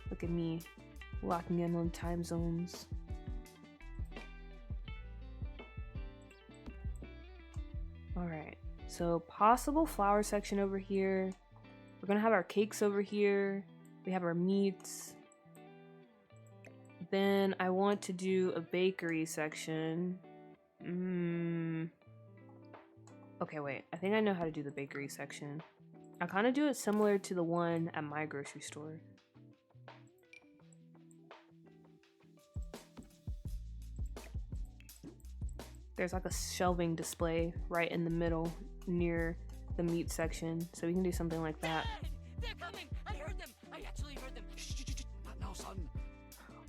Look at me, locking in on time zones. Alright, so possible flower section over here. We're gonna have our cakes over here. We have our meats. then I want to do a bakery section. Okay, wait. I think I know how to do the bakery section. I kind of do it similar to the one at my grocery store. There's like a shelving display right in the middle near the meat section, so we can do something like that. They're coming! I heard them! I actually heard them! Shh, not now, son.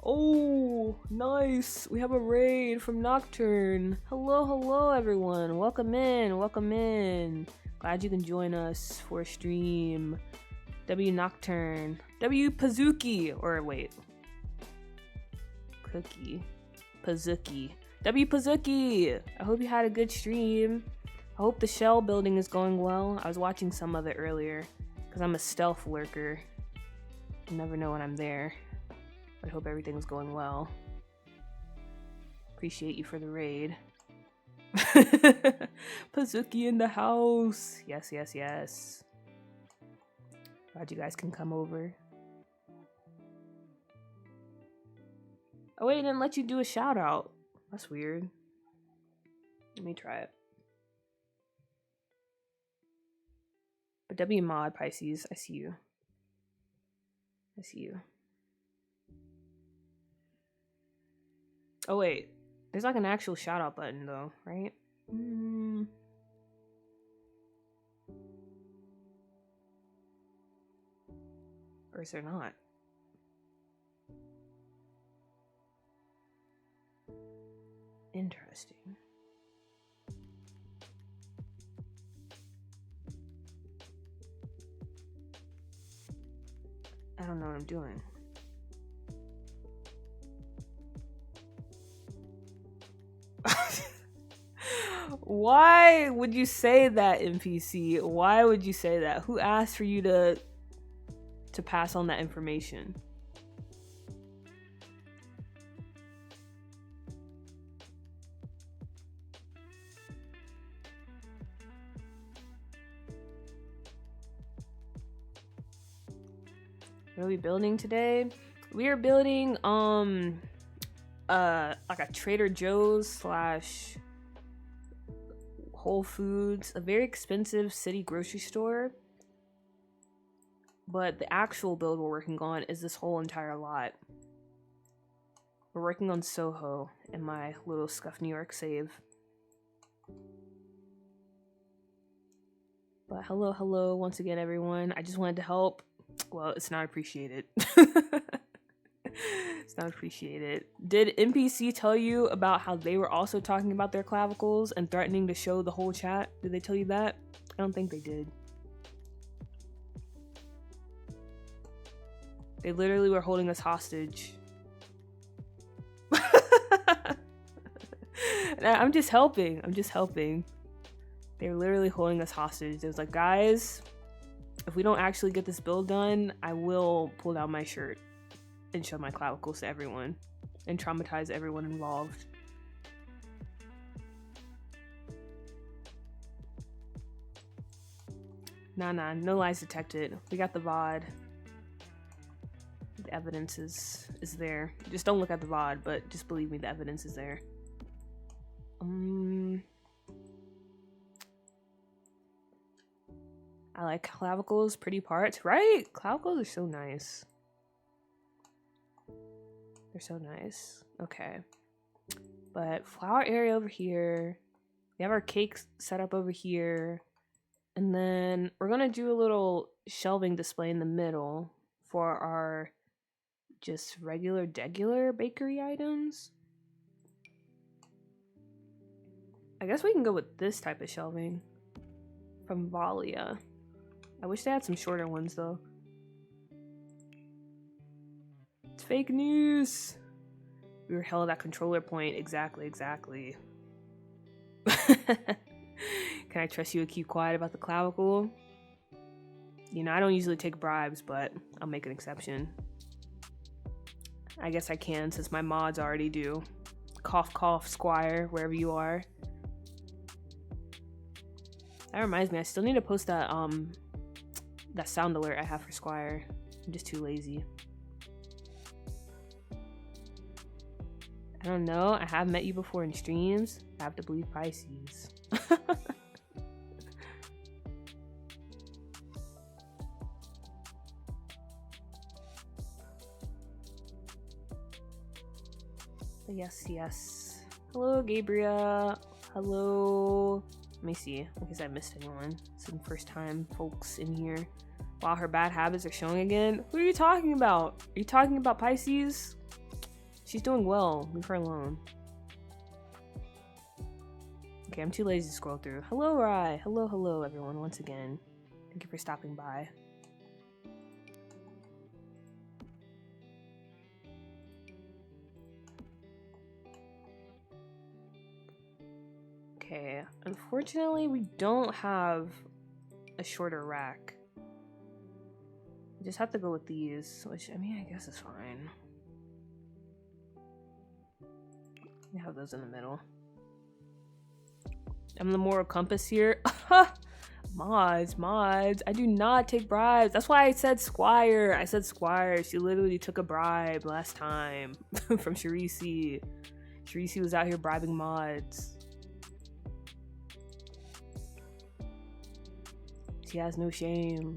Oh, nice! We have a raid from Nocturne. Hello, everyone. Welcome in. Glad you can join us for a stream. W Nocturne. W Pazuki. Or wait. Cookie. Pazuki. W Pazuki! I hope you had a good stream. I hope the shell building is going well. I was watching some of it earlier, because I'm a stealth lurker. You never know when I'm there. But I hope everything's going well. Appreciate you for the raid. Pazuki in the house! Yes. Glad you guys can come over. Oh wait, I didn't let you do a shout out. That's weird. Let me try it. But W mod Pisces, I see you. Oh wait, there's like an actual shout out button though, right? Or is there not? Interesting. I don't know what I'm doing. Why would you say that, NPC? Why would you say that? Who asked for you to pass on that information? What are we building today? We are building like a Trader Joe's slash Whole Foods, a very expensive city grocery store. But the actual build we're working on is this whole entire lot. We're working on Soho in my little Scuffed New York save. But hello once again, everyone. I just wanted to help. Well, it's not appreciated. It's not appreciated. Did NPC tell you about how they were also talking about their clavicles and threatening to show the whole chat? Did they tell you that? I don't think they did. They literally were holding us hostage. I'm just helping. They're literally holding us hostage. It was like, guys, if we don't actually get this build done, I will pull down my shirt and show my clavicles to everyone and traumatize everyone involved. Nah, no lies detected. We got the VOD. The evidence is there. Just don't look at the VOD, but just believe me, the evidence is there. I like clavicles, pretty parts, right? Clavicles are so nice. They're so nice. Okay. But flower area over here. We have our cakes set up over here. And then we're gonna do a little shelving display in the middle for our just degular bakery items. I guess we can go with this type of shelving from Valia. I wish they had some shorter ones though. It's fake news. We were held at controller point. Exactly. Can I trust you to keep quiet about the clavicle? You know, I don't usually take bribes, but I'll make an exception. I guess I can since my mods already do. Cough, cough, Squire, wherever you are. That reminds me, I still need to post that that sound alert I have for Squire. I'm just too lazy. I don't know. I have met you before in streams. I have to believe Pisces. Yes, yes. Hello, Gabriel. Hello. Let me see. In case I missed anyone. Some first time folks in here. Wow, her bad habits are showing again. Who are you talking about? Are you talking about Pisces? She's doing well. Leave her alone. Okay, I'm too lazy to scroll through. Hello, Rai. Hello, hello, everyone, once again. Thank you for stopping by. Okay, unfortunately, we don't have a shorter rack. We just have to go with these, which, I mean, I guess is fine. We have those in the middle. I'm the moral compass here. Mods. I do not take bribes. That's why I said Squire. I said Squire. She literally took a bribe last time from Shirisi. Shirisi was out here bribing mods. She has no shame.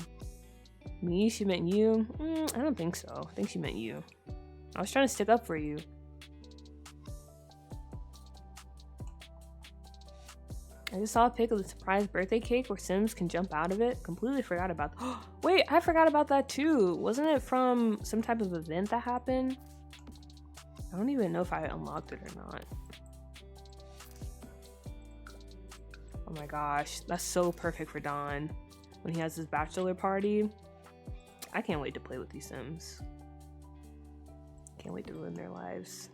Me? She meant you? I don't think so. I think she meant you. I was trying to stick up for you. I just saw a pic of the surprise birthday cake where Sims can jump out of it. Completely forgot about that. Wait, I forgot about that too. Wasn't it from some type of event that happened? I don't even know if I unlocked it or not. Oh my gosh, that's so perfect for Don. When he has his bachelor party. I can't wait to play with these Sims. Can't wait to ruin their lives.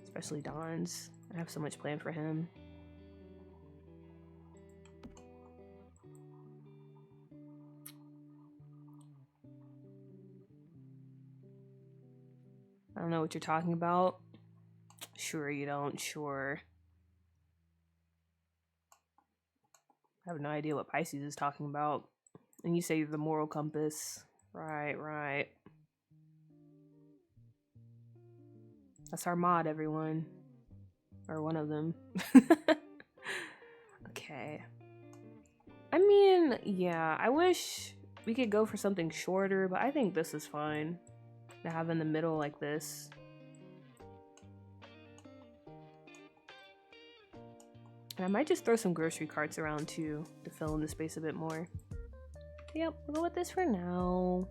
Especially Don's. I have so much planned for him. I don't know what you're talking about. Sure you don't, sure. I have no idea what Pisces is talking about. And you say you're the moral compass. Right. That's our mod, everyone. Or one of them. Okay. I mean, yeah, I wish we could go for something shorter, but I think this is fine. To have in the middle like this. And I might just throw some grocery carts around too to fill in the space a bit more. Yep, we'll go with this for now.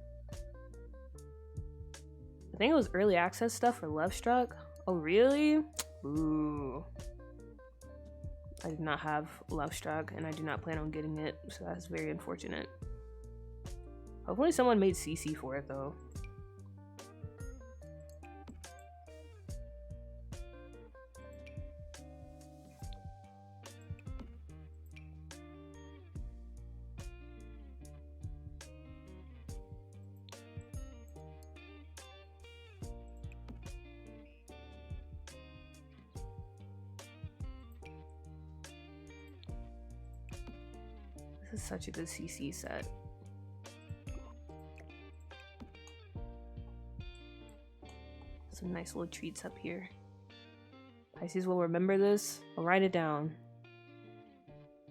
I think it was early access stuff for Love Struck. Oh, really? Ooh. I did not have Love Struck and I do not plan on getting it, so that's very unfortunate. Hopefully someone made CC for it though. This is such a good CC set. Some nice little treats up here. Pisces will remember this. I'll write it down.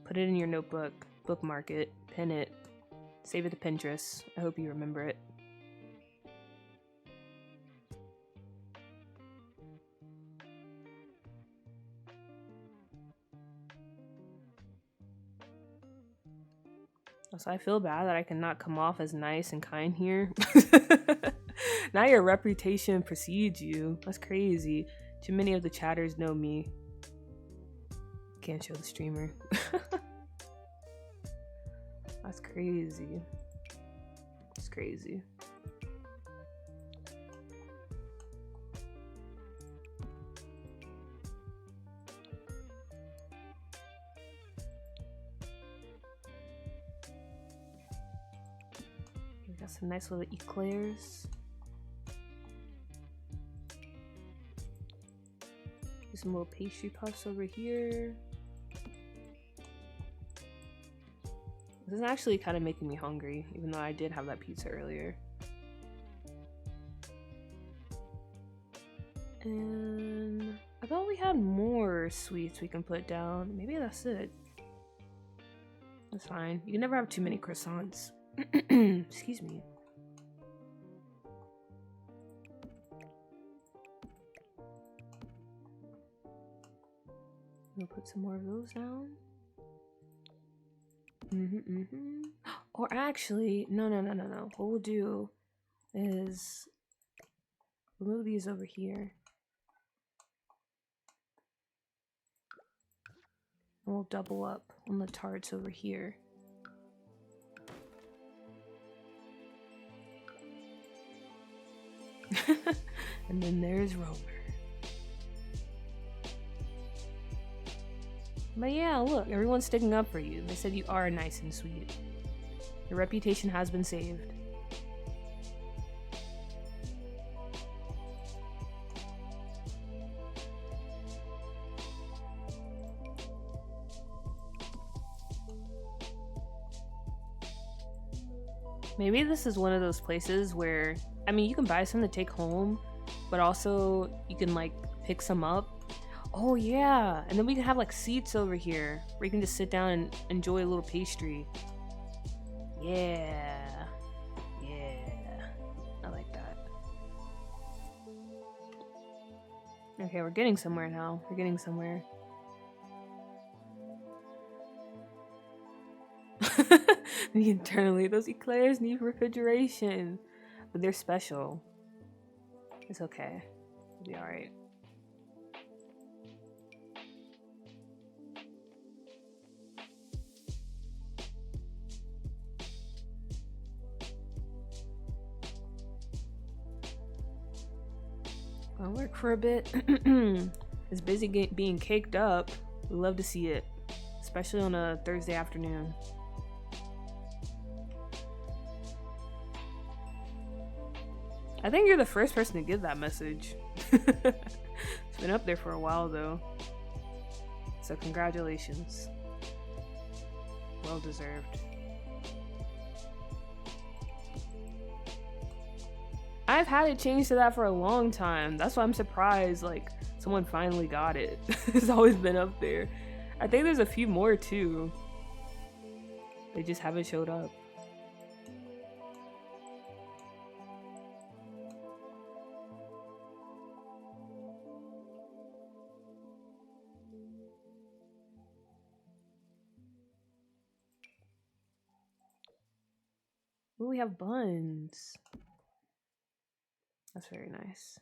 Put it in your notebook. Bookmark it. Pin it. Save it to Pinterest. I hope you remember it. So I feel bad that I cannot come off as nice and kind here. Now your reputation precedes you. That's crazy. Too many of the chatters know me. Can't show the streamer. That's crazy. It's crazy. We got some nice little eclairs. Some little pastry puffs over here. This is actually kind of making me hungry, even though I did have that pizza earlier. And I thought we had more sweets we can put down. Maybe that's it. That's fine. You can never have too many croissants. Excuse me. We'll put some more of those down. Or actually, no. What we'll do is we'll move these over here. And we'll double up on the tarts over here. And then there's Romer. But yeah, look, everyone's sticking up for you. They said you are nice and sweet. Your reputation has been saved. Maybe this is one of those places where, I mean, you can buy some to take home, but also you can like pick some up. Oh yeah, and then we can have like seats over here where you can just sit down and enjoy a little pastry. Yeah, I like that. Okay, we're getting somewhere now. We're getting somewhere. Internally, those eclairs need refrigeration, but they're special. It's okay. We'll be alright. I'll work for a bit. It's busy being caked up. We love to see it, especially on a Thursday afternoon. I think you're the first person to give that message. It's been up there for a while though. So congratulations. Well deserved. I've had it changed to that for a long time. That's why I'm surprised like someone finally got it. It's always been up there. I think there's a few more too. They just haven't showed up. Ooh, we have buns. That's very nice.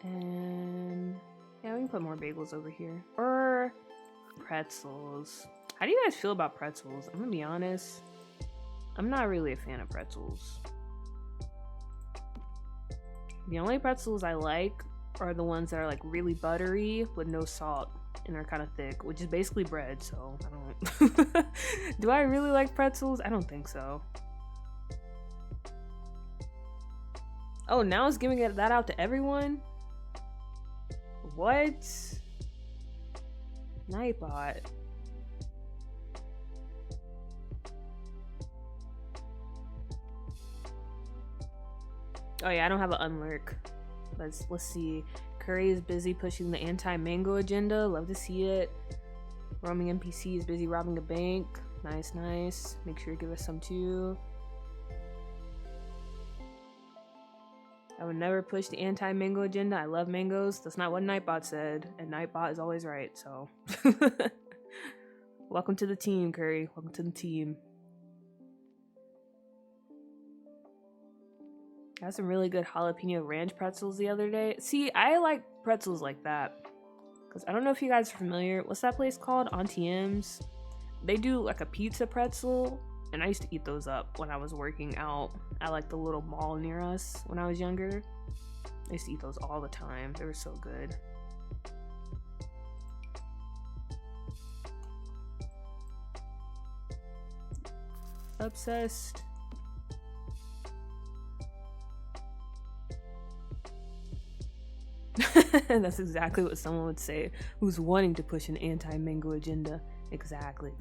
And yeah, we can put more bagels over here. Or pretzels. How do you guys feel about pretzels? I'm gonna be honest. I'm not really a fan of pretzels. The only pretzels I like are the ones that are like really buttery with no salt and are kind of thick, which is basically bread, so I don't... Do I really like pretzels? I don't think so. Oh, now it's giving that out to everyone? What? Nightbot. Oh yeah, I don't have an unlurk. Let's see. Curry is busy pushing the anti-mango agenda. Love to see it. Roaming NPC is busy robbing a bank. Nice. Make sure you give us some too. I would never push the anti-mango agenda. I love mangoes. That's not what Nightbot said, and Nightbot is always right, so. Welcome to the team, Curry. Welcome to the team. I had some really good jalapeno ranch pretzels the other day. See, I like pretzels like that. Because I don't know if you guys are familiar. What's that place called? Auntie M's. They do like a pizza pretzel. And I used to eat those up when I was working out at like the little mall near us when I was younger. I used to eat those all the time. They were so good. Obsessed. That's exactly what someone would say who's wanting to push an anti-mango agenda. Exactly.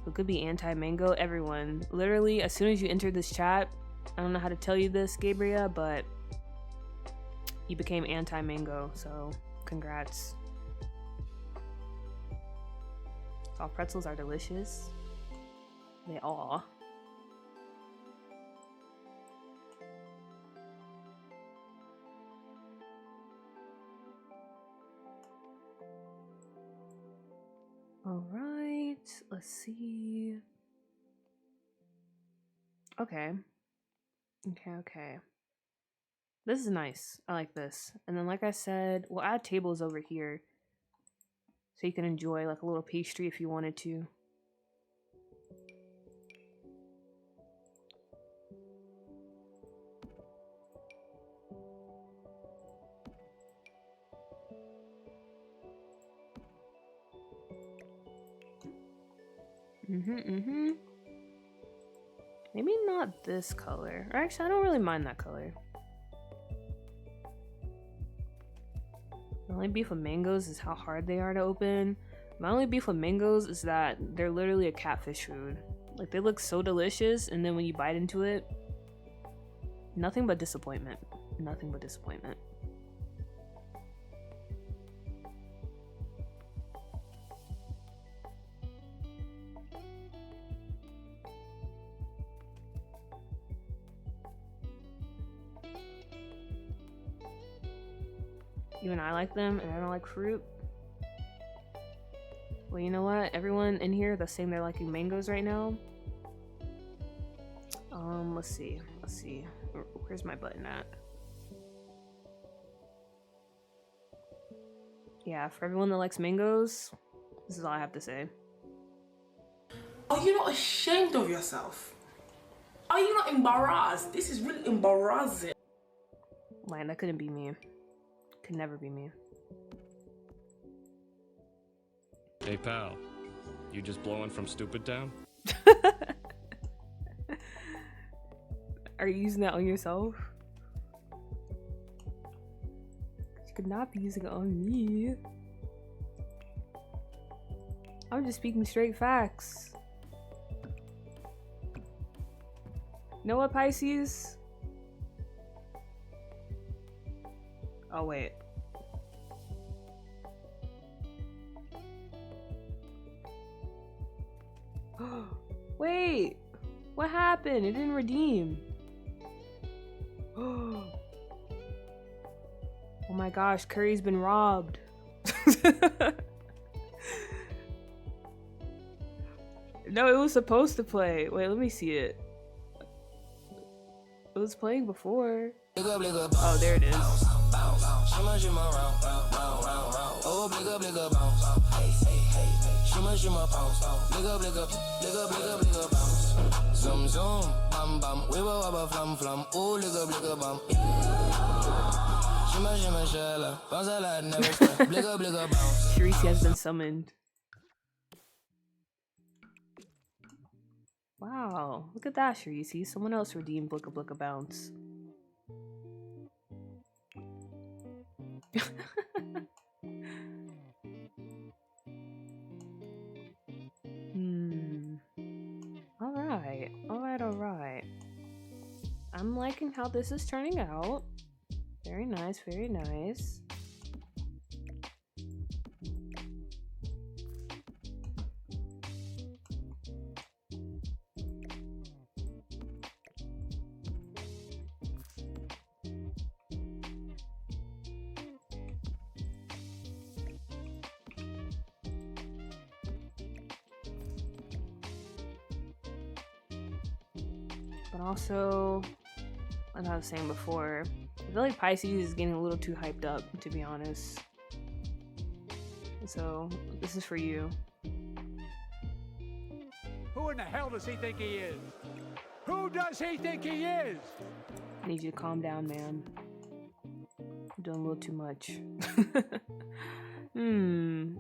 Who could be anti-mango? Everyone. Literally, as soon as you enter this chat, I don't know how to tell you this, Gabriel, but you became anti-mango, so congrats. All pretzels are delicious. They are. All right, let's see. Okay. This is nice. I like this. And then, like I said, we'll add tables over here so you can enjoy like a little pastry if you wanted to. Maybe not this color. Or actually, I don't really mind that color. The only beef with mangoes is how hard they are to open. My only beef with mangoes is that they're literally a catfish food. Like, they look so delicious, and then when you bite into it, nothing but disappointment. Nothing but disappointment. Even I like them, and I don't like fruit. Well, you know what? Everyone in here that's saying they're liking mangoes right now. Let's see. Where's my button at? Yeah, for everyone that likes mangoes, this is all I have to say. Are you not ashamed of yourself? Are you not embarrassed? This is really embarrassing. Man, that couldn't be me. Could never be me. Hey pal, you just blowing from Stupid Town? Are you using that on yourself? You could not be using it on me. I'm just speaking straight facts. Know what, Pisces? Oh, wait. Wait! What happened? It didn't redeem. Oh my gosh, Curry's been robbed. No, it was supposed to play. Wait, let me see it. It was playing before. Oh, there it is. Zoom zoom, bam bam, we will have a flam flam, oh ligga bligga bam. Shimmer shimmer shella, bounce a lot never stop, bligga bligga bounce. Shirisi has been summoned. Wow, look at that, Shirisi. Someone else redeemed Blicka Blicka Bounce. Alright. I'm liking how this is turning out. Very nice, very nice. But also, like I was saying before, I feel like Pisces is getting a little too hyped up, to be honest. So, this is for you. Who in the hell does he think he is? Who does he think he is? I need you to calm down, man. You're doing a little too much.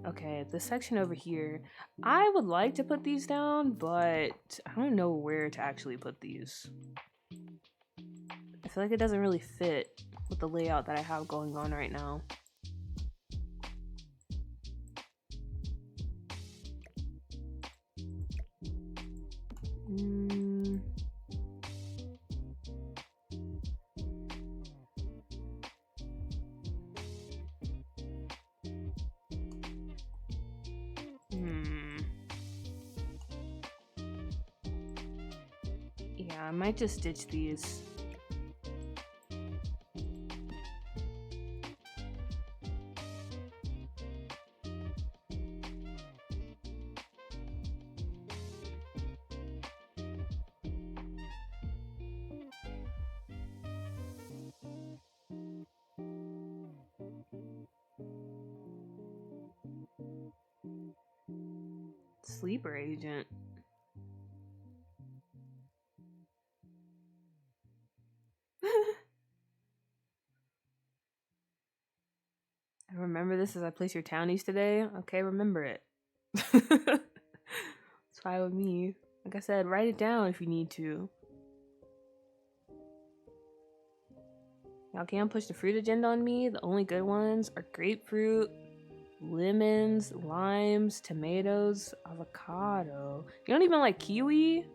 Okay, this section over here. I would like to put these down, but I don't know where to actually put these. I feel like it doesn't really fit with the layout that I have going on right now. Yeah, I might just ditch these. Sleeper agent. I remember this as I place your townies today. Okay, remember it. It's fine with me. Like I said, write it down if you need to. Y'all can't push the fruit agenda on me. The only good ones are grapefruit, lemons, limes, tomatoes, avocado. You don't even like kiwi?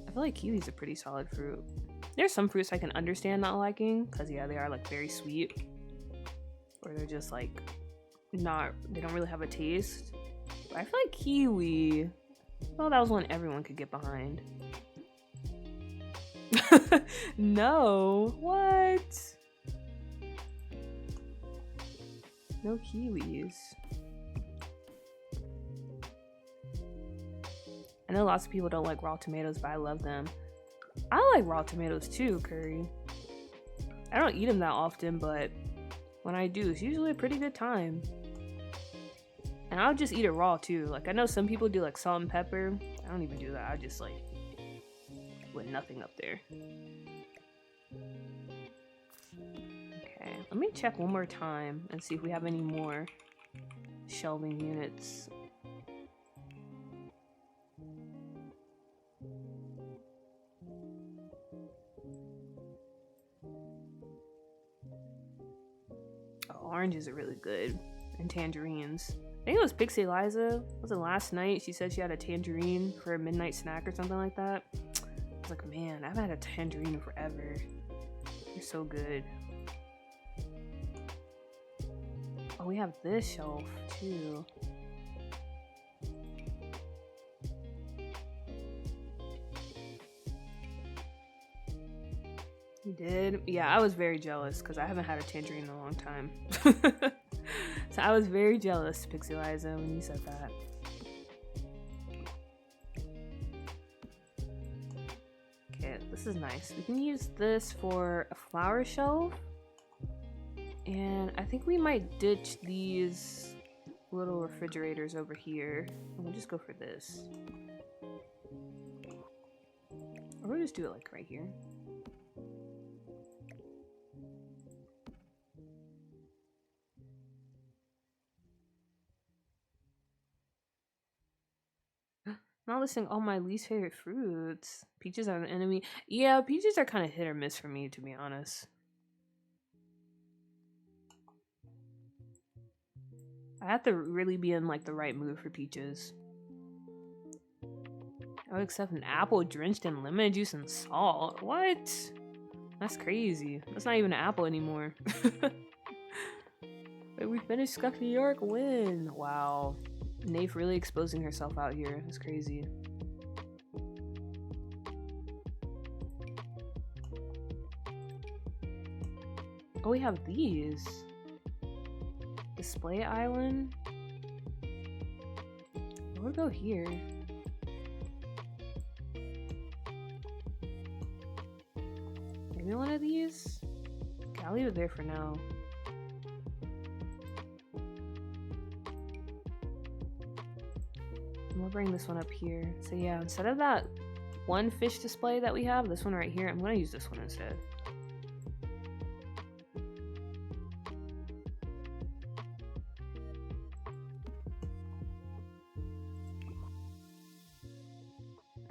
I feel like kiwi's a pretty solid fruit. There's some fruits I can understand not liking, because yeah, they are like very sweet. Or they're just like they don't really have a taste. But I feel like kiwi, well, that was one everyone could get behind. No, what? No kiwis. I know lots of people don't like raw tomatoes, but I love them. I like raw tomatoes too, curry. I don't eat them that often, but when I do, it's usually a pretty good time. And I'll just eat it raw too. Like, I know some people do like salt and pepper. I don't even do that. I just like with nothing up there. Okay, let me check one more time and see if we have any more shelving units. Oranges are really good, and tangerines. I think it was Pixie Liza. Was it last night? She said she had a tangerine for a midnight snack or something like that. I was like, man, I haven't had a tangerine in forever. They're so good. Oh, we have this shelf too. You did? Yeah, I was very jealous because I haven't had a tangerine in a long time. So I was very jealous, Pixie Liza, when you said that. Okay, this is nice. We can use this for a flower shelf. And I think we might ditch these little refrigerators over here. And we'll just go for this. Or we'll just do it like right here. Not listing all my least favorite fruits. Peaches are an enemy. Yeah, peaches are kind of hit or miss for me, to be honest. I have to really be in like the right mood for peaches. I would accept an apple drenched in lemon juice and salt. What? That's crazy. That's not even an apple anymore. Wait, we finished Scuffed New York? When? Wow. Naif really exposing herself out here. That's crazy. Oh, we have these. Display island. We'll go here. Maybe one of these? Okay, I'll leave it there for now. We'll bring this one up here. So yeah, instead of that one fish display that we have, this one right here, I'm gonna use this one instead.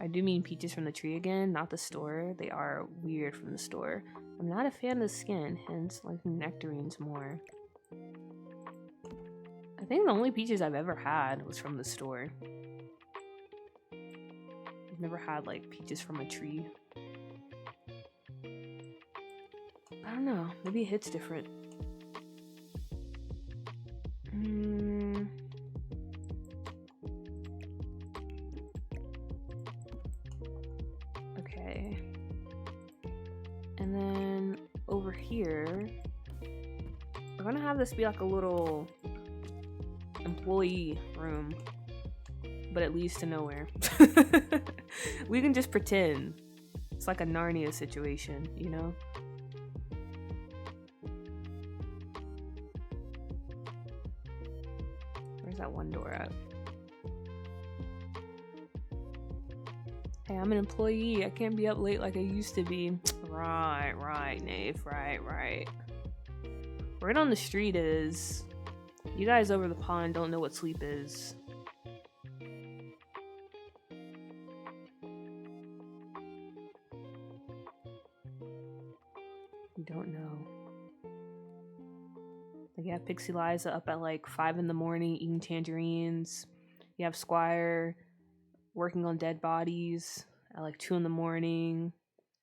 I do mean peaches from the tree again, not the store. They are weird from the store. I'm not a fan of the skin, hence liking nectarines more. I think the only peaches I've ever had was from the store. I've never had like peaches from a tree. I don't know, maybe it hits different. Okay. And then over here, we're gonna have this be like a little employee room, but it leads to nowhere. We can just pretend. It's like a Narnia situation, you know? Where's that one door at? Hey, I'm an employee. I can't be up late like I used to be. Right, Nave. Right. Word on the street is, you guys over the pond don't know what sleep is. You don't know. Like, you have Pixie Liza up at like 5 in the morning eating tangerines. You have Squire working on dead bodies at like 2 in the morning.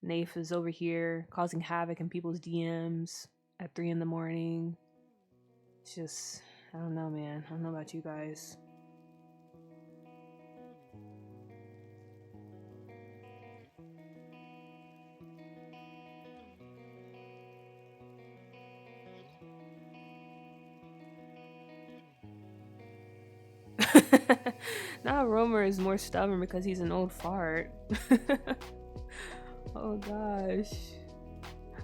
Nafe is over here causing havoc in people's DMs at 3 in the morning. It's just, I don't know, man. I don't know about you guys. Now Romer is more stubborn because he's an old fart. Oh gosh.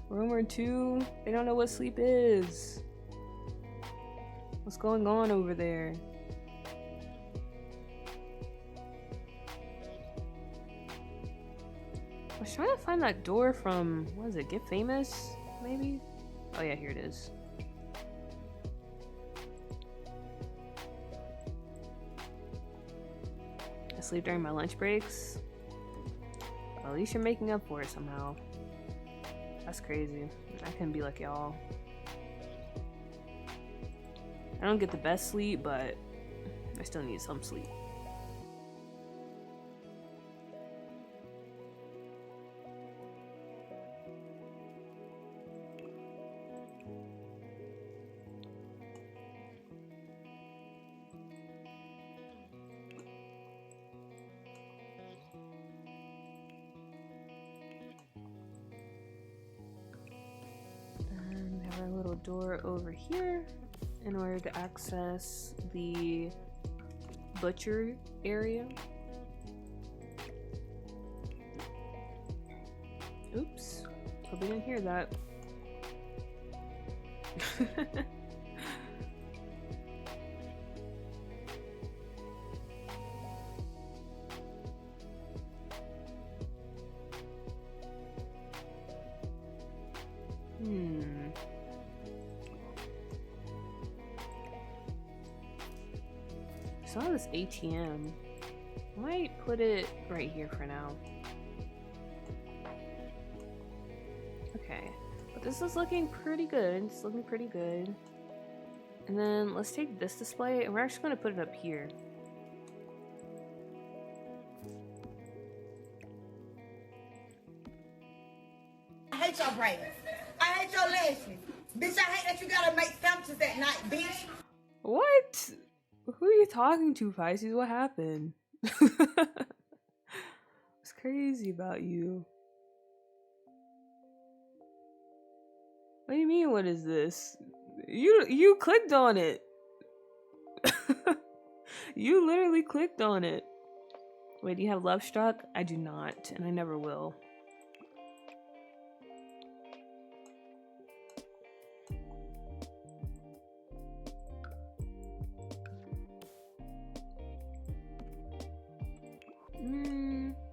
Romer 2, they don't know what sleep is. What's going on over there? I was trying to find that door from, what is it, Get Famous, maybe? Oh yeah, here it is. I sleep during my lunch breaks. Well, at least you're making up for it somehow. That's crazy. I couldn't be like y'all. I don't get the best sleep, but I still need some sleep. Our little door over here in order to access the butcher area. Oops, hope you didn't hear that. Saw this ATM. I might put it right here for now. Okay, but this is looking pretty good. It's looking pretty good. And then let's take this display and we're actually going to put it up here. I hate your braids. I hate your lashes. Bitch, I hate that you gotta make sandwiches at night, bitch. What? Who are you talking to, Pisces? What happened? What's crazy about you? What do you mean, what is this? You clicked on it. You literally clicked on it. Wait, do you have Love Struck? I do not, and I never will.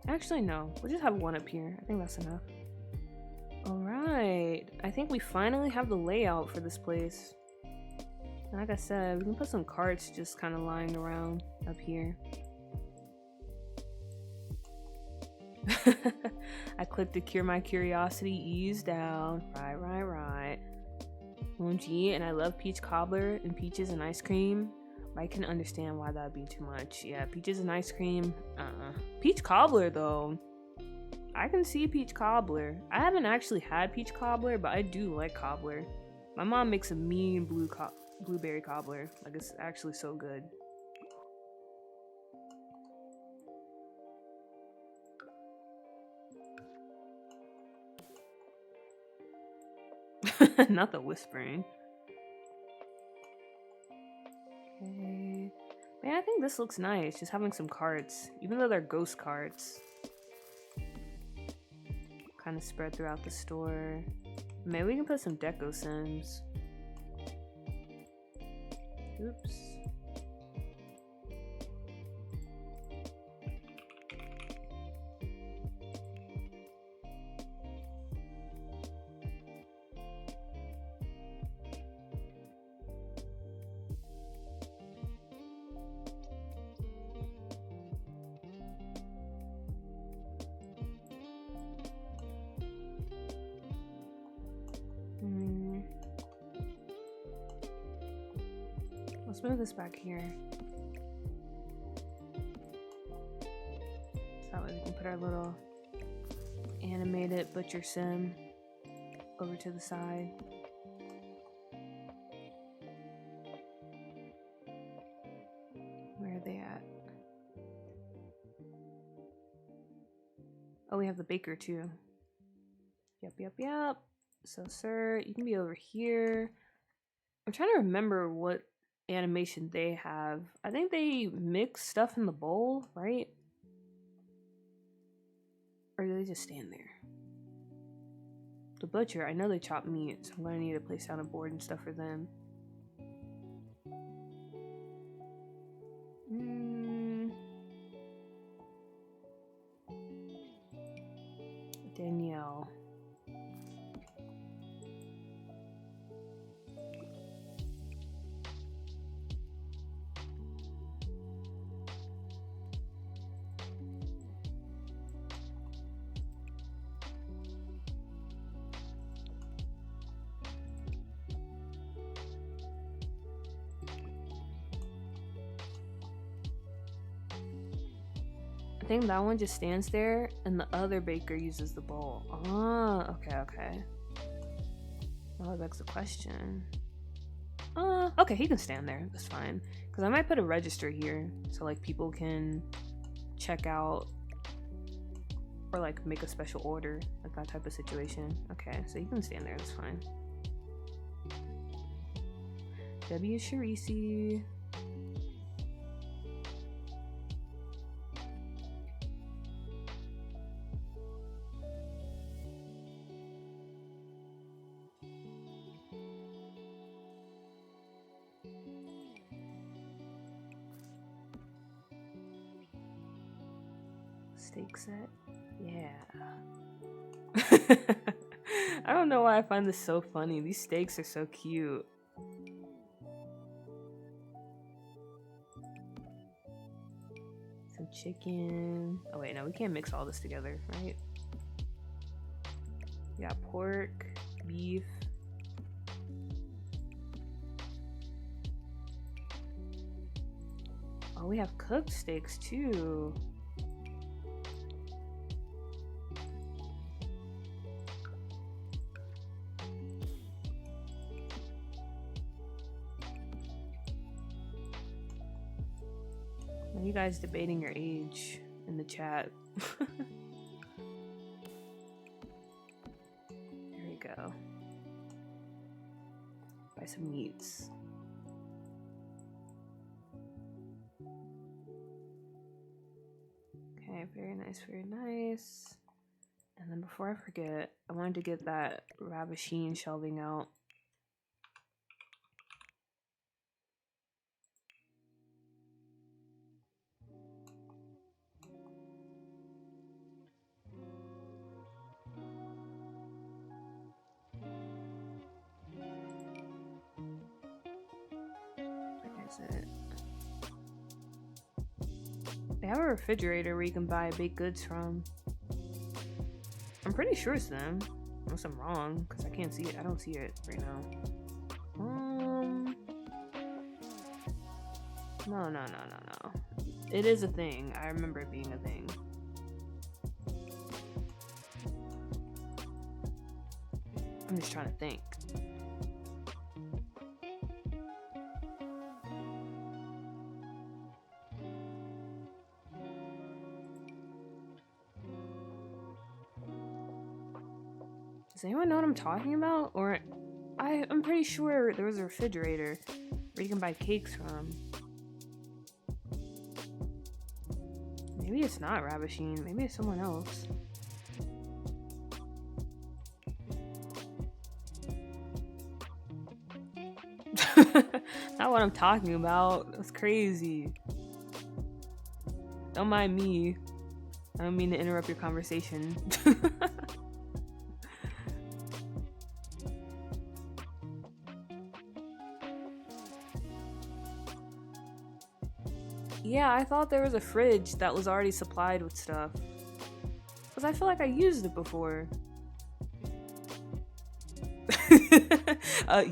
Actually, no. We'll just have one up here. I think that's enough. Alright. I think we finally have the layout for this place. Like I said, we can put some carts just kind of lying around up here. I clicked to cure my curiosity, ease down. Right. OMG, and I love peach cobbler and peaches and ice cream. I can understand why that'd be too much. Yeah, peaches and ice cream. Peach cobbler though. I can see peach cobbler. I haven't actually had peach cobbler, but I do like cobbler. My mom makes a mean blueberry cobbler. Like, it's actually so good. Not the whispering. Okay. Man, I think this looks nice. Just having some carts, even though they're ghost carts. Kind of spread throughout the store. Maybe we can put some deco sims. Oops. Let's move this back here. So that way we can put our little animated butcher sim over to the side. Where are they at? Oh, we have the baker too. Yep. So, sir, you can be over here. I'm trying to remember what animation they have. I think they mix stuff in the bowl, right? Or do they just stand there? The butcher, I know they chop meat, so I'm gonna need to place down a board and stuff for them. Danielle. I think that one just stands there and the other baker uses the bowl. Ah, okay. Well, that begs the question. Okay, he can stand there. That's fine. Because I might put a register here so like people can check out or like make a special order, like that type of situation. Okay, so you can stand there. That's fine. W. Sharisi. Steak set? Yeah. I don't know why I find this so funny. These steaks are so cute. Some chicken. Oh wait, no, we can't mix all this together, right? We got pork, beef. Oh, we have cooked steaks too. Are you guys debating your age in the chat? There we go. Buy some meats. Okay, very nice, very nice. And then before I forget, I wanted to get that Ravisheen shelving out. It. They have a refrigerator where you can buy baked goods from. I'm pretty sure it's them. Unless I'm wrong, because I can't see it. I don't see it right now. No. It is a thing. I remember it being a thing. I'm just trying to think. Does anyone know what I'm talking about? Or I'm pretty sure there was a refrigerator where you can buy cakes from. Maybe it's not Ravishing. Maybe it's someone else. Not what I'm talking about. That's crazy. Don't mind me. I don't mean to interrupt your conversation. Yeah, I thought there was a fridge that was already supplied with stuff. Because I feel like I used it before.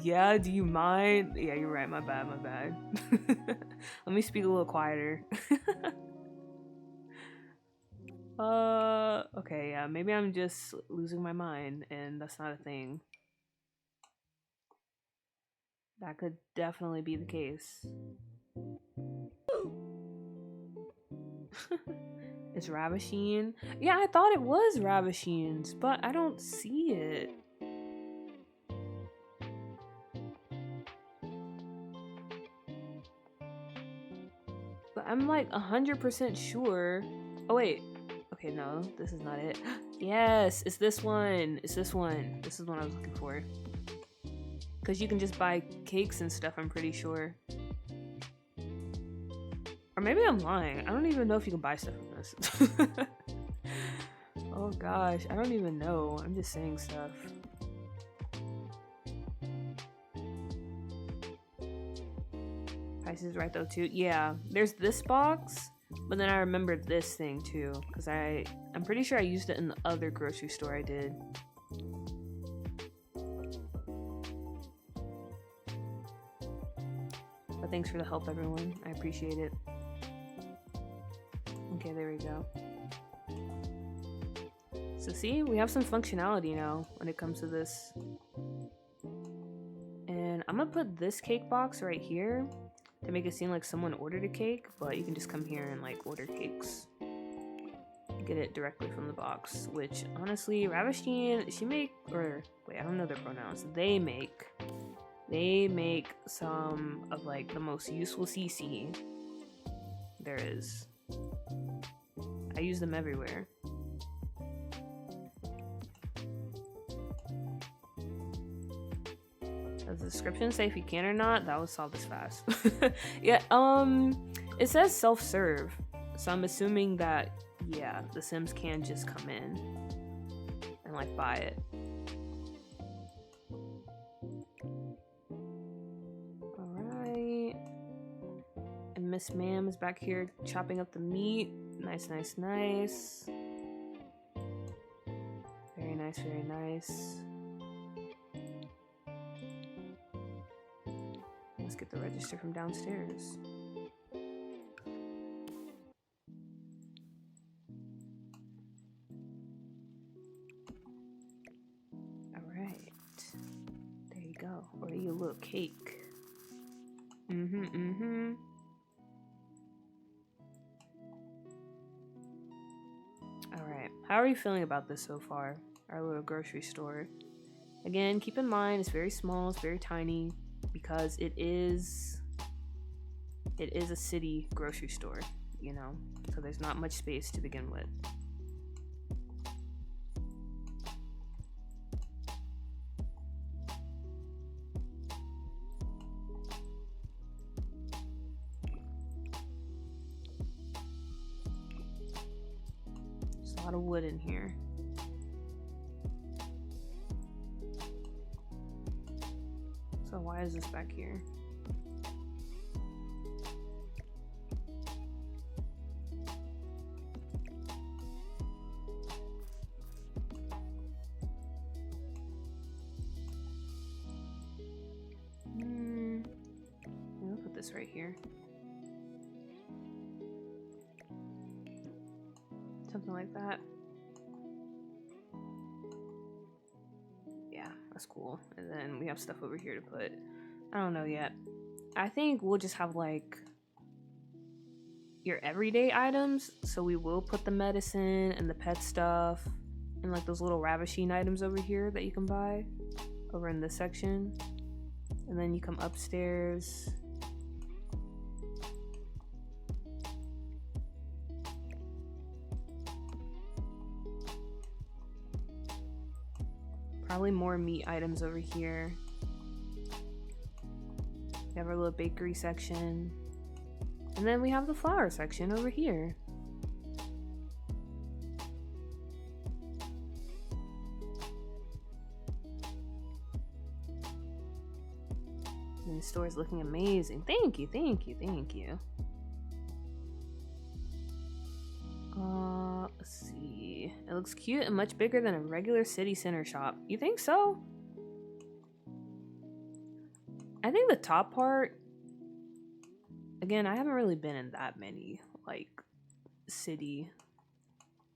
Yeah, do you mind? Yeah, you're right, my bad. Let me speak a little quieter. Okay, yeah, maybe I'm just losing my mind and that's not a thing. That could definitely be the case. It's Ravishing. Yeah, I thought it was Ravishing's, but I don't see it. But I'm like 100% sure. Oh wait. Okay, no, this is not it. Yes, it's this one. It's this one. This is what I was looking for. Because you can just buy cakes and stuff, I'm pretty sure. Or maybe I'm lying. I don't even know if you can buy stuff from this. Oh gosh, I don't even know. I'm just saying stuff. Price is right though too. Yeah, there's this box, but then I remembered this thing too, because I'm pretty sure I used it in the other grocery store I did. But thanks for the help, everyone. I appreciate it. Okay, there we go. So see, we have some functionality now when it comes to this. And I'm gonna put this cake box right here to make it seem like someone ordered a cake, but you can just come here and like order cakes. Get it directly from the box, which honestly, Ravishing, she make, or wait, I don't know their pronouns. They make some of like the most useful CC there is. I use them everywhere. Does the description say if you can or not? That would solve this fast. Yeah, it says self-serve, so I'm assuming that, yeah, the Sims can just come in and like buy it. Alright. And Miss Ma'am is back here chopping up the meat. Nice. Very nice. Let's get the register from downstairs. Alright. There you go. Or you little cake. Alright. How are you feeling about this so far? Our little grocery store. Again, keep in mind it's very small, it's very tiny, because it is a city grocery store, you know, so there's not much space to begin with. There's a lot of wood in here. So why is this back here? this right here. Something like that. Yeah, that's cool. And then we have stuff over here to put. I don't know yet. I think we'll just have like your everyday items. So we will put the medicine and the pet stuff and like those little ravishing items over here that you can buy over in this section. And then you come upstairs. Probably more meat items over here. We have our little bakery section. And then we have the flower section over here. And the store is looking amazing. Thank you, thank you, thank you. Let's see. It looks cute and much bigger than a regular city center shop. You think so? I think the top part, again, I haven't really been in that many like city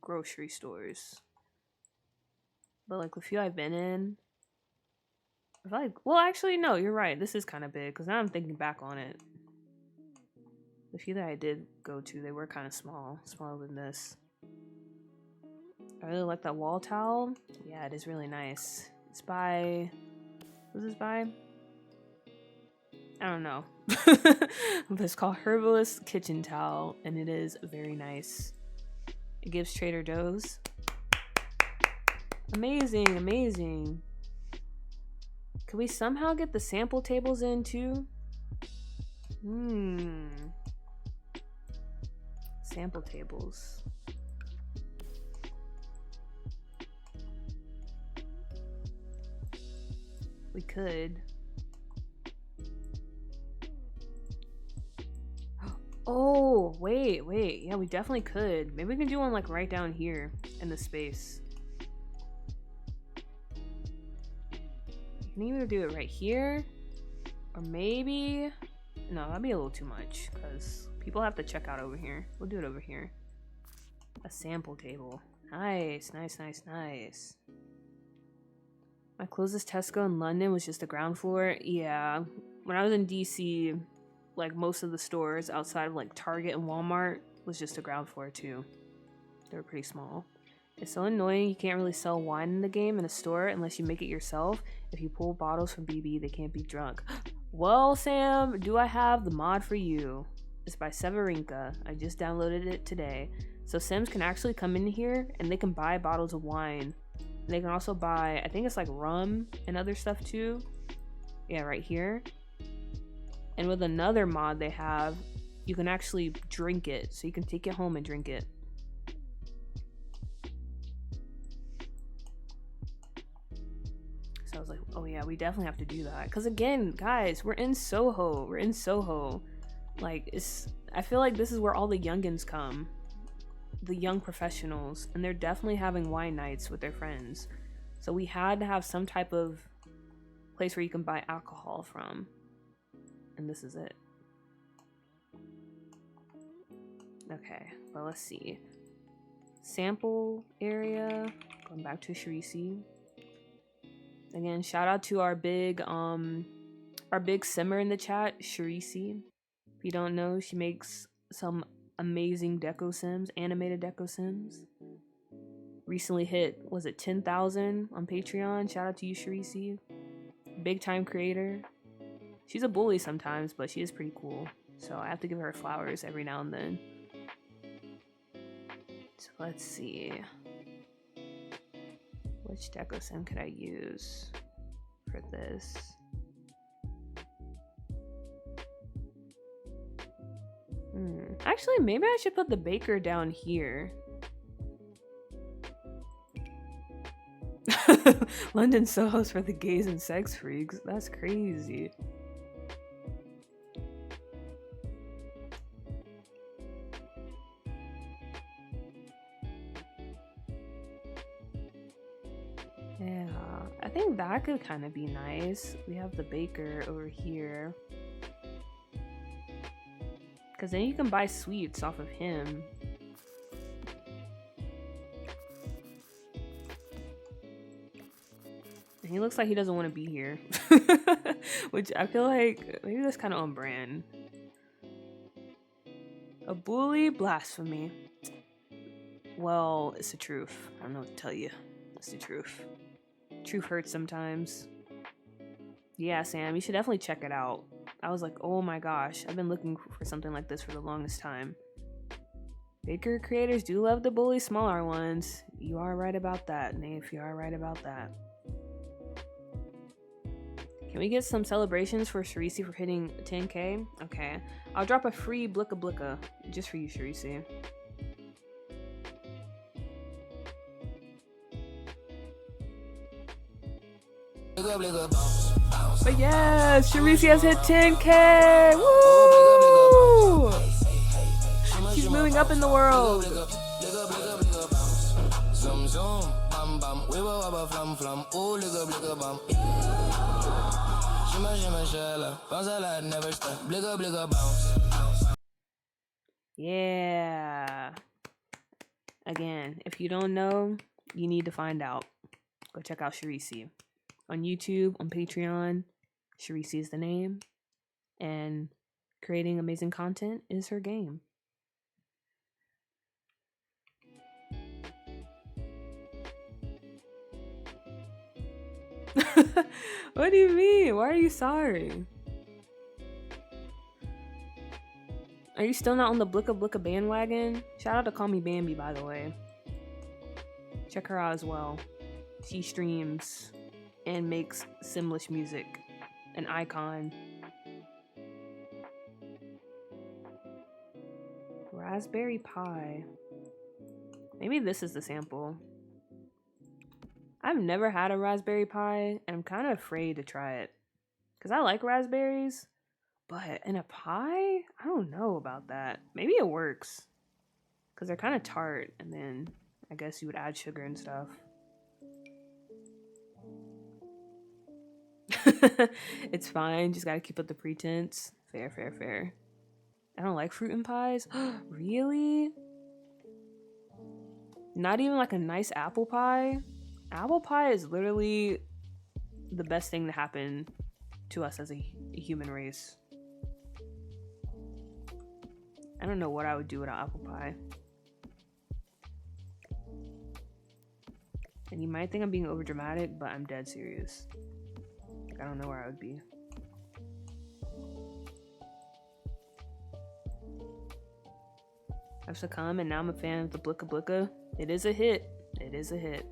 grocery stores, but like the few I've been in, I feel like, well, actually no, you're right, this is kind of big because now I'm thinking back on it. The few that I did go to, they were kind of smaller than this. I really like that wall towel. Yeah, it is really nice. It's by, who's this by? I don't know. But it's called Herbalist Kitchen Towel, and it is very nice. It gives Trader Joe's. Amazing, amazing. Can we somehow get the sample tables in too? Sample tables. We could. Oh, wait. Yeah, we definitely could. Maybe we can do one like right down here in the space. You can either do it right here, or maybe... No, that'd be a little too much, because people have to check out over here. We'll do it over here. A sample table. Nice. My closest Tesco in London was just the ground floor. Yeah, when I was in DC, like most of the stores outside of like Target and Walmart was just a ground floor too. They were pretty small. It's so annoying you can't really sell wine in the game in a store unless you make it yourself. If you pull bottles from BB, they can't be drunk. Well, Sam, do I have the mod for you? It's by Severinka. I just downloaded it today. So Sims can actually come in here and they can buy bottles of wine. And they can also buy, I think it's like rum and other stuff too. Yeah, right here. And with another mod they have, you can actually drink it. So you can take it home and drink it. So I was like, oh yeah, we definitely have to do that. Because again, guys, we're in Soho. Like, I feel like this is where all the youngins come. The young professionals. And they're definitely having wine nights with their friends. So we had to have some type of place where you can buy alcohol from. And this is it. Okay, well, let's see. Sample area. Going back to Sharisi. Again, shout out to our big simmer in the chat, Sharisi. If you don't know, she makes some amazing deco sims, animated deco sims. Recently hit, was it 10,000 on Patreon? Shout out to you, Sharisi. Big time creator. She's a bully sometimes, but she is pretty cool. So I have to give her flowers every now and then. So let's see. Which deco sim could I use for this? Actually, maybe I should put the baker down here. London Soho's for the gays and sex freaks. That's crazy. Yeah, I think that could kind of be nice. We have the baker over here. Because then you can buy sweets off of him. And he looks like he doesn't want to be here. Which I feel like maybe that's kind of on brand. A bully? Blasphemy. Well, it's the truth. I don't know what to tell you. It's the truth. Truth hurts sometimes. Yeah, Sam, you should definitely check it out. I was like, oh my gosh, I've been looking for something like this for the longest time. Bigger creators do love to bully smaller ones. You are right about that, Naif. You are right about that. Can we get some celebrations for Shirisi for hitting 10k? Okay. I'll drop a free blicka blicka just for you, Shirisi. But yes, Shirisi has hit 10k! Woo! She's moving up in the world. Yeah. Again, if you don't know, you need to find out. Go check out Shirisi. On YouTube, on Patreon, Shirisi is the name. And creating amazing content is her game. What do you mean? Why are you sorry? Are you still not on the Blicka Blicka bandwagon? Shout out to Call Me Bambi, by the way. Check her out as well. She streams and makes Simlish music. An icon. Raspberry Pi. Maybe this is the sample. I've never had a Raspberry Pi, and I'm kind of afraid to try it. Because I like raspberries, but in a pie? I don't know about that. Maybe it works. Because they're kind of tart, and then I guess you would add sugar and stuff. It's fine, just gotta keep up the pretense. Fair, fair, fair. I don't like fruit and pies. Really? Not even like a nice apple pie? Apple pie is literally the best thing to happen to us as a human race. I don't know what I would do without apple pie. And you might think I'm being overdramatic, but I'm dead serious. Like, I don't know where I would be. I've succumbed and now I'm a fan of the Blicka Blicka. It is a hit. It is a hit.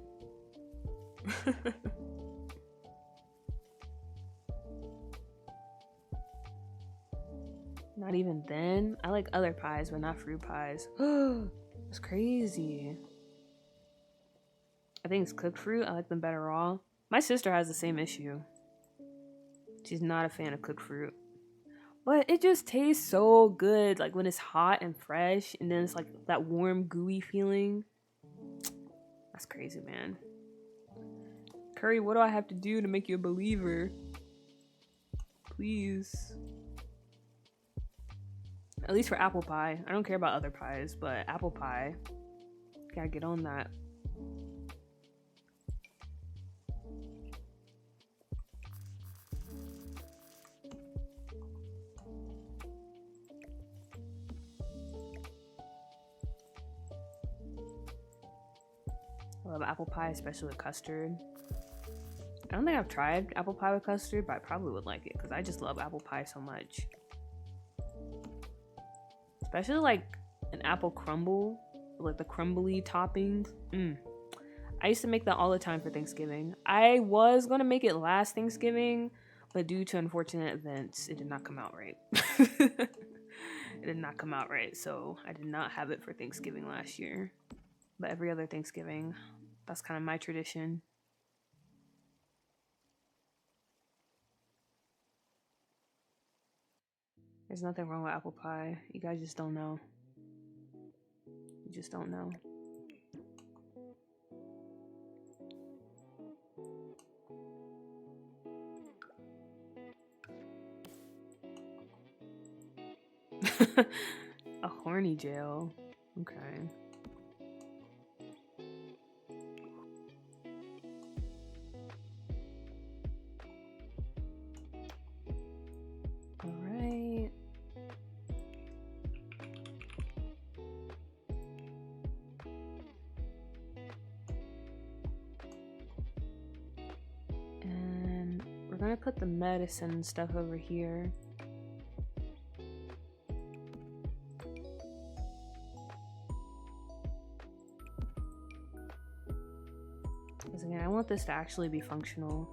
Not even then. I like other pies, but not fruit pies. That's crazy. I think it's cooked fruit. I like them better raw. My sister has the same issue. She's not a fan of cooked fruit. But it just tastes so good, like when it's hot and fresh, and then it's like that warm, gooey feeling. That's crazy, man. Curry, what do I have to do to make you a believer? Please. At least for apple pie. I don't care about other pies, but apple pie. Gotta get on that. I love apple pie, especially with custard. I don't think I've tried apple pie with custard, but I probably would like it because I just love apple pie so much. Especially like an apple crumble, like the crumbly toppings. I used to make that all the time for Thanksgiving. I was gonna make it last Thanksgiving, but due to unfortunate events, it did not come out right. It did not come out right, so I did not have it for Thanksgiving last year. But every other Thanksgiving, that's kind of my tradition. There's nothing wrong with apple pie. You guys just don't know. You just don't know. A horny jail. Okay. Alright. And we're gonna put the medicine and stuff over here. Because again, I want this to actually be functional.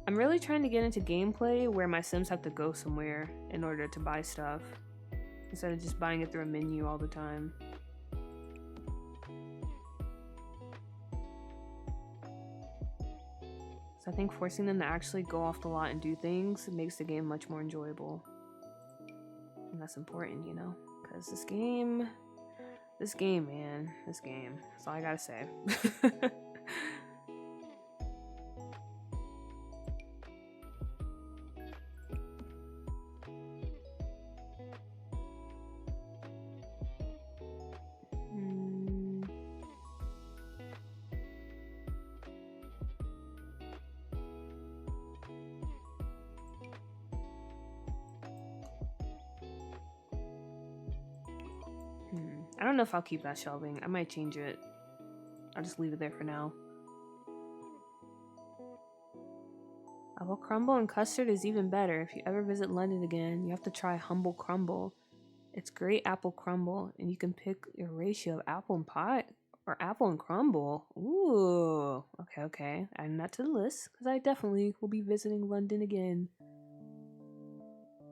I'm really trying to get into gameplay where my Sims have to go somewhere in order to buy stuff, instead of just buying it through a menu all the time. So I think forcing them to actually go off the lot and do things makes the game much more enjoyable. And that's important, you know? Because this game, man, this game. That's all I gotta say. I don't know if I'll keep that shelving. I might change it. I'll just leave it there for now. Apple crumble and custard is even better. If you ever visit London again, you have to try humble crumble. It's great apple crumble, and you can pick your ratio of apple and pie or apple and crumble. Ooh, okay. Adding that to the list because I definitely will be visiting London again.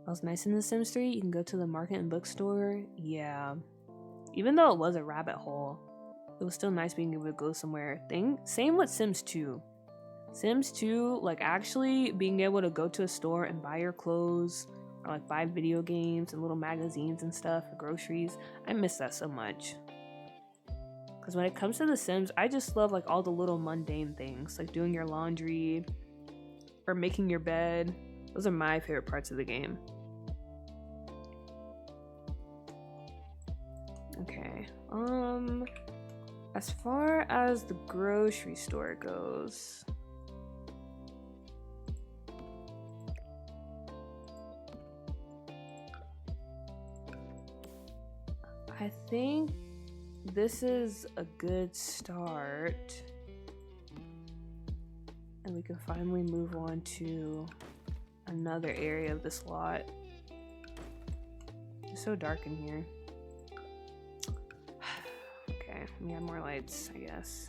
What was nice in The Sims 3? You can go to the market and bookstore. Yeah. Even though it was a rabbit hole, it was still nice being able to go somewhere. Same with Sims 2. Sims 2, like actually being able to go to a store and buy your clothes, or like buy video games and little magazines and stuff, groceries. I miss that so much. Because when it comes to The Sims, I just love like all the little mundane things, like doing your laundry or making your bed. Those are my favorite parts of the game. Okay, as far as the grocery store goes, I think this is a good start, and we can finally move on to another area of this lot. It's so dark in here. Okay, we have more lights, I guess.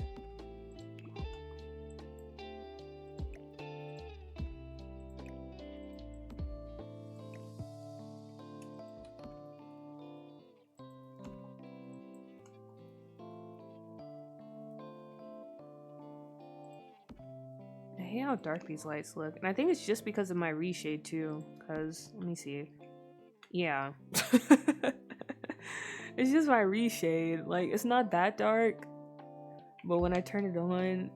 I hate how dark these lights look, and I think it's just because of my reshade too, because, let me see. Yeah. It's just my reshade. Like, it's not that dark, but when I turn it on,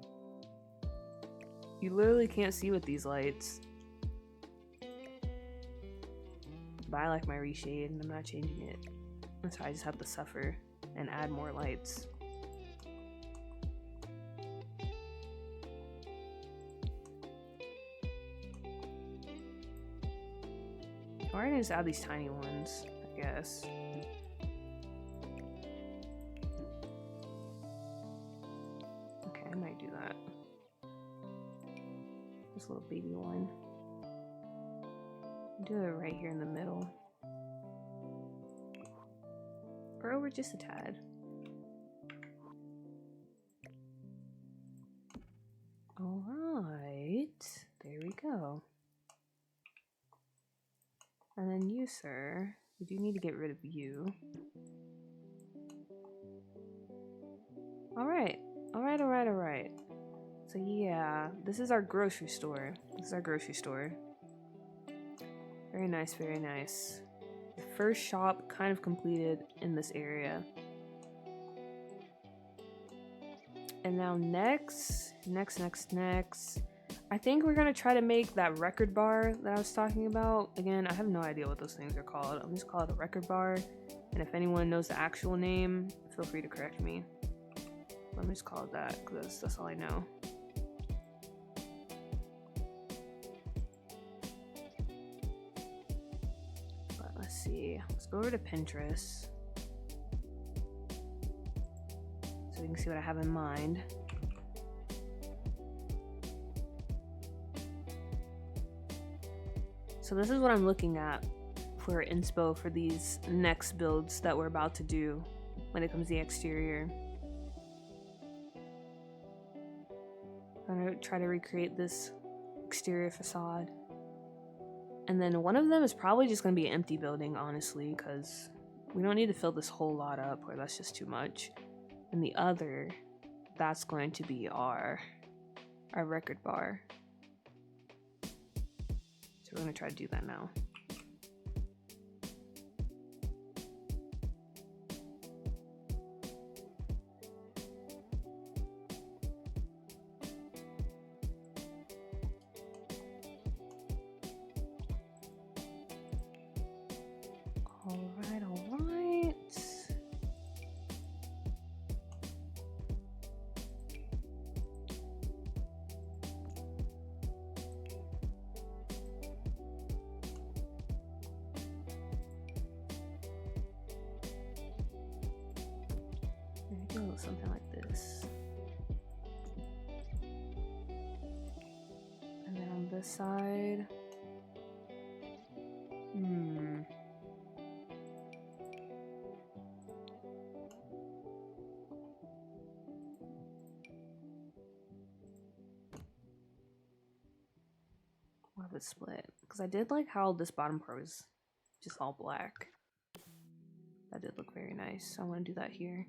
you literally can't see with these lights. But I like my reshade, and I'm not changing it. So I just have to suffer and add more lights. Or I can just add these tiny ones, I guess. Okay, I might do that. This little baby one. Do it right here in the middle. Or over just a tad. Alright, there we go. And then you, sir, we do need to get rid of you. Alright, alright. So yeah, this is our grocery store. Very nice, very nice. The first shop kind of completed in this area. And now next. I think we're gonna try to make that record bar that I was talking about. Again, I have no idea what those things are called. I'm just call it a record bar. And if anyone knows the actual name, feel free to correct me. Let me just call it that, because that's all I know. But let's see. Let's go over to Pinterest. So we can see what I have in mind. So this is what I'm looking at for inspo for these next builds that we're about to do when it comes to the exterior. I'm gonna try to recreate this exterior facade. And then one of them is probably just gonna be an empty building, honestly, because we don't need to fill this whole lot up, or that's just too much. And the other, that's going to be our record bar. So we're gonna try to do that now. All right, all right. There we go, something like this. And then on this side, we'll have it split. Because I did like how this bottom part was just all black. That did look very nice. I want to do that here.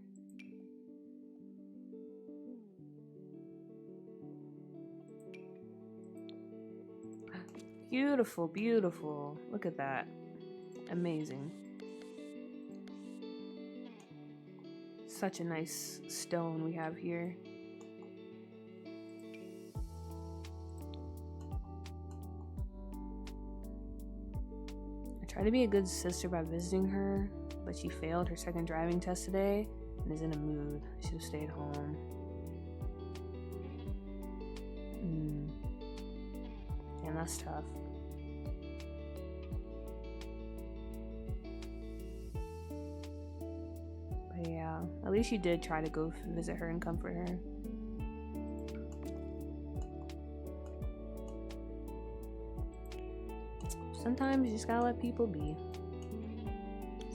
Beautiful, beautiful. Look at that. Amazing. Such a nice stone we have here. I tried to be a good sister by visiting her, but she failed her second driving test today and is in a mood. Should have stayed home. And that's tough. But yeah, at least you did try to go visit her and comfort her. Sometimes you just gotta let people be.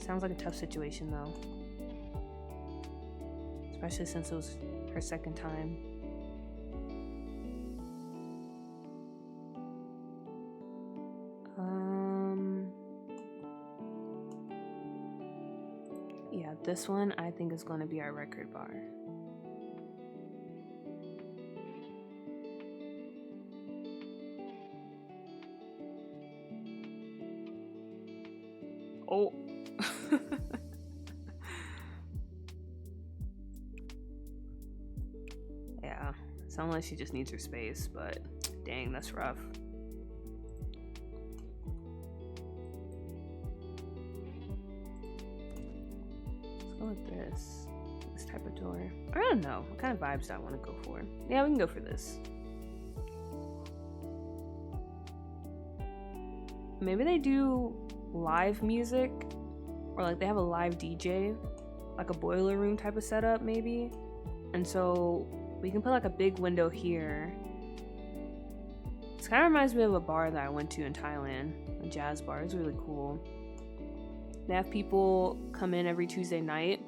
Sounds like a tough situation though. Especially since it was her second time. Yeah, this one I think is going to be our record bar. Oh. Yeah, sounds like she just needs her space, but dang, that's rough. Let's go with this type of door. I don't know, what kind of vibes do I want to go for? Yeah, we can go for this. Maybe they do live music, or like they have a live DJ, like a boiler room type of setup maybe. And so we can put like a big window here. This kind of reminds me of a bar that I went to in Thailand, a jazz bar. It's really cool. They have people come in every Tuesday night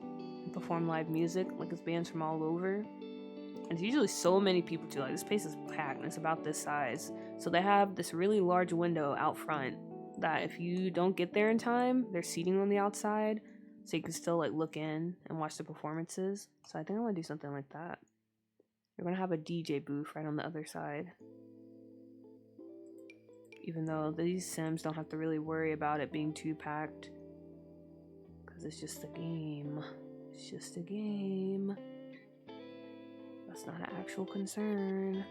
and perform live music, like it's bands from all over. And it's usually so many people too, like this place is packed and it's about this size. So they have this really large window out front that if you don't get there in time, there's seating on the outside, so you can still like look in and watch the performances. So I think I want to do something like that. We're gonna have a DJ booth right on the other side, even though these Sims don't have to really worry about it being too packed, because it's just a game. It's just a game. That's not an actual concern.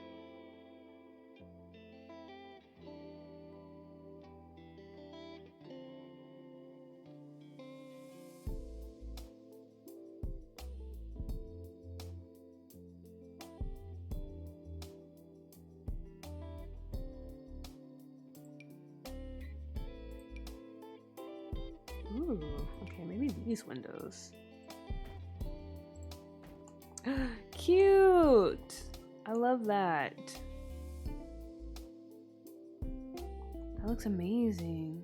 Ooh, okay, maybe these windows. Cute! I love that. That looks amazing.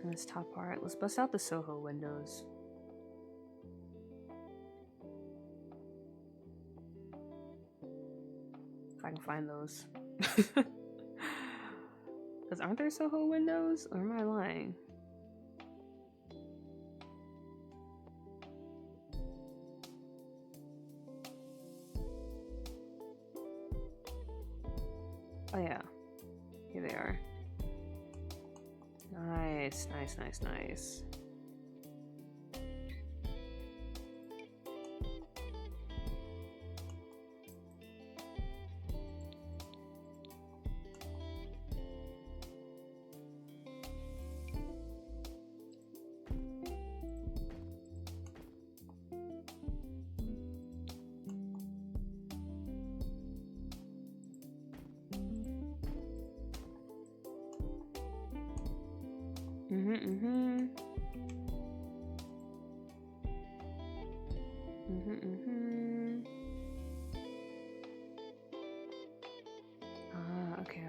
And this top part, let's bust out the Soho windows. If I can find those. Because aren't there Soho windows? Or am I lying? Oh yeah. Here they are. Nice, nice, nice, nice.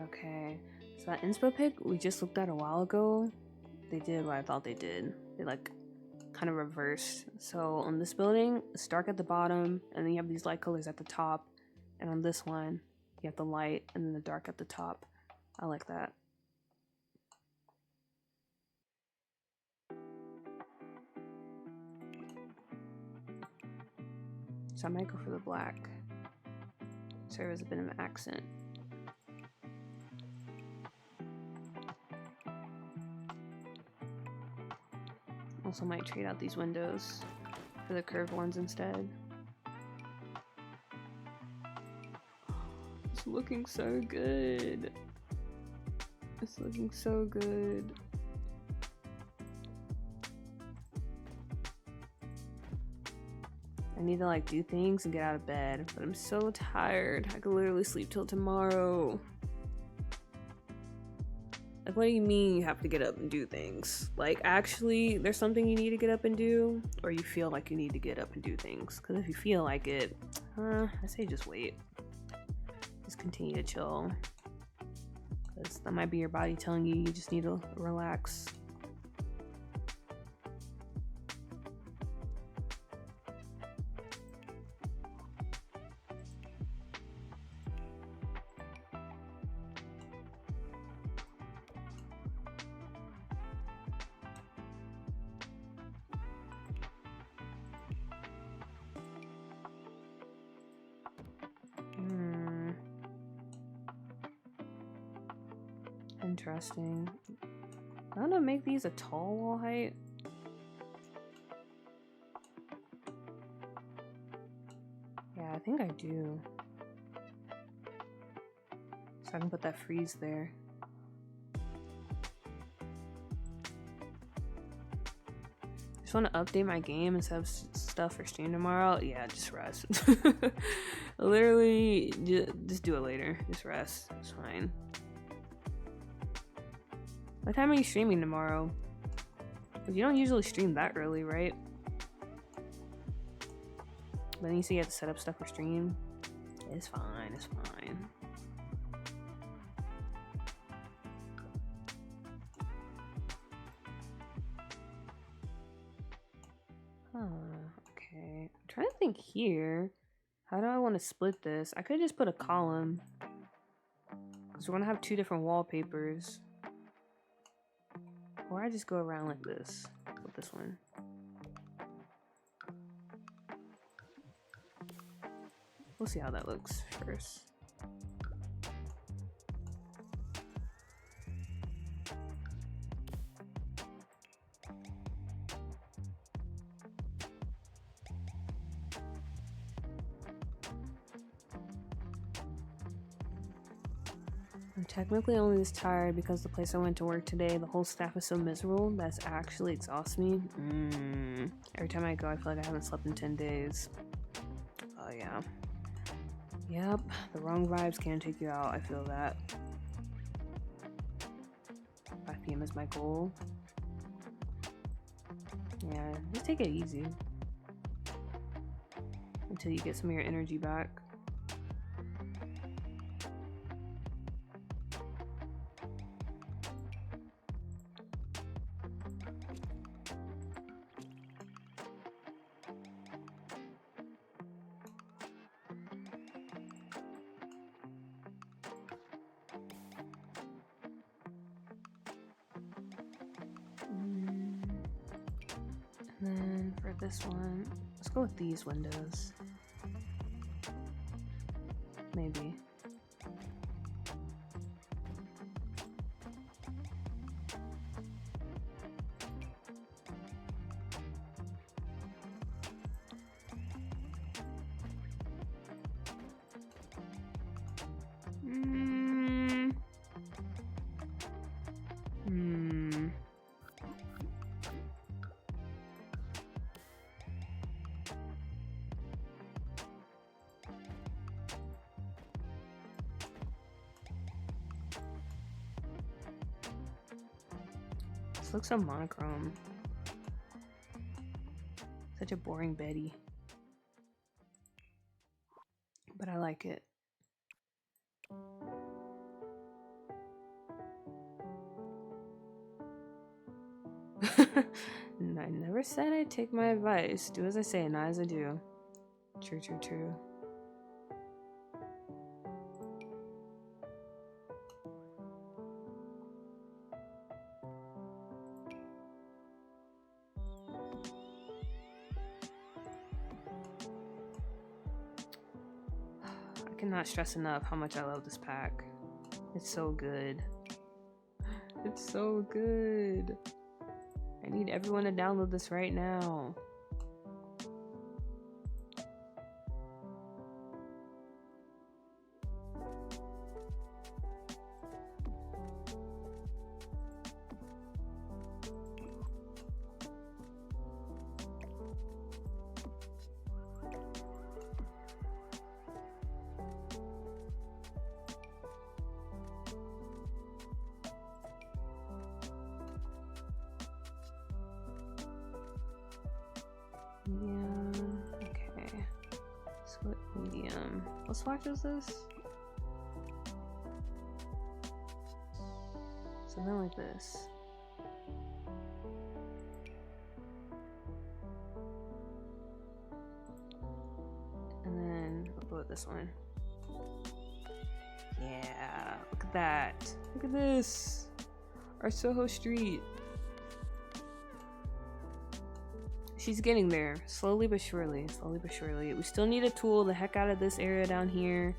Okay. So that inspo pic we just looked at a while ago, they did what I thought they did. They like kind of reversed. So on this building, it's dark at the bottom, and then you have these light colors at the top. And on this one, you have the light and then the dark at the top. I like that. So I might go for the black. Serve as a bit of an accent. Also might trade out these windows for the curved ones instead. It's looking so good. It's looking so good. I need to like do things and get out of bed, but I'm so tired. I could literally sleep till tomorrow. Like, what do you mean you have to get up and do things? Like, actually, there's something you need to get up and do, or you feel like you need to get up and do things? Because if you feel like it, I say just wait. Just continue to chill. Because that might be your body telling you you just need to relax. Interesting. I want to make these a tall wall height. Yeah, I think I do. So I can put that freeze there. Just want to update my game instead of stuff for stream tomorrow. Yeah, just rest. Literally, just do it later. Just rest. It's fine. What time are you streaming tomorrow? Because you don't usually stream that early, right? But then you see you have to set up stuff for stream. It's fine, it's fine. Okay. I'm trying to think here. How do I want to split this? I could just put a column. Because we're going to have two different wallpapers. Or I just go around like this with this one. We'll see how that looks first. I'm technically only this tired because the place I went to work today, the whole staff is so miserable that's actually exhausts me. Every time I go, I feel like I haven't slept in 10 days. Oh yeah. Yep, the wrong vibes can take you out, I feel that. 5 p.m. is my goal. Yeah, just take it easy. Until you get some of your energy back. And then for this one, let's go with these windows. Maybe. This looks so monochrome. Such a boring Betty. But I like it. I never said I'd take my advice. Do as I say, not as I do. True, true, true. I cannot stress enough how much I love this pack. It's so good. It's so good. I need everyone to download this right now. What swatch is this? Something like this. And then I'll go with this one. Yeah, look at that. Look at this. Our Soho Street. She's getting there, slowly but surely, slowly but surely. We still need to tool the heck out of this area down here.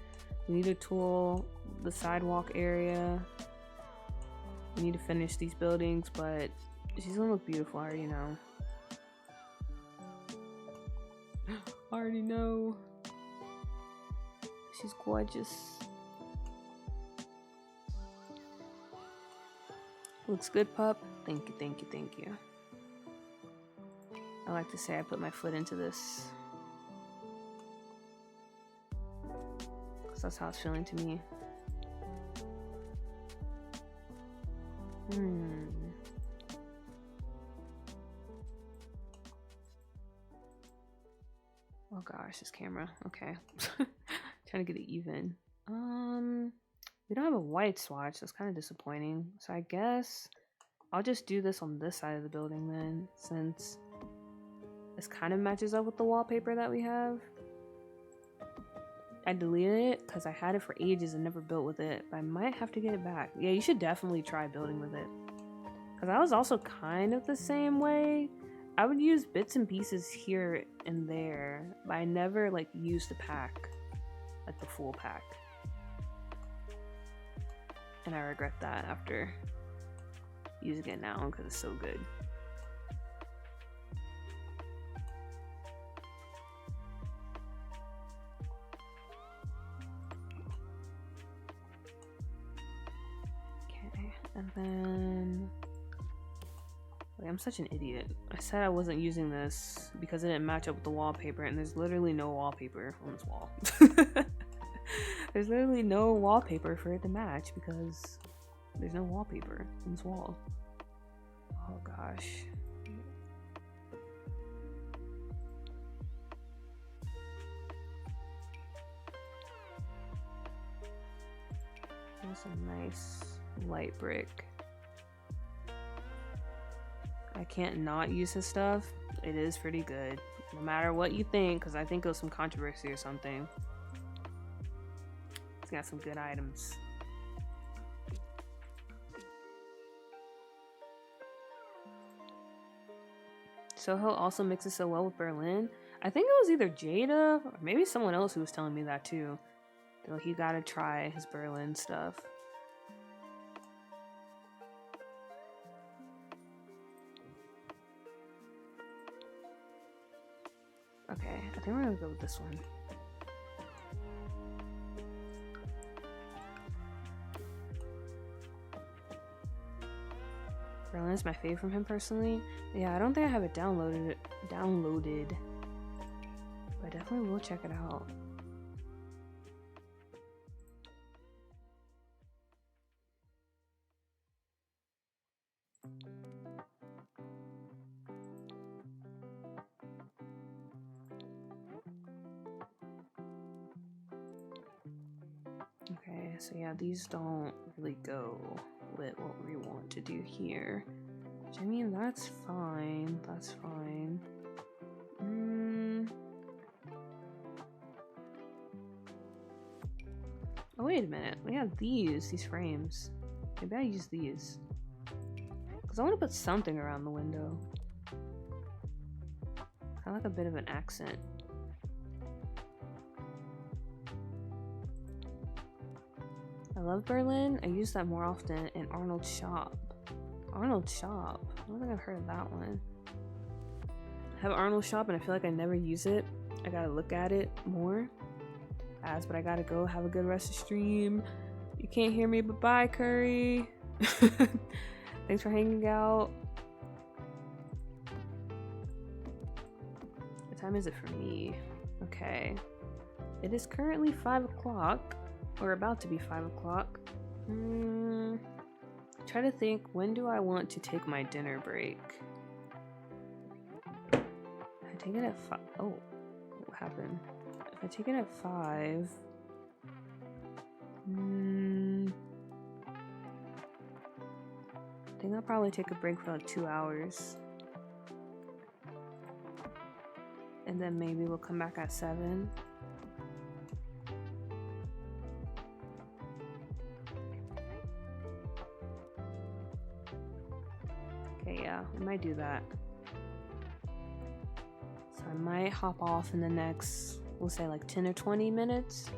We need to tool the sidewalk area. We need to finish these buildings, but she's gonna look beautiful, I already know. I already know. She's gorgeous. Looks good, pup. Thank you, thank you, thank you. I like to say I put my foot into this. Because that's how it's feeling to me. Oh gosh, this camera. Okay. Trying to get it even. We don't have a white swatch. That's kind of disappointing. So I guess I'll just do this on this side of the building then, since this kind of matches up with the wallpaper that we have. I deleted it because I had it for ages and never built with it, but I might have to get it back. Yeah, you should definitely try building with it. Because I was also kind of the same way. I would use bits and pieces here and there, but I never like used the pack, like the full pack. And I regret that after using it now because it's so good. And then... Wait, I'm such an idiot. I said I wasn't using this because it didn't match up with the wallpaper, and there's literally no wallpaper on this wall. There's literally no wallpaper for it to match because there's no wallpaper on this wall. Oh gosh. That's a nice light brick. I can't not use his stuff. It is pretty good. No matter what you think, because I think it was some controversy or something. It's got some good items. Soho also mixes so well with Berlin. I think it was either Jada or maybe someone else who was telling me that too. Though he gotta try his Berlin stuff. Okay, I think we're gonna go with this one. Berlin's my fave from him personally. Yeah, I don't think I have it downloaded. But I definitely will check it out. Okay, so yeah, these don't really go with what we want to do here. Which, I mean, that's fine. That's fine. Oh, wait a minute. We have these frames. Maybe I use these. Because I want to put something around the window. I like a bit of an accent. I love Berlin. I use that more often in Arnold's Shop. Arnold's Shop? I don't think I've heard of that one. I have Arnold's Shop and I feel like I never use it. I gotta look at it more. But I gotta go. Have a good rest of stream. You can't hear me, but bye, Curry. Thanks for hanging out. What time is it for me? Okay. It is currently 5 o'clock. Or about to be 5 o'clock. Try to think, when do I want to take my dinner break? I take it at 5. Oh, what happened? If I take it at 5, I think I'll probably take a break for like 2 hours. And then maybe we'll come back at 7. Okay, yeah, I might do that. So I might hop off in the next, we'll say like 10 or 20 minutes.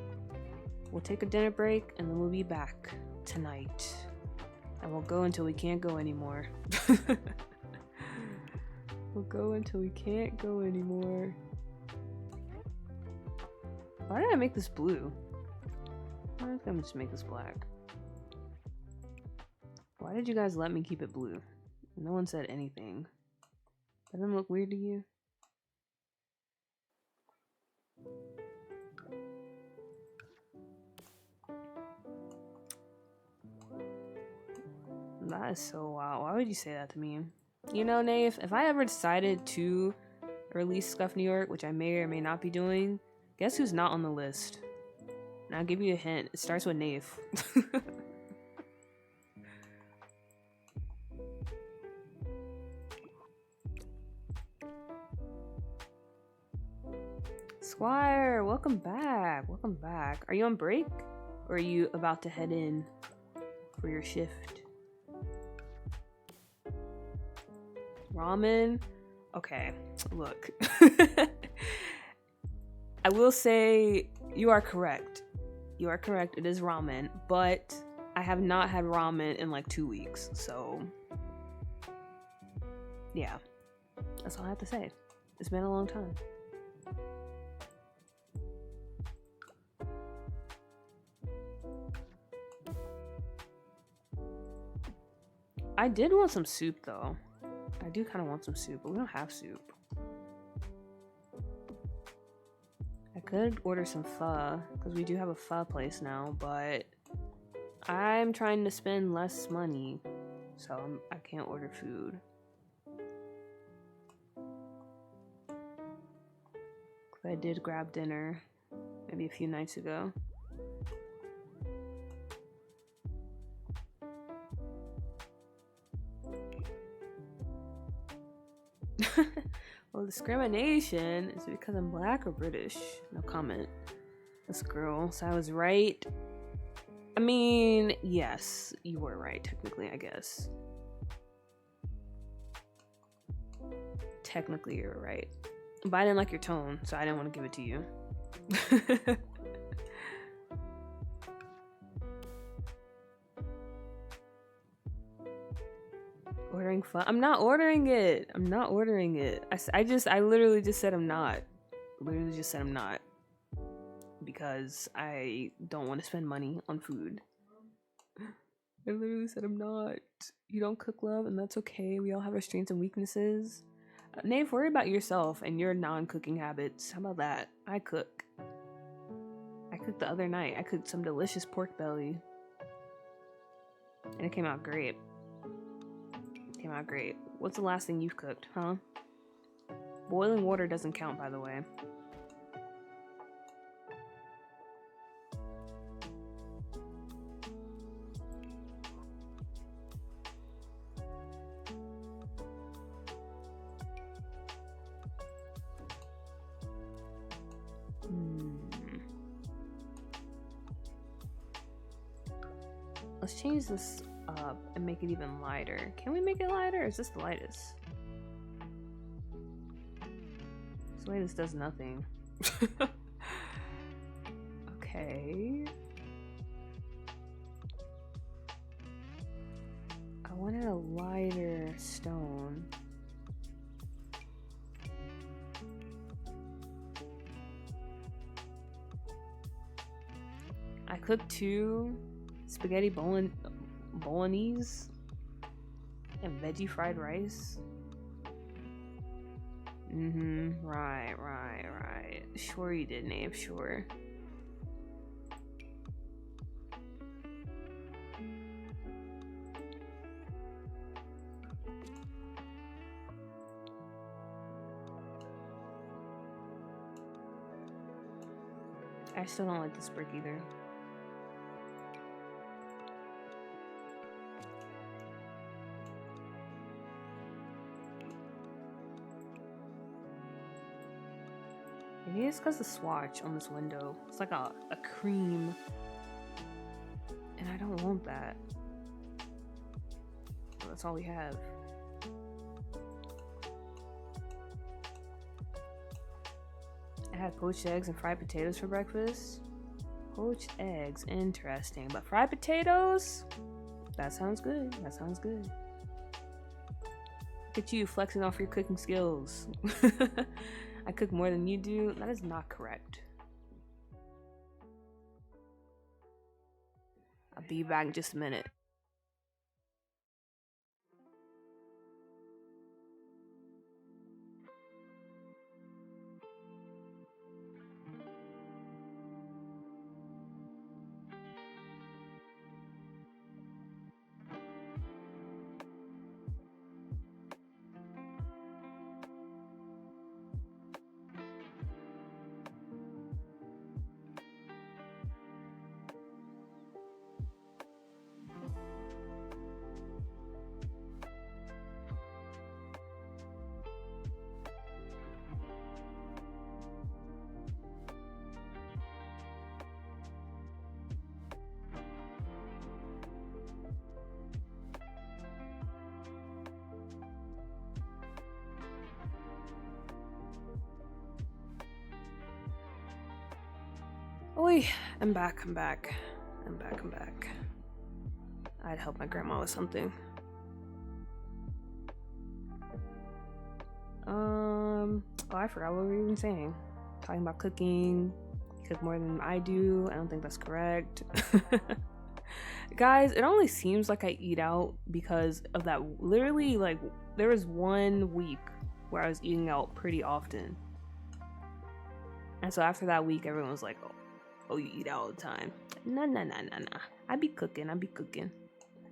We'll take a dinner break and then we'll be back tonight. And we'll go until we can't go anymore. We'll go until we can't go anymore. Why did I make this blue? I think I'm just make this black. Why did you guys let me keep it blue? No one said anything. Doesn't look weird to you? That is so wild. Why would you say that to me? You know, Nave, if I ever decided to release Scuffed New York, which I may or may not be doing, guess who's not on the list? And I'll give you a hint. It starts with Nave. Squire, welcome back. Welcome back. Are you on break? Or are you about to head in for your shift? Ramen? Okay, look. I will say you are correct. You are correct. It is ramen, but I have not had ramen in like 2 weeks. So, yeah. That's all I have to say. It's been a long time. I did want some soup though. I do kind of want some soup, but we don't have soup. I could order some pho because we do have a pho place now, but I'm trying to spend less money, so I can't order food. I did grab dinner maybe a few nights ago. Well, discrimination is because I'm black or British. No comment. This girl. So I was right. I mean, yes, you were right, technically, I guess. Technically, you're right. But I didn't like your tone, so I didn't want to give it to you. Ordering fun? I'm not ordering it. I'm not ordering it. I literally just said I'm not. Literally just said I'm not. Because I don't want to spend money on food. I literally said I'm not. You don't cook, love, and that's okay. We all have our strengths and weaknesses. Nave, worry about yourself and your non-cooking habits. How about that? I cook. I cooked the other night. I cooked some delicious pork belly. And it came out great. It came out great. What's the last thing you've cooked, huh? Boiling water doesn't count, by the way. Let's change this up and make it even lighter. Can we make it lighter? Or is this the lightest? This lightest does nothing. Okay. I wanted a lighter stone. I cooked 2 spaghetti bolognese and veggie fried rice. Right. Sure you did, Nave, sure. I still don't like this brick either. Maybe it's because the swatch on this window. It's like a cream. And I don't want that. Well, that's all we have. I had poached eggs and fried potatoes for breakfast. Poached eggs, interesting. But fried potatoes? That sounds good. That sounds good. Look at you flexing off your cooking skills. I cook more than you do. That is not correct. I'll be back in just a minute. Oi, I'm back. I'd help my grandma with something. Oh, I forgot what we were even saying. Talking about cooking. You cook more than I do. I don't think that's correct. Guys, it only seems like I eat out because of that. Literally, like, there was 1 week where I was eating out pretty often. And so after that week, everyone was like, oh, you eat out all the time. Nah. I be cooking.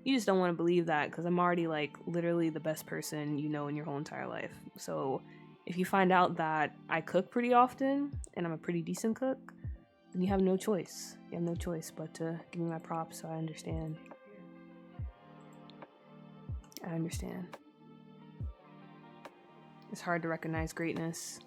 You just don't want to believe that because I'm already, like, literally the best person you know in your whole entire life. So if you find out that I cook pretty often and I'm a pretty decent cook, then you have no choice. You have no choice but to give me my props so I understand. I understand. It's hard to recognize greatness.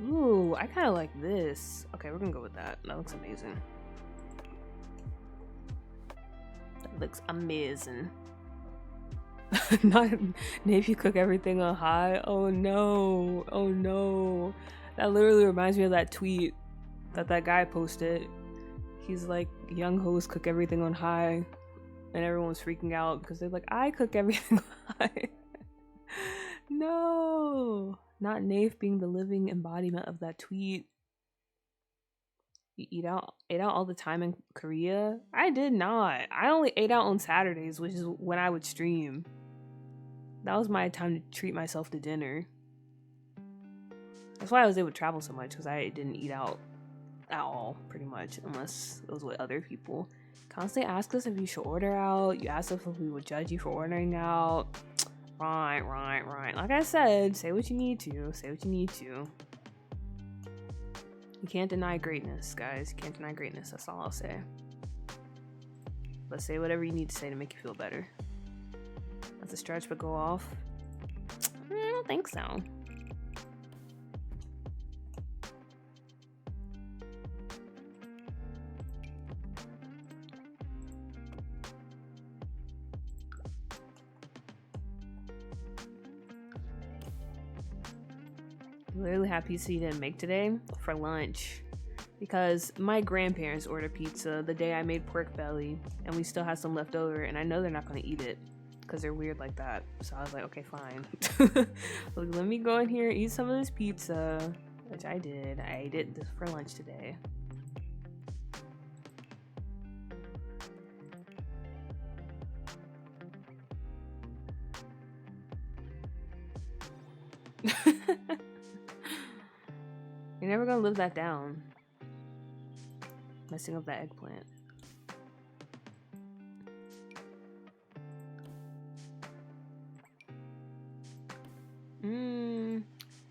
Ooh, I kind of like this. Okay, we're gonna go with that. That looks amazing. That looks amazing. Not if you cook everything on high. Oh no. Oh no. That literally reminds me of that tweet that guy posted. He's like, young hoes cook everything on high. And everyone's freaking out because they're like, I cook everything on high. No. Not Naif being the living embodiment of that tweet. You ate out all the time in Korea? I did not. I only ate out on Saturdays, which is when I would stream. That was my time to treat myself to dinner. That's why I was able to travel so much, because I didn't eat out at all, pretty much, unless it was with other people. Constantly ask us if you should order out. You ask us if we would judge you for ordering out. Right. Like I said, say what you need to. Say what you need to. You can't deny greatness, guys. You can't deny greatness. That's all I'll say. But say whatever you need to say to make you feel better. That's a stretch, but go off. I don't think so. Literally have pizza you didn't make today for lunch because my grandparents ordered pizza the day I made pork belly and we still had some left over and I know they're not going to eat it because they're weird like that. So I was like, okay, fine. Like, let me go in here and eat some of this pizza, which I did. I ate it for lunch today. You're never gonna live that down. Messing up that eggplant.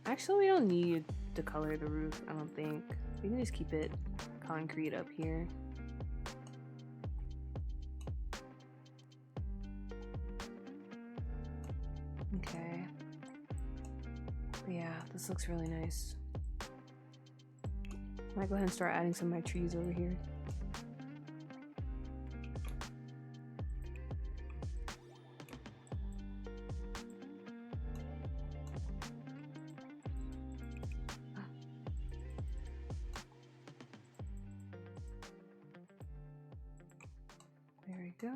Actually, we don't need to color the roof, I don't think. We can just keep it concrete up here. Okay. But yeah, this looks really nice. I might go ahead and start adding some of my trees over here. There we go.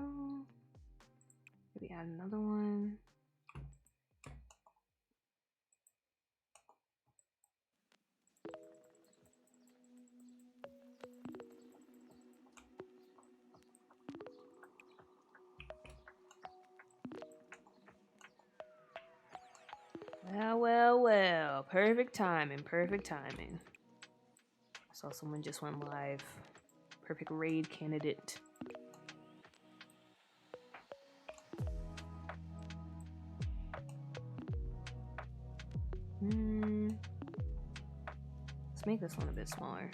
Maybe add another one. Well. Perfect timing. I saw someone just went live. Perfect raid candidate. Let's make this one a bit smaller.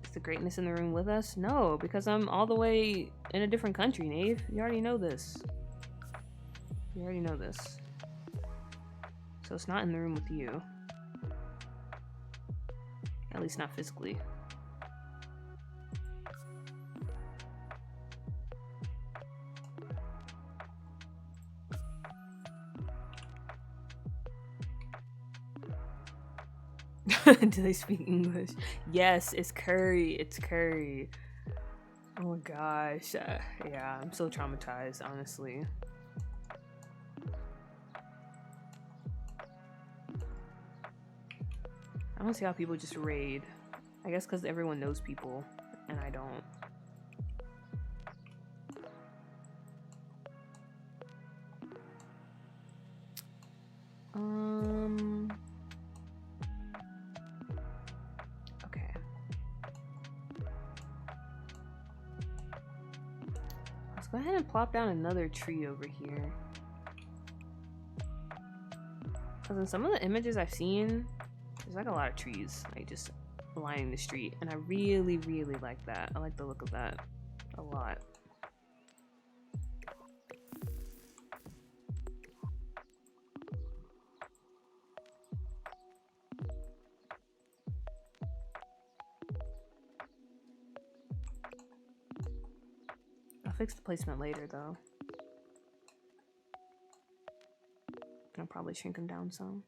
Is the greatness in the room with us? No, because I'm all the way in a different country, Nave. You already know this. So it's not in the room with you. At least not physically. Do they speak English? Yes, it's curry. Oh my gosh. Yeah, I'm so traumatized, honestly. I don't see how people just raid. I guess because everyone knows people, and I don't. Okay. Let's go ahead and plop down another tree over here. Because in some of the images I've seen, there's like a lot of trees, like just lining the street. And I really, really like that. I like the look of that a lot. I'll fix the placement later though. I'll probably shrink them down some.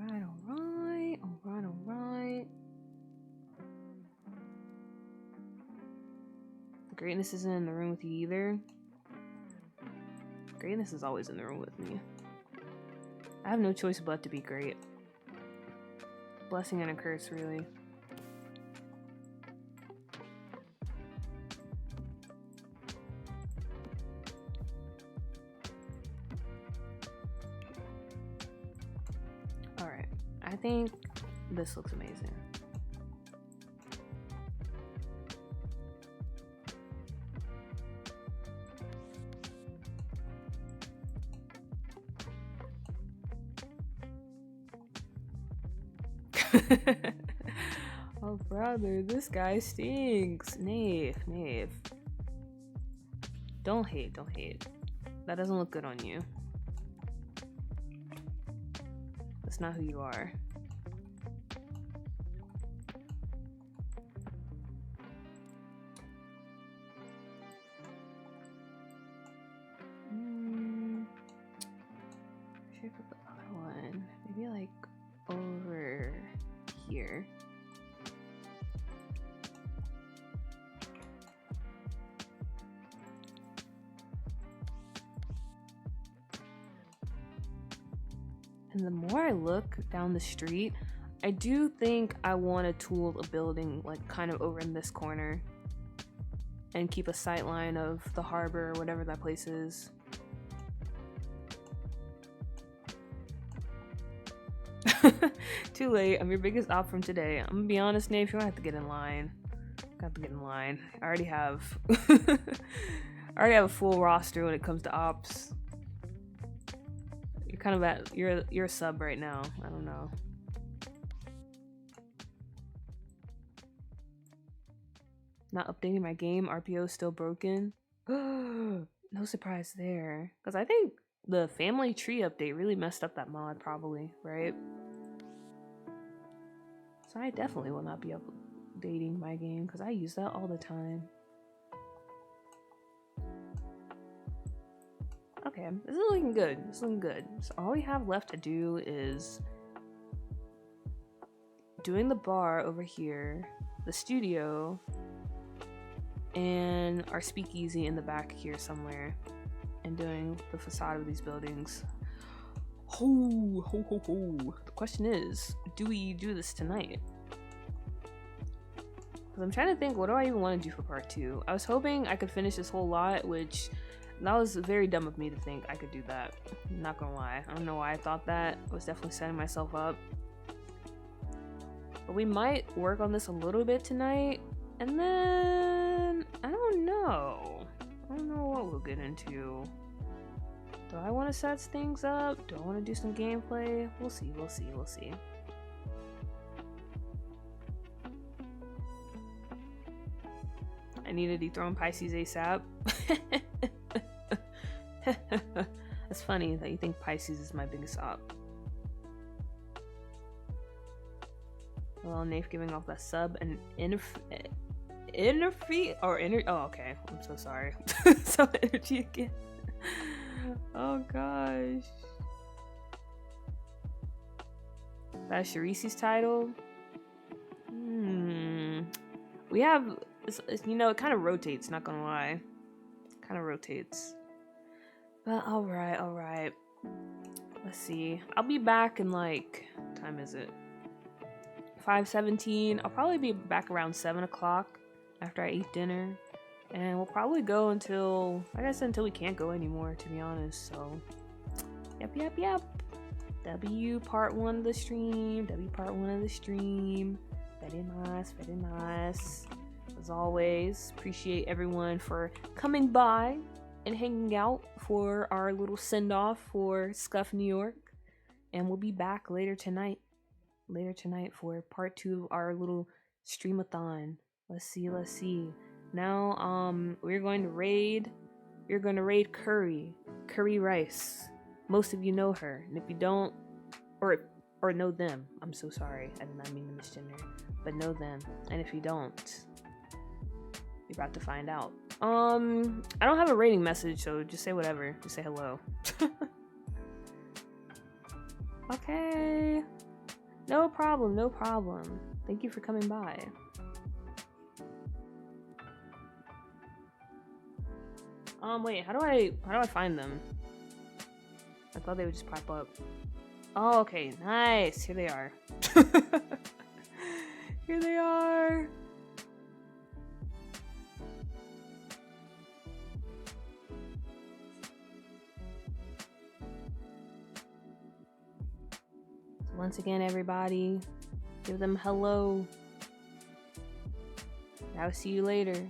Alright, alright, alright, alright. Greatness isn't in the room with you either. Greatness is always in the room with me. I have no choice but to be great. Blessing and a curse, really. Alright, I think this looks amazing. Oh brother, this guy stinks. Knave. Don't hate. That doesn't look good on you. That's not who you are. Should I put the other one? Maybe like over here. And the more I look down the street, I do think I want to tool a building like kind of over in this corner and keep a sight line of the harbor or whatever that place is. Too late. I'm your biggest op from today. I'm gonna be honest, Nave, you're gonna have to get in line. Got to get in line. I already have a full roster when it comes to ops. You're kind of at you're a sub right now. I don't know. Not updating my game. RPO is still broken. No surprise there. Because I think the family tree update really messed up that mod, probably, right? So I definitely will not be updating my game because I use that all the time. Okay, this is looking good. This is looking good. So all we have left to do is doing the bar over here, the studio, and our speakeasy in the back here somewhere, and doing the facade of these buildings. Ho. The question is, do we do this tonight? Because I'm trying to think, what do I even want to do for part 2? I was hoping I could finish this whole lot, which that was very dumb of me to think I could do that. I'm not gonna lie. I don't know why I thought that. I was definitely setting myself up. But we might work on this a little bit tonight, and then I don't know. I don't know what we'll get into. Do I want to set things up? Do I want to do some gameplay? We'll see. I need to dethrone Pisces ASAP. That's funny that you think Pisces is my biggest op. Well, Nafe giving off that sub and oh, okay. I'm so sorry. So energy again. Oh gosh. That's Sharice's title. We have, you know, it kind of rotates, not gonna lie. Kind of rotates. But alright. Let's see. I'll be back in like, what time is it? 5:17. I'll probably be back around 7 o'clock after I eat dinner. And we'll probably go until, like I said, until we can't go anymore, to be honest. So, yep. W part 1 of the stream. Very nice. As always, appreciate everyone for coming by and hanging out for our little send-off for Scuff New York. And we'll be back later tonight for part 2 of our little streamathon. Let's see. Now, we're going to raid Curry Rice. Most of you know her, and if you don't, or know them, I'm so sorry, I did not mean to misgender, but know them, and if you don't, you're about to find out. I don't have a rating message, so just say whatever, just say hello. Okay, no problem. Thank you for coming by. Wait, how do I find them? I thought they would just pop up. Oh, okay, nice. Here they are. Here they are. So once again, everybody, give them hello. I'll see you later.